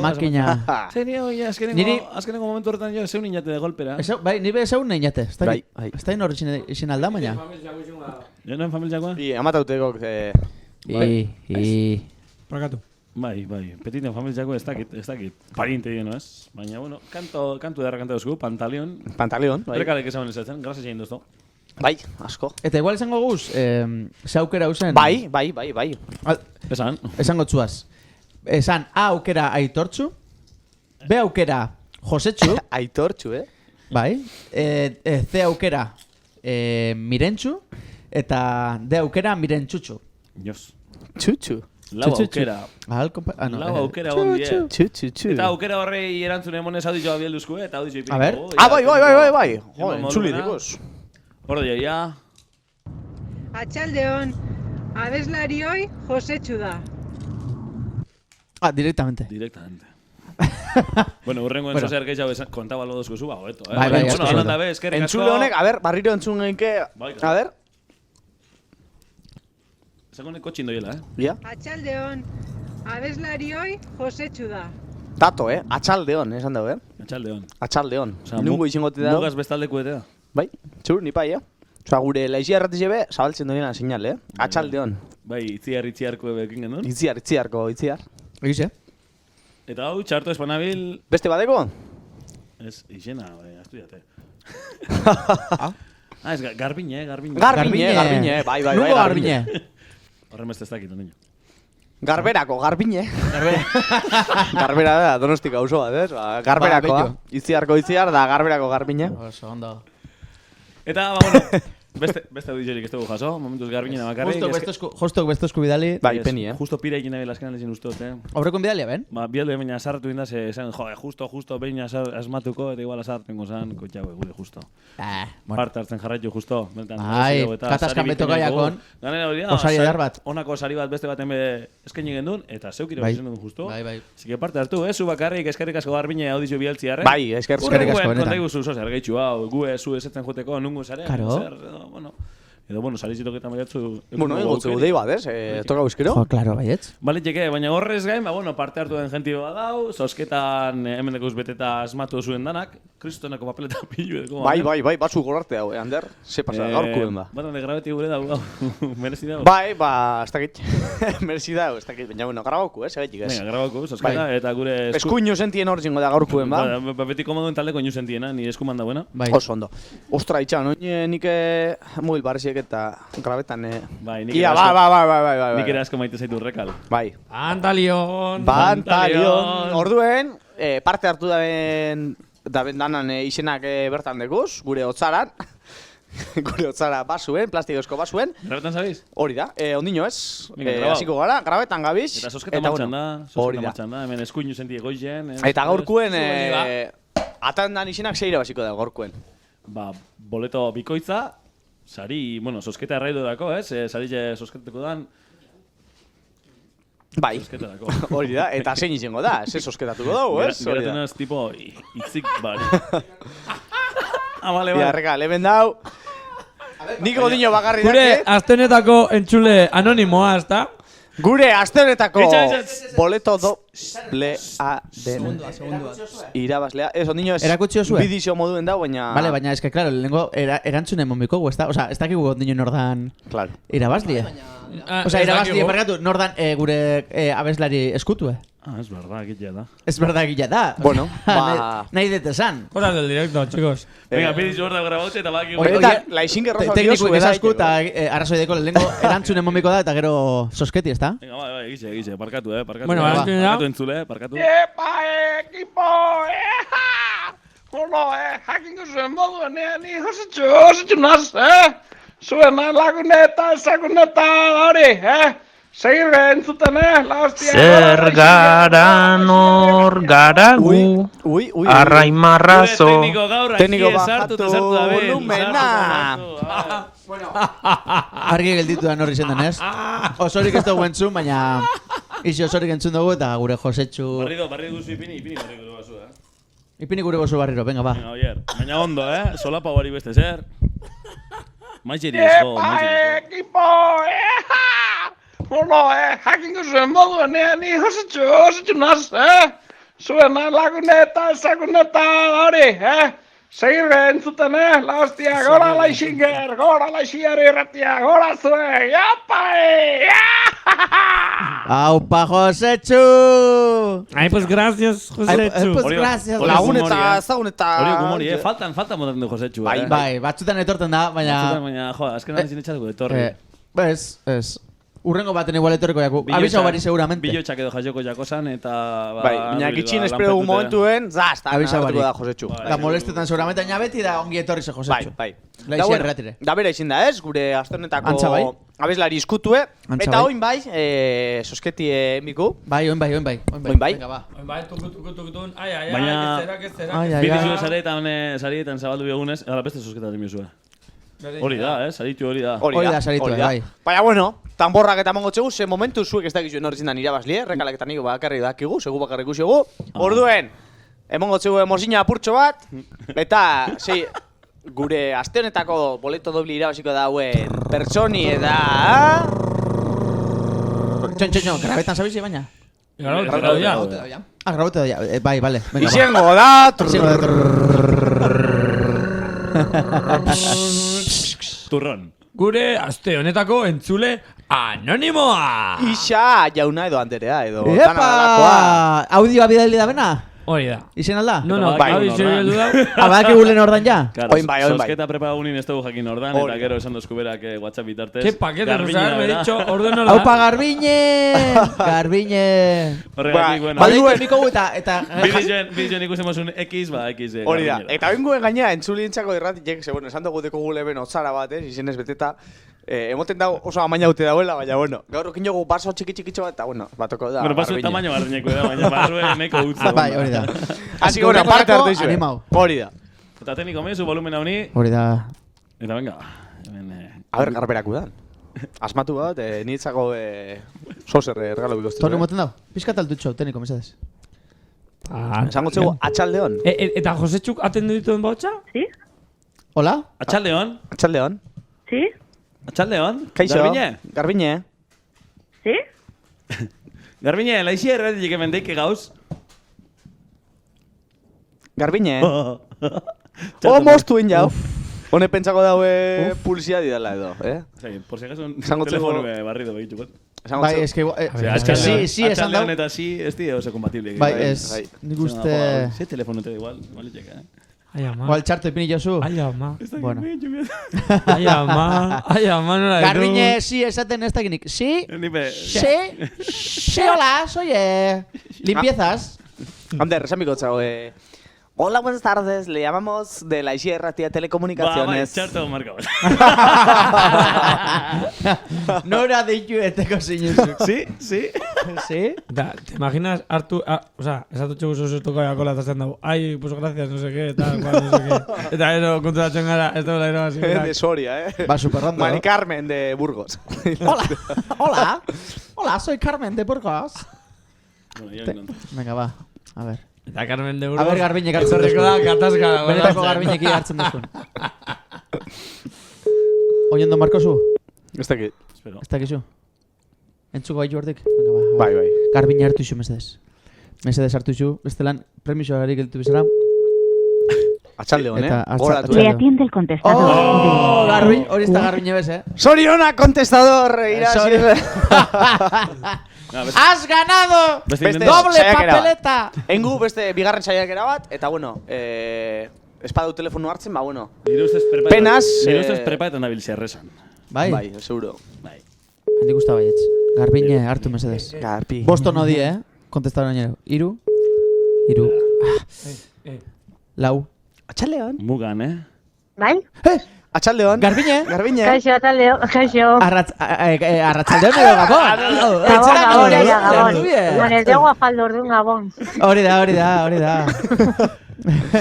Speaker 7: Makina.
Speaker 1: Zenio, azkenengo momentu horretan jo, zeun inate de golpera.
Speaker 7: Bai, nire zeun inate. Ez da hor izin alda, baina.
Speaker 1: Jonoen familiakoa?
Speaker 2: Amatauteko.
Speaker 1: Prakatu. Bai, petiten familiako ez dakit pariente dino ez. Baina, bueno, kantu edarra kanta duzku, Pantaleon.
Speaker 2: Pantaleon, bai.
Speaker 1: Berkalek esaben esatzen, grazia egin duztu.
Speaker 2: Bai, asko.
Speaker 7: Eta igual esango guz, ze aukera usen...
Speaker 2: Bai.
Speaker 1: Esan.
Speaker 7: Esango txuaz. Esan A aukera Aitortxu, B aukera Josetxu.
Speaker 2: Aitortxu,
Speaker 7: Bai. C aukera Mirentxu, eta D aukera Mirentxutxu.
Speaker 1: Jos.
Speaker 2: Txutxu.
Speaker 1: Lau aukera.
Speaker 7: Lau
Speaker 1: aukera ondie. Eta aukera horrei erantzune emonez audizioa bialduzku, eta audizio ipiniko.
Speaker 7: A ver.
Speaker 2: Bai. Txuli dikos.
Speaker 1: Horde ja.
Speaker 18: Atxaldeon, abeslari hoi Josetxu da.
Speaker 7: Directamente.
Speaker 1: Directamente. Bueno, urrengoen zozer gehiago kontabalo dozko zu, hobeto,
Speaker 7: Bai,
Speaker 1: Bueno, alanda be, eskerrik asko.
Speaker 2: Entzule honek, a ber, barriro entzun genke, a ber.
Speaker 1: Zako neko txindoiela,
Speaker 2: Ja.
Speaker 18: Atxaldeon, abeslarioi Josetxu da.
Speaker 2: Dato, Atxaldeon, esan dago,
Speaker 1: Atxaldeon.
Speaker 2: Atxaldeon. Nungo izingote da.
Speaker 1: Mugaz bestaldeku ete da.
Speaker 2: Bai, txur, nipai, Osa, gure laizia erratizebe, zabaltzen doiena seinale, Atxaldeon.
Speaker 1: Bai, itziarko ebekin genuen.
Speaker 2: Itziarko.
Speaker 7: Egize.
Speaker 1: Eta hau, txarto espanabil...
Speaker 2: Beste badeko?
Speaker 1: Ez, izena, astu jate. Ez, Garbine.
Speaker 2: Garbine, bai.
Speaker 7: Nugo Garbine.
Speaker 1: Horren beste ez dakit, niño.
Speaker 2: Garberako, Garbine. Garbera da, Donostika auzo bat, ez? Garberakoa. Itziar da Garberako Garbine.
Speaker 7: Oso, ondo.
Speaker 1: Eta, bueno, beste audiziorik ez dugu jaso, momentuz Garbinena bakarrik.
Speaker 7: Justok bestozku bidali.
Speaker 2: Bai, peni,
Speaker 1: Justo pira egin nahi laskenan lezin uste dut,
Speaker 7: Aurreko bidalia, ben?
Speaker 1: Ba, bialde baina sartu indaz, esan, justo behin asmatuko, eta igual asartengo zan, kotxaue, gure justo. Parte hartzen jarraitu justo.
Speaker 7: Ai, katazkan beto gaiakon. Osari edar bat.
Speaker 1: Onako osari bat beste baten eskaini gendun, eta zeukiro izan duen justo.
Speaker 7: Bai.
Speaker 1: Zike parte hartu, zu bakarrik eskerrik asko Garbine audizio bialtziarren.
Speaker 2: Bai, eskerrik asko benetan.
Speaker 1: Kontaigu zu zozer gehitxu, hau, gue zu esetzen joteko, nungu zaren.
Speaker 7: Karo.
Speaker 1: Edo, bueno, salizitok eta maiatzu...
Speaker 2: Bueno, egotze gudei bat, ez? Toka euskero?
Speaker 7: Jo, klaro, baietz.
Speaker 1: Baliteke, baina horrez gain, bueno, parte hartu den jenti bat dau, zozketan hemen dekoz beteta asmatu zuen danak, kristonako papeleta pilu edeko.
Speaker 2: Bai, batzu gorarte hau, Ander, ze pasa, gaurkuen da.
Speaker 1: Bat, grabeti gure dau, merezi dago.
Speaker 2: Bai, ez dakit, merezi dago, ez dakit, baina, bueno, grabauku, segaitik ez.
Speaker 1: Venga, grabauku, zozketa, eta gure...
Speaker 2: Eskuño sentien hor zingo da gaurkuen, ba?
Speaker 1: Beti komoduen taldeko inu sentiena, ni eskuman da buena.
Speaker 2: Oso ondo. Ostra, itxan, nik mobil barriziek eta grabetan,
Speaker 1: Bai,
Speaker 2: nik
Speaker 1: ere asko maite zaitu rekal.
Speaker 2: Bai.
Speaker 4: Bantalion.
Speaker 2: Orduen, parte hartu daben danan izenak bertan dekuz, gure hotzaran. Gure hotzara basuen, plastikozko basuen.
Speaker 1: Grabetan zabiz?
Speaker 2: Hori da, ondino ez. Hasiko gara, grabetan gabiz.
Speaker 1: Eta sosketa martxan da, hemen eskuinu senti egoizen.
Speaker 2: Eta gaurkuen, atandan izenak zeira basiko da gaurkuen.
Speaker 1: Ba, boleto bikoitza, sari, bueno, sosketa erraidu dako, sari sosketeko dan.
Speaker 2: Bai, hori da, eta zein izango da, ze sosketatuko dugu, ez?
Speaker 1: Geraten ez, tipo, itzik bari.
Speaker 2: Bale. Biarreka, leben dau. Niko dino bakarri dake.
Speaker 4: Gure astenetako entzule anonimoa, ezta?
Speaker 2: Gure astenetako boleto doblea den irabazlea. Ez, ondino ez bidizio moduen dau, baina...
Speaker 7: Bale, baina, eske, klaro, lehenko erantzunen momiko, ez da? Osa, ez dakik ondino nordan irabazlie. Osa, irabazlie, barkatu, nordan gure abeslari eskutue.
Speaker 1: Es verdad, egitea da.
Speaker 7: Es verdad, egitea da.
Speaker 2: Bueno,
Speaker 7: nahi dut esan.
Speaker 4: Cosas del directo, chicos.
Speaker 1: Venga, bidizu hor da grabaute eta baki...
Speaker 2: Eta, laixinke rosa
Speaker 7: tekniku ekesasku eta arrazoideko lehenko erantzunen momiko da eta gero sosketi, ez da?
Speaker 1: Venga, bai, egize, parkatu, parkatu.
Speaker 4: Bueno,
Speaker 1: parkatu entzule, parkatu.
Speaker 11: Epa, ekipo, Bueno, jakingo zuen moduen, ni Josetxu naz, Zuen laguneta, hori, Segir entzuten, la hostia.
Speaker 19: Zer gara nor gara gu, arraimarrazo.
Speaker 2: Tekniko bajatu volumena.
Speaker 7: Argi gelditu da norri zendan, ez? Osorik ez dugu entzun, baina izi osorik entzun dugu eta gure Josetxu...
Speaker 1: Barri duzu ipini barri gure bazu,
Speaker 7: Ipini gure bazu barriro, venga, ba.
Speaker 1: Baina ondo, solapa bari beste zer. Maixeri esko,
Speaker 11: ekipo, Bueno, jakingo zuen moduen, ni Josetxu naz, Zuen laguneta, hori, Segir entzuten, la hostia, gora laixinger, gora laixiar irratia, gora zuen,
Speaker 7: ¡Aupa, Josetxu!
Speaker 4: Ay, pues gracias, Josetxu.
Speaker 7: Pues gracias.
Speaker 2: Laguneta, zaguneta.
Speaker 1: Hori gumori, faltan modaten du Josetxu.
Speaker 7: Bai, batzutan etorten da, baina...
Speaker 1: Jo, azken nazin etxatuko etorri.
Speaker 7: Ez. Urrengo baten igual etorriko jaku. Abisa bari seguramente.
Speaker 1: Bilotxak edo jaioko jakosan eta...
Speaker 2: Bai, baina gitxin espero dugu momentuen, zazta,
Speaker 7: nabatuko
Speaker 2: da Josetxu.
Speaker 7: Da molestetan seguramente, baina beti da ongi etorri ze Josetxu.
Speaker 2: Bai.
Speaker 7: Laixi erratire.
Speaker 2: Da bera izin da ez, gure astornetako abeslari iskutue. Eta oin bai, sosketi emiku.
Speaker 7: Bai, oin bai.
Speaker 4: Venga, ba. Oin bai, tukutun. Ai,
Speaker 1: baina...
Speaker 4: que zera.
Speaker 1: Bidizu sarietan zabaldu biogunez, ala beste sosketa demi zuen. Hori da, saritu hori da.
Speaker 7: Hori da saritu, bai.
Speaker 2: Baina, bueno, tanborrak eta mongo txegu, ze momentu zuek ez dakizuen horretzen da irabazli, rekalak eta nik bakarri dakigu, segu bakarri ikusigu. Orduen, emongo txegu emozina apurtxo bat, eta, gure aste honetako boleto dobli irabaziko dauen pertsoni eta...
Speaker 7: Txon, grabetan sabizi baina?
Speaker 3: Grabote da.
Speaker 7: Grabote da, bai, bale.
Speaker 2: Izengo da...
Speaker 1: Turron.
Speaker 4: Gure aste honetako entzule anonimoa!
Speaker 2: Isa jauna edo anderea edo...
Speaker 7: Epa! Audioa bidali da bena?
Speaker 4: Hori da.
Speaker 7: Izen alda?
Speaker 4: No, abizio bildu da.
Speaker 7: Abadaki gulen ordan ja?
Speaker 2: Oin bai.
Speaker 1: Sosketa prepagunin ez dugu jakin ordan, eta gero esan dozku berak WhatsApp bitartez.
Speaker 4: Ke pakete, Rosagar, me dicho, orden ordan.
Speaker 7: Aupa, Garbiñe! Garbiñe!
Speaker 1: Horregatik, bueno.
Speaker 7: Baduen, miko eta...
Speaker 1: Bideoen ikusen mozun X, X.
Speaker 2: Hori da. Eta benguen gaina entzulientzako irratik, bueno, esan dugu deko gule ben otzara bat, izenez beteta. Emoten dago oso amaina haute dauela, baina, bueno, gaur okin jogu baso txiki-txikitxo bat, eta, bueno, batoko da.
Speaker 1: Bueno, baso tamaño barriñeko da, baina barruen neko utza.
Speaker 7: Bai, hori da.
Speaker 2: Así, bueno, parte hartu izue. Hori da.
Speaker 1: Eta tekniko mezu, volumen honi.
Speaker 7: Hori da.
Speaker 1: Eta venga.
Speaker 2: A ber, garberaku da. Asmatu bat, niretzako sozer regalo bikostu.
Speaker 7: Toni moten dau? Piskat altutxo, tekniko, mesedez.
Speaker 2: Esango txegu, atxaldeon.
Speaker 4: Eta Josetxuk atendu dituen bautxa?
Speaker 10: Sí.
Speaker 7: Hola?
Speaker 1: Atxaldeon.
Speaker 2: Atxaldeon.
Speaker 10: Sí.
Speaker 1: Atxaldeon.
Speaker 2: Kaixo. Garbiñe.
Speaker 10: Sí.
Speaker 1: Garbiñe, laixi erratik hemen deike gauz.
Speaker 2: Garbiñe. Moztuen jau. Hone pentsako daue publizia didala edo,
Speaker 1: Por si acaso, telefonu barrido behitu bat.
Speaker 7: Bai, eske... Sí, esan dau.
Speaker 1: Atxaldeon eta sí, ez di oso kompatible.
Speaker 7: Bai, ez, nik uste...
Speaker 1: Se telefonu te da igual, vale, txeka,
Speaker 4: Ai, ama.
Speaker 7: Igual txarto ipini jozu.
Speaker 4: Ai, ama.
Speaker 7: Bueno.
Speaker 4: Ai, ama. Ai, ama, nola ditu.
Speaker 7: Garbiñe, sí, esaten ez dakinik. Sí. Sí, hola, soy limpiezas.
Speaker 2: Ander, esan biko txago, hola, buenas tardes, le llamamos de la Isierra Tía Telecomunicaciones.
Speaker 1: Txarto marka bat.
Speaker 7: Nora deitu eteko zinezuk.
Speaker 2: Sí?
Speaker 7: Sí?
Speaker 4: Da, ¿te imaginas hartu, o sea, esatu txegu zozutuko jakola eta zen dago, ai, pues gracias, no sé qué, tal, cual, no sé qué. Eta ero, konturatzen gara, ez da bela así.
Speaker 2: De Soria,
Speaker 7: Va superrando.
Speaker 2: Mari Carmen de Burgos.
Speaker 7: Hola, soy Carmen de Burgos.
Speaker 1: Bueno, yo encontro.
Speaker 7: Venga, va, a ver.
Speaker 4: Eta Carmen de Burgos.
Speaker 7: A ver, Garbiñek hartzen duzun.
Speaker 4: Zorriko da, katazka.
Speaker 7: Benetako Garbiñeki hartzen duzun. Oñondo Markosu?
Speaker 2: Ez dakit.
Speaker 7: Ez dakizu? Entzuko gaitu hortik?
Speaker 2: Bai.
Speaker 7: Garbiñe hartu izu, mesedez. Mesedez hartu izu. Bestelan, premiso harik geltu bizara.
Speaker 2: Atxaldeon,
Speaker 7: Goratu.
Speaker 10: Le atiende el contestador.
Speaker 7: Oh, Garbiñe, hori ez da Garbiñe bez,
Speaker 2: Soriona, contestador,
Speaker 7: ¡Has ganado! ¡Doble papeleta!
Speaker 2: Engu beste bigarren saiakera bat, eta bueno, espadau telefonu hartzen, ba bueno.
Speaker 1: Penas. Nire ustez prepaetan nabiltzea errezan.
Speaker 7: Bai,
Speaker 2: seguro.
Speaker 7: Bai. Handik usta baietz. Garbiñe, hartu mesedez.
Speaker 2: Garbi.
Speaker 7: Bosto no di, Kontestador añero. Iru. Lau.
Speaker 2: Atxaldeon.
Speaker 1: Mugan,
Speaker 10: Bai?
Speaker 2: Atxaldeon.
Speaker 7: Garbiñe.
Speaker 10: Kaixo, atxaldeon. Kaixo.
Speaker 7: Arratxaldeon edo Gabon.
Speaker 10: Gabon. Con el dego afaldo orduan Gabon.
Speaker 7: Hori da.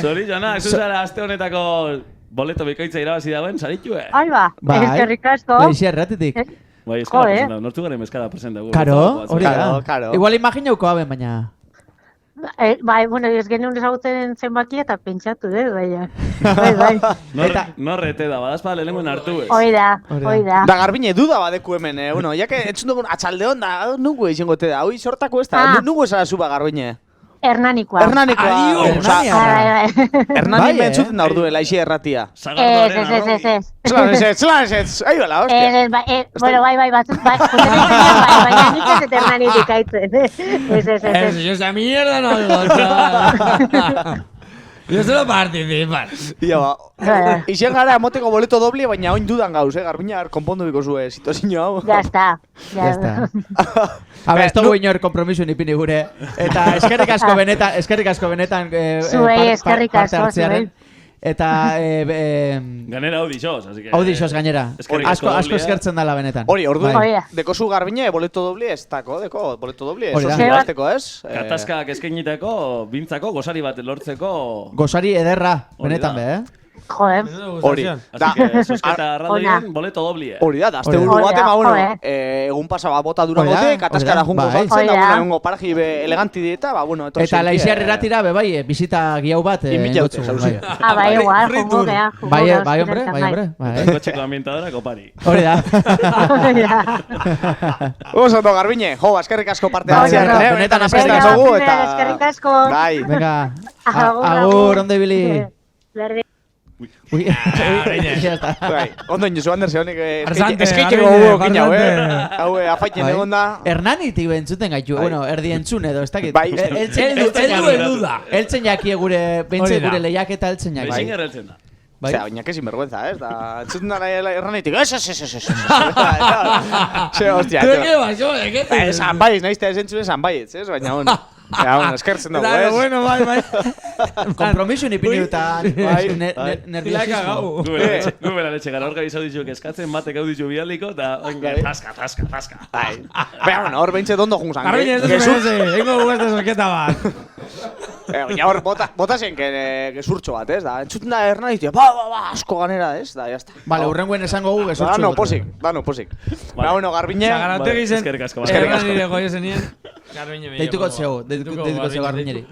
Speaker 1: Zori, Jona, zuzara aste honetako boleto bikoitza irabazi dauen, saritu,
Speaker 10: Ai ba, eskerrik asko.
Speaker 7: Laixi erratetik.
Speaker 1: Bai, eskala presenta, nortu garen eskala presenta.
Speaker 7: Karo, hori da. Igual imaginauko aben, baina...
Speaker 10: Bai, bueno, ez genuen ezagutzen zenbaki eta pentsatu dut, bai.
Speaker 1: Norrete da, badazpa lehenengoen hartu ez.
Speaker 10: Hoi da.
Speaker 2: Da Garbiñe, duda badeku hemen, bueno, jake entzun dugun atxaldeon da, nungu izango te da, hoi sortako ez da, nungu esara zuba Garbiñe.
Speaker 10: Hernanikoa.
Speaker 2: Hernani mentzuten da orduen, laixi erratia.
Speaker 10: Ez.
Speaker 2: Txlan, ahi bala, hostia.
Speaker 10: Bueno, bai, batzut, baina nik ez Hernanitik aitzen. Ez.
Speaker 4: Yo esa mierda no digo, chaval. Yo solo participan.
Speaker 2: Ia ba, izan gara emoteko boleto doble, baina oin dudan gauz, Garbiñar, konpondu biko zue, situazio hau.
Speaker 10: Ya está.
Speaker 7: A ver, esto guiñor kompromiso nipini gure. Eta eskerrik asko benetan
Speaker 10: zuei eskerrik asko, zuei.
Speaker 7: Eta
Speaker 1: ganera audixos, así que
Speaker 7: audixos gainera. Asko eskertzen dala benetan.
Speaker 2: Hori, orduan, deko zu Garbiñe boleto doble ez deko boleto doble. Sozibazteko, ez?
Speaker 1: Gatazkak eskainiteko, bintzako, gozari bat lortzeko.
Speaker 7: Gozari ederra, benetan be,
Speaker 10: Joder.
Speaker 2: Hori.
Speaker 1: Así que, sosketa arraldoien, boleto doblie.
Speaker 2: Hori da, azte buru baten, bueno, egun pasa bat bota Durangote, kataskara jungo saltzen, da ungo paraji eleganti dieta, bueno, eto
Speaker 7: eta Laixiar irratira, bai, bizita guiau bat.
Speaker 2: Inbitaute, sauzia.
Speaker 10: Bai, igual, jungo geha.
Speaker 7: Bai, hombre.
Speaker 1: Kotxeko ambientadora kopari.
Speaker 7: Hori da.
Speaker 2: Oso, Garbine, jo, eskerrik asko parte hartzean, honetan apesten zogu, eta...
Speaker 10: Eskerrik asko.
Speaker 2: Bai.
Speaker 7: Venga, agur, ondo ibili.
Speaker 10: Berdin.
Speaker 7: Uy,
Speaker 2: ya está. Ondo inozu, Ander, zehonik eskeitzeko gugu kina, hau, afaiten egon da.
Speaker 7: Hernanitik bentzuten gaitu, bueno, erdi entzun edo, ez dakit.
Speaker 2: Bai,
Speaker 7: eltzen jakie gure, bentze gure lehiaketa eltzen jakie.
Speaker 1: Bai, eltzen da.
Speaker 2: Osea, baina que sinvergüenza, ez? Da, entzuten da Hernanitik, ez. Ze, hostia, tio. Esan baiz, nahizte esentzun esan baiz, ez? Baina, bueno. Ja, bueno, eskertzen dugu, ez?
Speaker 4: Bueno, bai.
Speaker 7: Kompromiso nipinutan, nerviosismo.
Speaker 1: Gubela letxe gara, hor gabiz hau ditu, eskatzen batek hau ditu bialiko, eta taska.
Speaker 2: Baina, bueno, hor behintze dondo jungzan.
Speaker 4: Garbiñe, ez dut hengo gugazte zorketa bat.
Speaker 2: Baina hor, bota zen, gezurtxo bat, ez? Da, entzuten da Hernanitik, ba, asko ganera, ez? Da, jazta.
Speaker 7: Vale, urrenguen esango gu gezurtxo.
Speaker 2: Dano, posik. Baina, bueno, Garbine...
Speaker 4: Zagarantegi zen, Hernanire goio zenien.
Speaker 7: Deituko zeu Garbineri.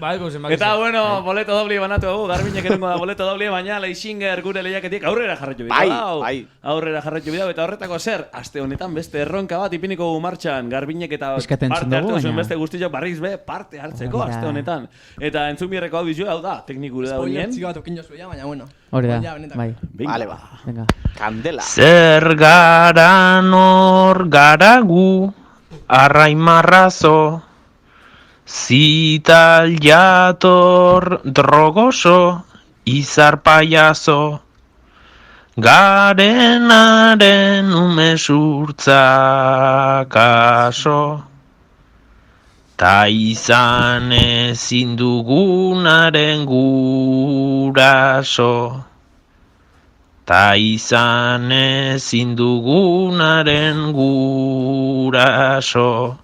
Speaker 1: Eta, bueno, boleto dobli banatu dugu, Garbiñek erengo da boleto dobli, baina Laixinger gure lehiaketik aurrera jarraitu bidau.
Speaker 2: Bai.
Speaker 1: Aurrera jarraitu bidau, eta horretako zer, aste honetan beste erronka bat ipiniko gu martxan, Garbiñek eta parte hartu zuen beste guztiak barriz be parte hartzeko aste honetan. Eta entzun bierreko hau dizu, hau da, teknikure da binen.
Speaker 9: Spoiler bat okin jozu ya, baina bueno.
Speaker 7: Hori da, bai.
Speaker 2: Vale, ba. Kandela.
Speaker 19: Zer gara nor gara gu, arraimarrazo, zital jator drogoso, izar payaso, garenaren umesurtzakaso, ta izan ezin dugunaren guraso, ta izan ezin dugunaren guraso.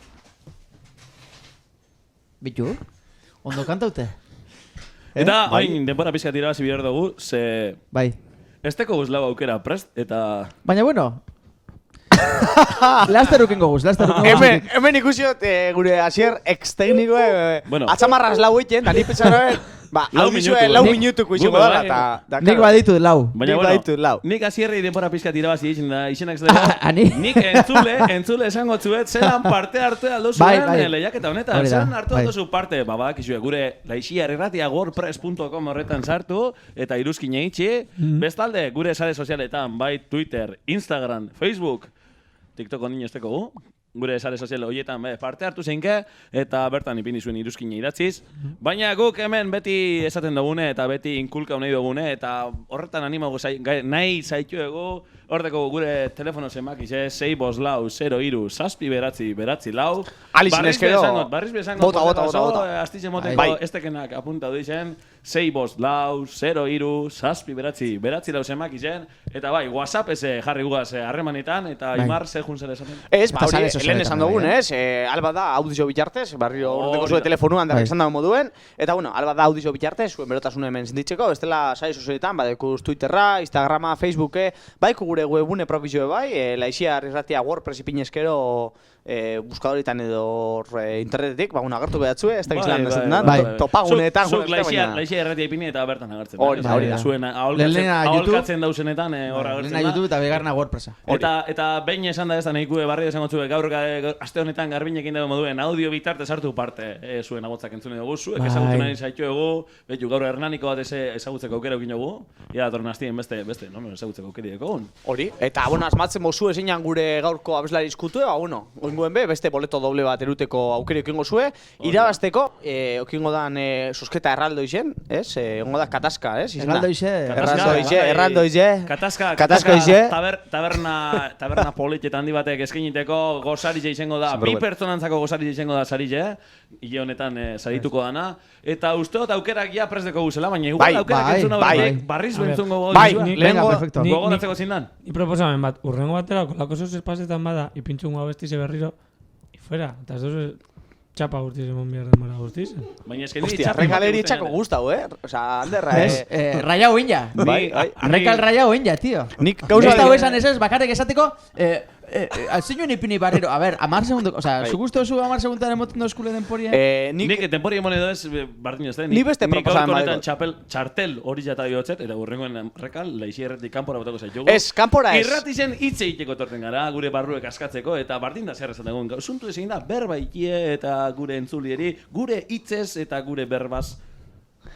Speaker 7: Bitu, ondo kantaute?
Speaker 1: Eta, hain, denbora pizka tirabazi bihar dugu, ze...
Speaker 7: Bai.
Speaker 1: Ez teko guz lau aukera prest, eta...
Speaker 7: Baina, bueno... Lasterukengo guz,
Speaker 2: Hemen ikusiot gure asier ex-tekniko, atzamarraz lau egiten, da ni pentsaroen... Ba, lau minutuko izango dara, eta...
Speaker 7: Nik baditut lau.
Speaker 1: Baina, bueno, nik asierri denbora pizka tirabazi egin da izenak zela. Nik entzule esango zuet, zelan parte hartu aldo zuen lehiaketa honetan. Zelan hartu aldo zu parte, babak izue, gure Laixiar irratia wordpress.com horretan sartu, eta iruzkin egitxe. Bestalde, gure sare sozialetan, bai Twitter, Instagram, Facebook, TikTok ondino esteko gu. Gure sare sozial horietan parte hartu zeinke, eta bertan ipini zuen iruzkina idatziz. Baina guk hemen beti esaten dugune, eta beti inkulka nahi dugune, eta horretan animago nahi zaitu egu, hordeko gure telefono zemakize, 6-4-0-3-7-0-6 lau.
Speaker 2: Alizin eskero.
Speaker 1: Barriz bezango.
Speaker 2: Bota.
Speaker 1: Astitzen moteko estekenak apunta du izen, 6-4-0-3-7-0-6 lau zemakizen, eta bai, WhatsApp eze jarri gugaz harremanetan, eta Imar ze jun zer esaten.
Speaker 2: Ez, ba, hori, lehen esan dugun, ez? Alba da audio bitartez, barrio horreteko zuen telefonuan darek esan dago moduen, eta, bueno, alba da audio bitartez, zuen berotasune hemen zinditzeko, ez dela sare sozialetan, badekuz Twitterra, Instagrama, Facebooke, baiku gure webune propizioe bai, Laixiar irratia WordPress ipinezkero buskadoritan edo internetetik, baguna agertu behatzue, ez da gizlan esaten da, topagunetan.
Speaker 1: Zuk Laixiar irratia ipini eta bertan agertzen.
Speaker 2: Hori da.
Speaker 1: Zuen aholkatzen dauzenetan hor agertzen da.
Speaker 7: Lehena YouTube eta begarna WordPressa.
Speaker 1: Eta behin esan da ez da nahikue barri esango zuen gaur aste honetan Garbiñekin dago moduen audio bitartez hartu parte zuen agotzak entzune dugu, zuek ezagutzen ari zaitu egu, betu gaur Hernaniko bat ezagutzeko aukera eukin dugu, ia datorren hastien beste, no, ezagutzeko aukera egon.
Speaker 2: Hori, eta, bueno, asmatzen mozu ezinan gure gaurko abeslari izkutu, bueno, oingoen be, beste boleto doble bat eruteko aukera eukingo zue, irabazteko, okingo dan sosketa erraldo izen, ez? Ongo da kataska, ez?
Speaker 7: Erraldo
Speaker 2: ize.
Speaker 1: Kataska ize. Taberna politxeta handi batek eskeniteko gozaritxe izango da, bi pertsonantzako gozaritxe izango da saritxe, hile honetan sarituko dana, eta usteot aukerak ja presdeko guzela, baina igual aukerak entzuna barriz bentzungo gogoratzeko zindan.
Speaker 4: I proposamen bat, urrengo batera, kolako zuz espazetan bada, ipintxungo abestize berriro, fuera, eta ez duzu... Txapa guztiz emon behar denbora guztiz.
Speaker 1: Baina eske
Speaker 2: Hostia, Rekaleri etxako gustau, Osa, Ander,
Speaker 7: Rayao inja. Rekal rayao inja, tío.
Speaker 2: Nik gauza...
Speaker 7: Esta esan ez, bakarrik esateko... Alzinuen ipini barrero. A ver, 10 segundo... Osa, zu guztu zu 10 segundan emoten da eskule denporia?
Speaker 1: Nik temporia emon edo ez bardin ez da.
Speaker 2: Ni beste proposamen
Speaker 1: badeko. Txartel hori jata bihotzet, eta urrengoen Rekal, laixi erretik kanpora botako zaitugu.
Speaker 2: Ez, kanpora ez.
Speaker 1: Irratizen hitz egiteko etorten gara, gure barruek askatzeko, eta bardin da zer esan dagoen. Zuntu ezin da, berba ikie eta gure entzulieri, gure hitzez eta gure berbaz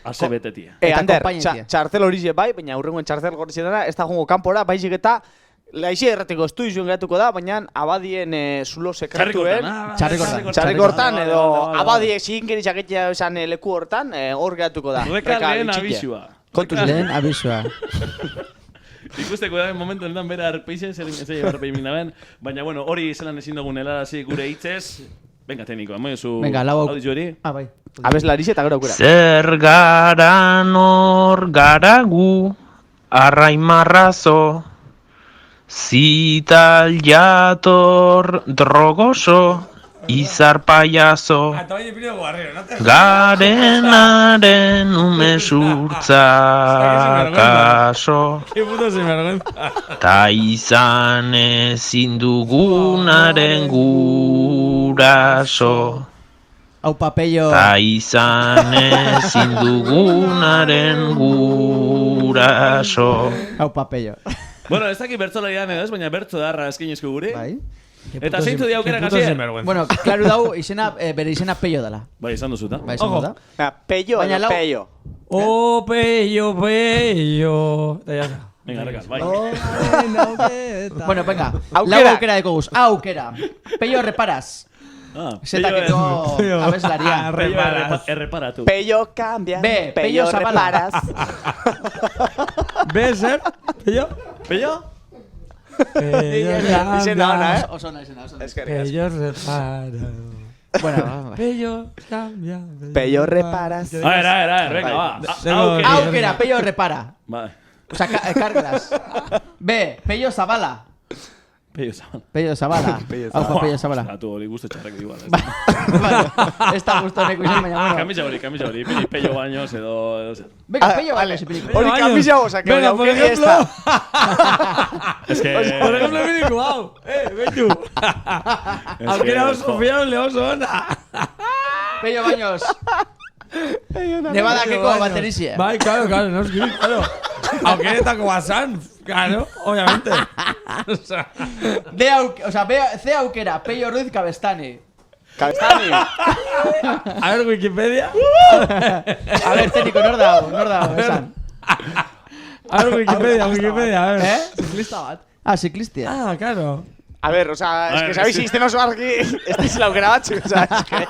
Speaker 1: ase betetia.
Speaker 2: Ander, txartel hori bai, baina urrengoen txartel hori dara, ez da jongo kanpora, baizik eta laixi errateko estuizioen geratuko da, baina abadien zulo sekretuen... Txarrikortan, edo abadiek ziginkeri txaketia esan leku hortan, hor geratuko da.
Speaker 1: Rekal lehen abisua.
Speaker 2: Kontuz
Speaker 7: lehen abisua.
Speaker 1: Ikusteko da, momentu honetan bera arpeizen, zer arpeimin daben, baina bueno, hori zelan ezin dugun helarazi gure hitzez. Venga, tekniko, amoiozu audizu hori.
Speaker 7: Bai.
Speaker 2: Abeslariz eta gero aukera.
Speaker 19: Zer gara nor gara gu, arraimarrazo, zital jator drogoso, izar payaso, garenaren ume surtza kaso, ta izan ezin dugunaren guraso.
Speaker 7: Aupa, Peio.
Speaker 19: Ta izan ezin dugunaren guraso.
Speaker 7: Aupa, Peio.
Speaker 1: Bueno, ez dakit bertzolarian edo ez, baina bertzo darra eskinezko guri. Bai. Eta zeintzu di aukera gazie?
Speaker 7: Bueno, klaru dau, bere izena Peio dela.
Speaker 1: Bai, izan duzuta.
Speaker 7: Bai, izan duzuta.
Speaker 2: Peio edo Peio.
Speaker 4: Oh, Peio, Peio. Eta ya está.
Speaker 1: Venga, Rekal, bai.
Speaker 7: Bueno, venga. Lau aukera deko guz. Aukera. Peio reparaz. Zetakeko abeslaria.
Speaker 1: Erreparatu.
Speaker 2: Peio cambia.
Speaker 7: B, Peio reparaz.
Speaker 4: B, zer? Peio?
Speaker 1: Peio?
Speaker 2: Izena ona,
Speaker 7: Oso ona izena.
Speaker 4: Peio repara.
Speaker 7: Bueno,
Speaker 4: Peio cambia.
Speaker 2: Peio reparaz.
Speaker 1: A ver, venga, va.
Speaker 7: Aukera, Peio repara.
Speaker 1: Vale.
Speaker 7: O sea, cárgalas. B, Peio zabala. Peio zabala. Aupa, Peio zabala.
Speaker 1: Tu hori gusto txarrak igual.
Speaker 7: Ez da gusto neko izan, baina bueno.
Speaker 1: Kamisa hori. Peio baños edo...
Speaker 7: Venga, Peio baños.
Speaker 2: Hori kamisa osa, que hori aukeri ez da.
Speaker 1: Es que...
Speaker 4: Por ejemplo, miriku, hau. Beitu. Aukera oso fiable, oso ona.
Speaker 7: Peio baños. Nevadakeko baterizia.
Speaker 4: Bai, claro, no es que, claro. Aukeretako basan, claro, obviamente.
Speaker 7: C aukera, Peio Ruiz Cabestani.
Speaker 2: Cabestani.
Speaker 4: A ver, Wikipedia.
Speaker 7: A ver, técnico, nor dao, esan.
Speaker 4: A ver, Wikipedia, a ver.
Speaker 7: Ziklista bat. Ah, ziklistia.
Speaker 4: Ah, claro.
Speaker 2: A ver, o sea, es que sabéis si izten oso argi, estáis la aukera batzu, o sea, es que...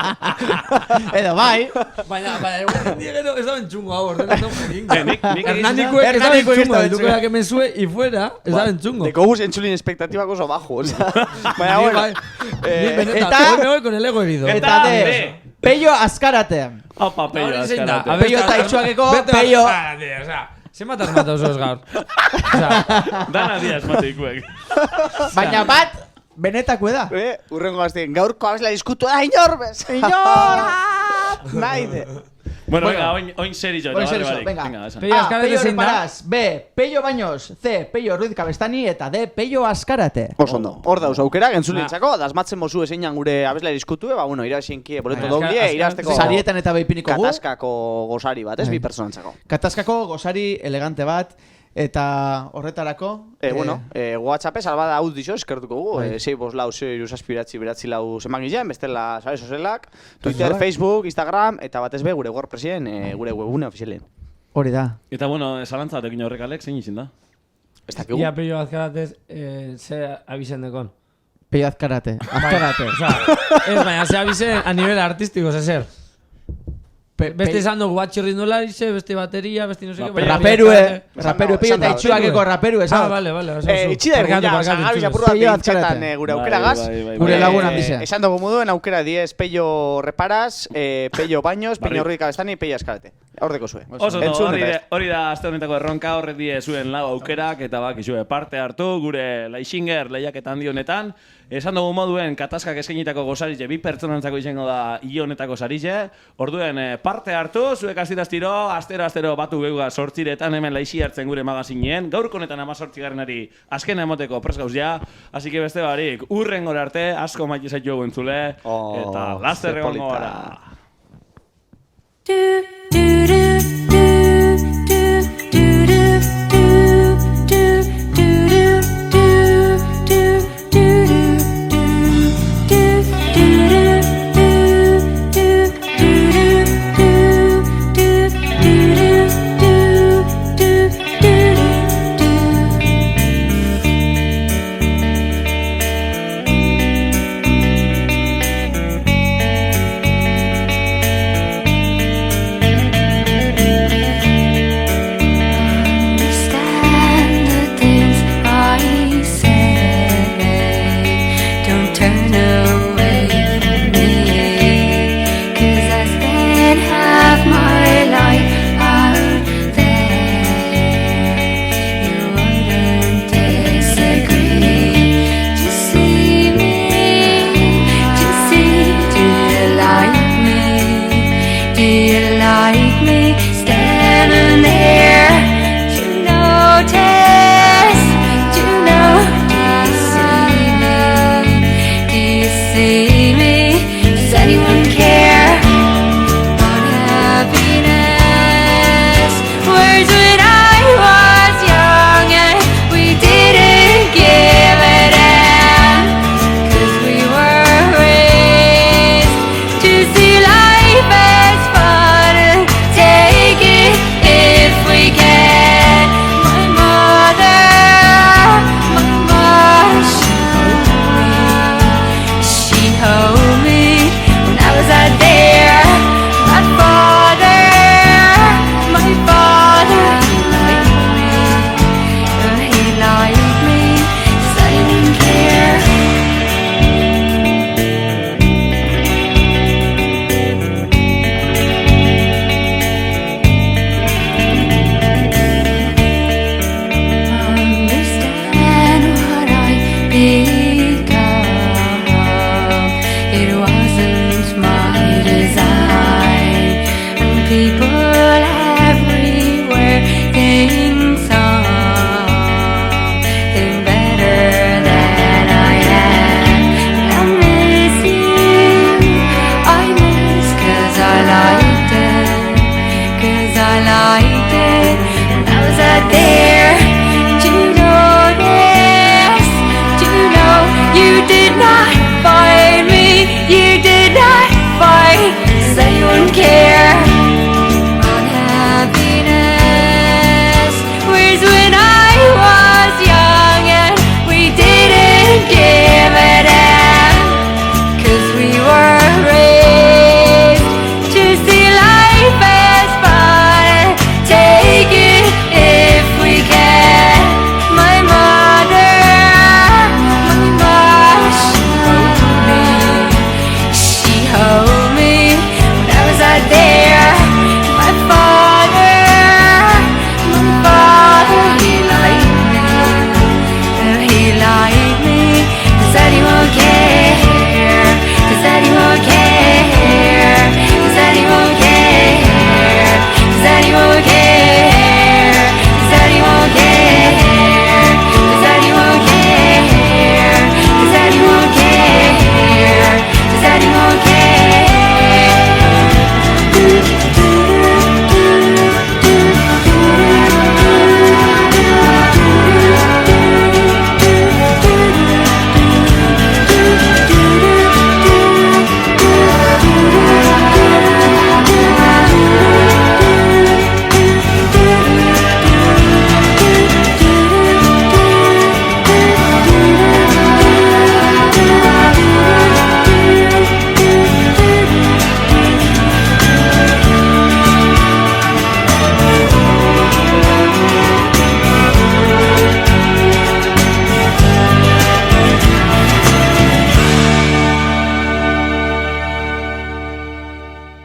Speaker 7: Edo, bai.
Speaker 4: Baina, Diego estaba en chungo ahora, Hernandiko estaba en chungo, el duque que me sube y fuera, estaba en chungo.
Speaker 2: De Cobus en chulin expectativa cosa bajo, o sea... Vaya, bueno.
Speaker 4: Hoy me voy con el ego herido.
Speaker 7: Eta de... Peio azkarate.
Speaker 1: Opa, Peio azkarate.
Speaker 7: Peio taitxuakeko, Peio...
Speaker 4: O sea, se matas osos gaur.
Speaker 1: Dana diaz mateikuek.
Speaker 7: Baina bat, benetako da.
Speaker 2: Urrengo gaztien, gaurko abesla diskutu da, inorbez. Naide.
Speaker 1: Bueno, venga, oin serio.
Speaker 7: Venga, Peio reparaz. B, Peio baños. C, Peio Ruiz Cabestani. Eta D, Peio azkarate.
Speaker 2: Osondo. Hor dauz aukera, gentzulintzako, dasmatzen mozu ezeinan gure abesla diskutu, bueno, irabazienkie, boleto doblie, irazteko...
Speaker 7: Sarietan eta behipiniko gu.
Speaker 2: Katazkako gozari bat, ez, bi personantzako.
Speaker 7: Katazkako gozari elegante bat. Eta horretarako...
Speaker 2: WhatsApp salbada audizio eskertuko gu. 6-5-6-6-6-6 zemagilean, bestela sare sozialak, Twitter, Facebook, Instagram, eta batez be gure WordPressen, gure webune ofizialen.
Speaker 7: Hori da.
Speaker 1: Eta bueno, zalantza batekin Rekalek, zein izin da?
Speaker 2: Ez dakigu.
Speaker 4: Ia Peio azkaratez, ze abisen dekon.
Speaker 7: Peio azkarate.
Speaker 4: O sea, ez baina, ze abisen a nivel artístico, ze zer. Beste izan dugu bat txirrindularize, beste bateria, beste no sé qué.
Speaker 7: Raperue eta itxuakeko raperue,
Speaker 4: Ah, vale.
Speaker 2: Itxida egun ja, gabiz apurru bat dintxetan gure aukeragaz.
Speaker 7: Gure lagun handizea.
Speaker 2: Esan dugu moduen aukera diez Peio Reparaz, Peio Baños, Peio Ruiz Cabestani, Peio Eskalete. Hordeko zue.
Speaker 1: Oso, hori da aste honetako erronka, horrek die zuen lau aukerak, eta bakizue parte hartu, gure Laixinger lehiaketan handi honetan. Esan dugu moduen katazkak eskainitako gozarize, 2 pertsonantzako izango da hile honetako sarize. Orduen parte hartu, zuek astiro, astero batu geuga 8 hemen Laixi hartzen gure magazineen. Gaurko honetan 18garrenari azkena emoteko prest gauz ja. Así que beste barik, urrengora arte, asko maite zaitu entzule, eta laster egongo gara.